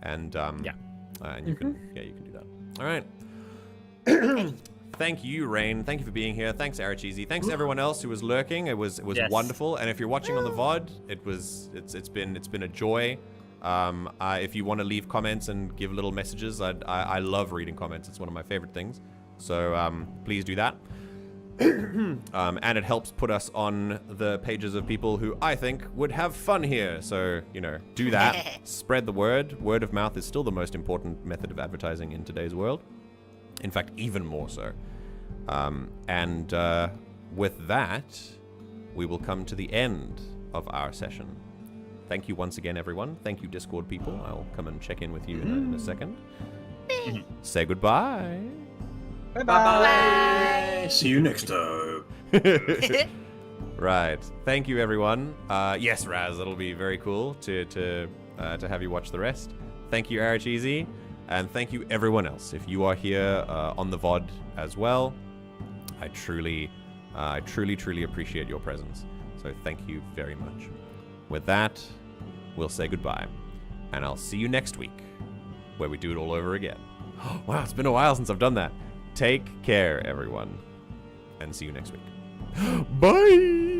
Speaker 1: and and you can do that. All right. Thank you, Rain. Thank you for being here. Thanks, Arachizi. Thanks to everyone else who was lurking. It was wonderful, and if you're watching on the VOD, it's been a joy. If you want to leave comments and give little messages, I love reading comments. It's one of my favorite things. So please do that. And it helps put us on the pages of people who I think would have fun here. So, do that. Spread the word. Word of mouth is still the most important method of advertising in today's world. In fact, even more so. And with that, we will come to the end of our session. Thank you once again, everyone. Thank you, Discord people. I'll come and check in with you in a second. Say goodbye.
Speaker 2: Bye-bye. See you next time.
Speaker 1: Right. Thank you, everyone. Yes, Raz, that'll be very cool to have you watch the rest. Thank you, Arachizi. And thank you, everyone else. If you are here on the VOD as well, I truly appreciate your presence. So thank you very much. With that, we'll say goodbye, and I'll see you next week, where we do it all over again. Wow, it's been a while since I've done that. Take care, everyone, and see you next week. Bye!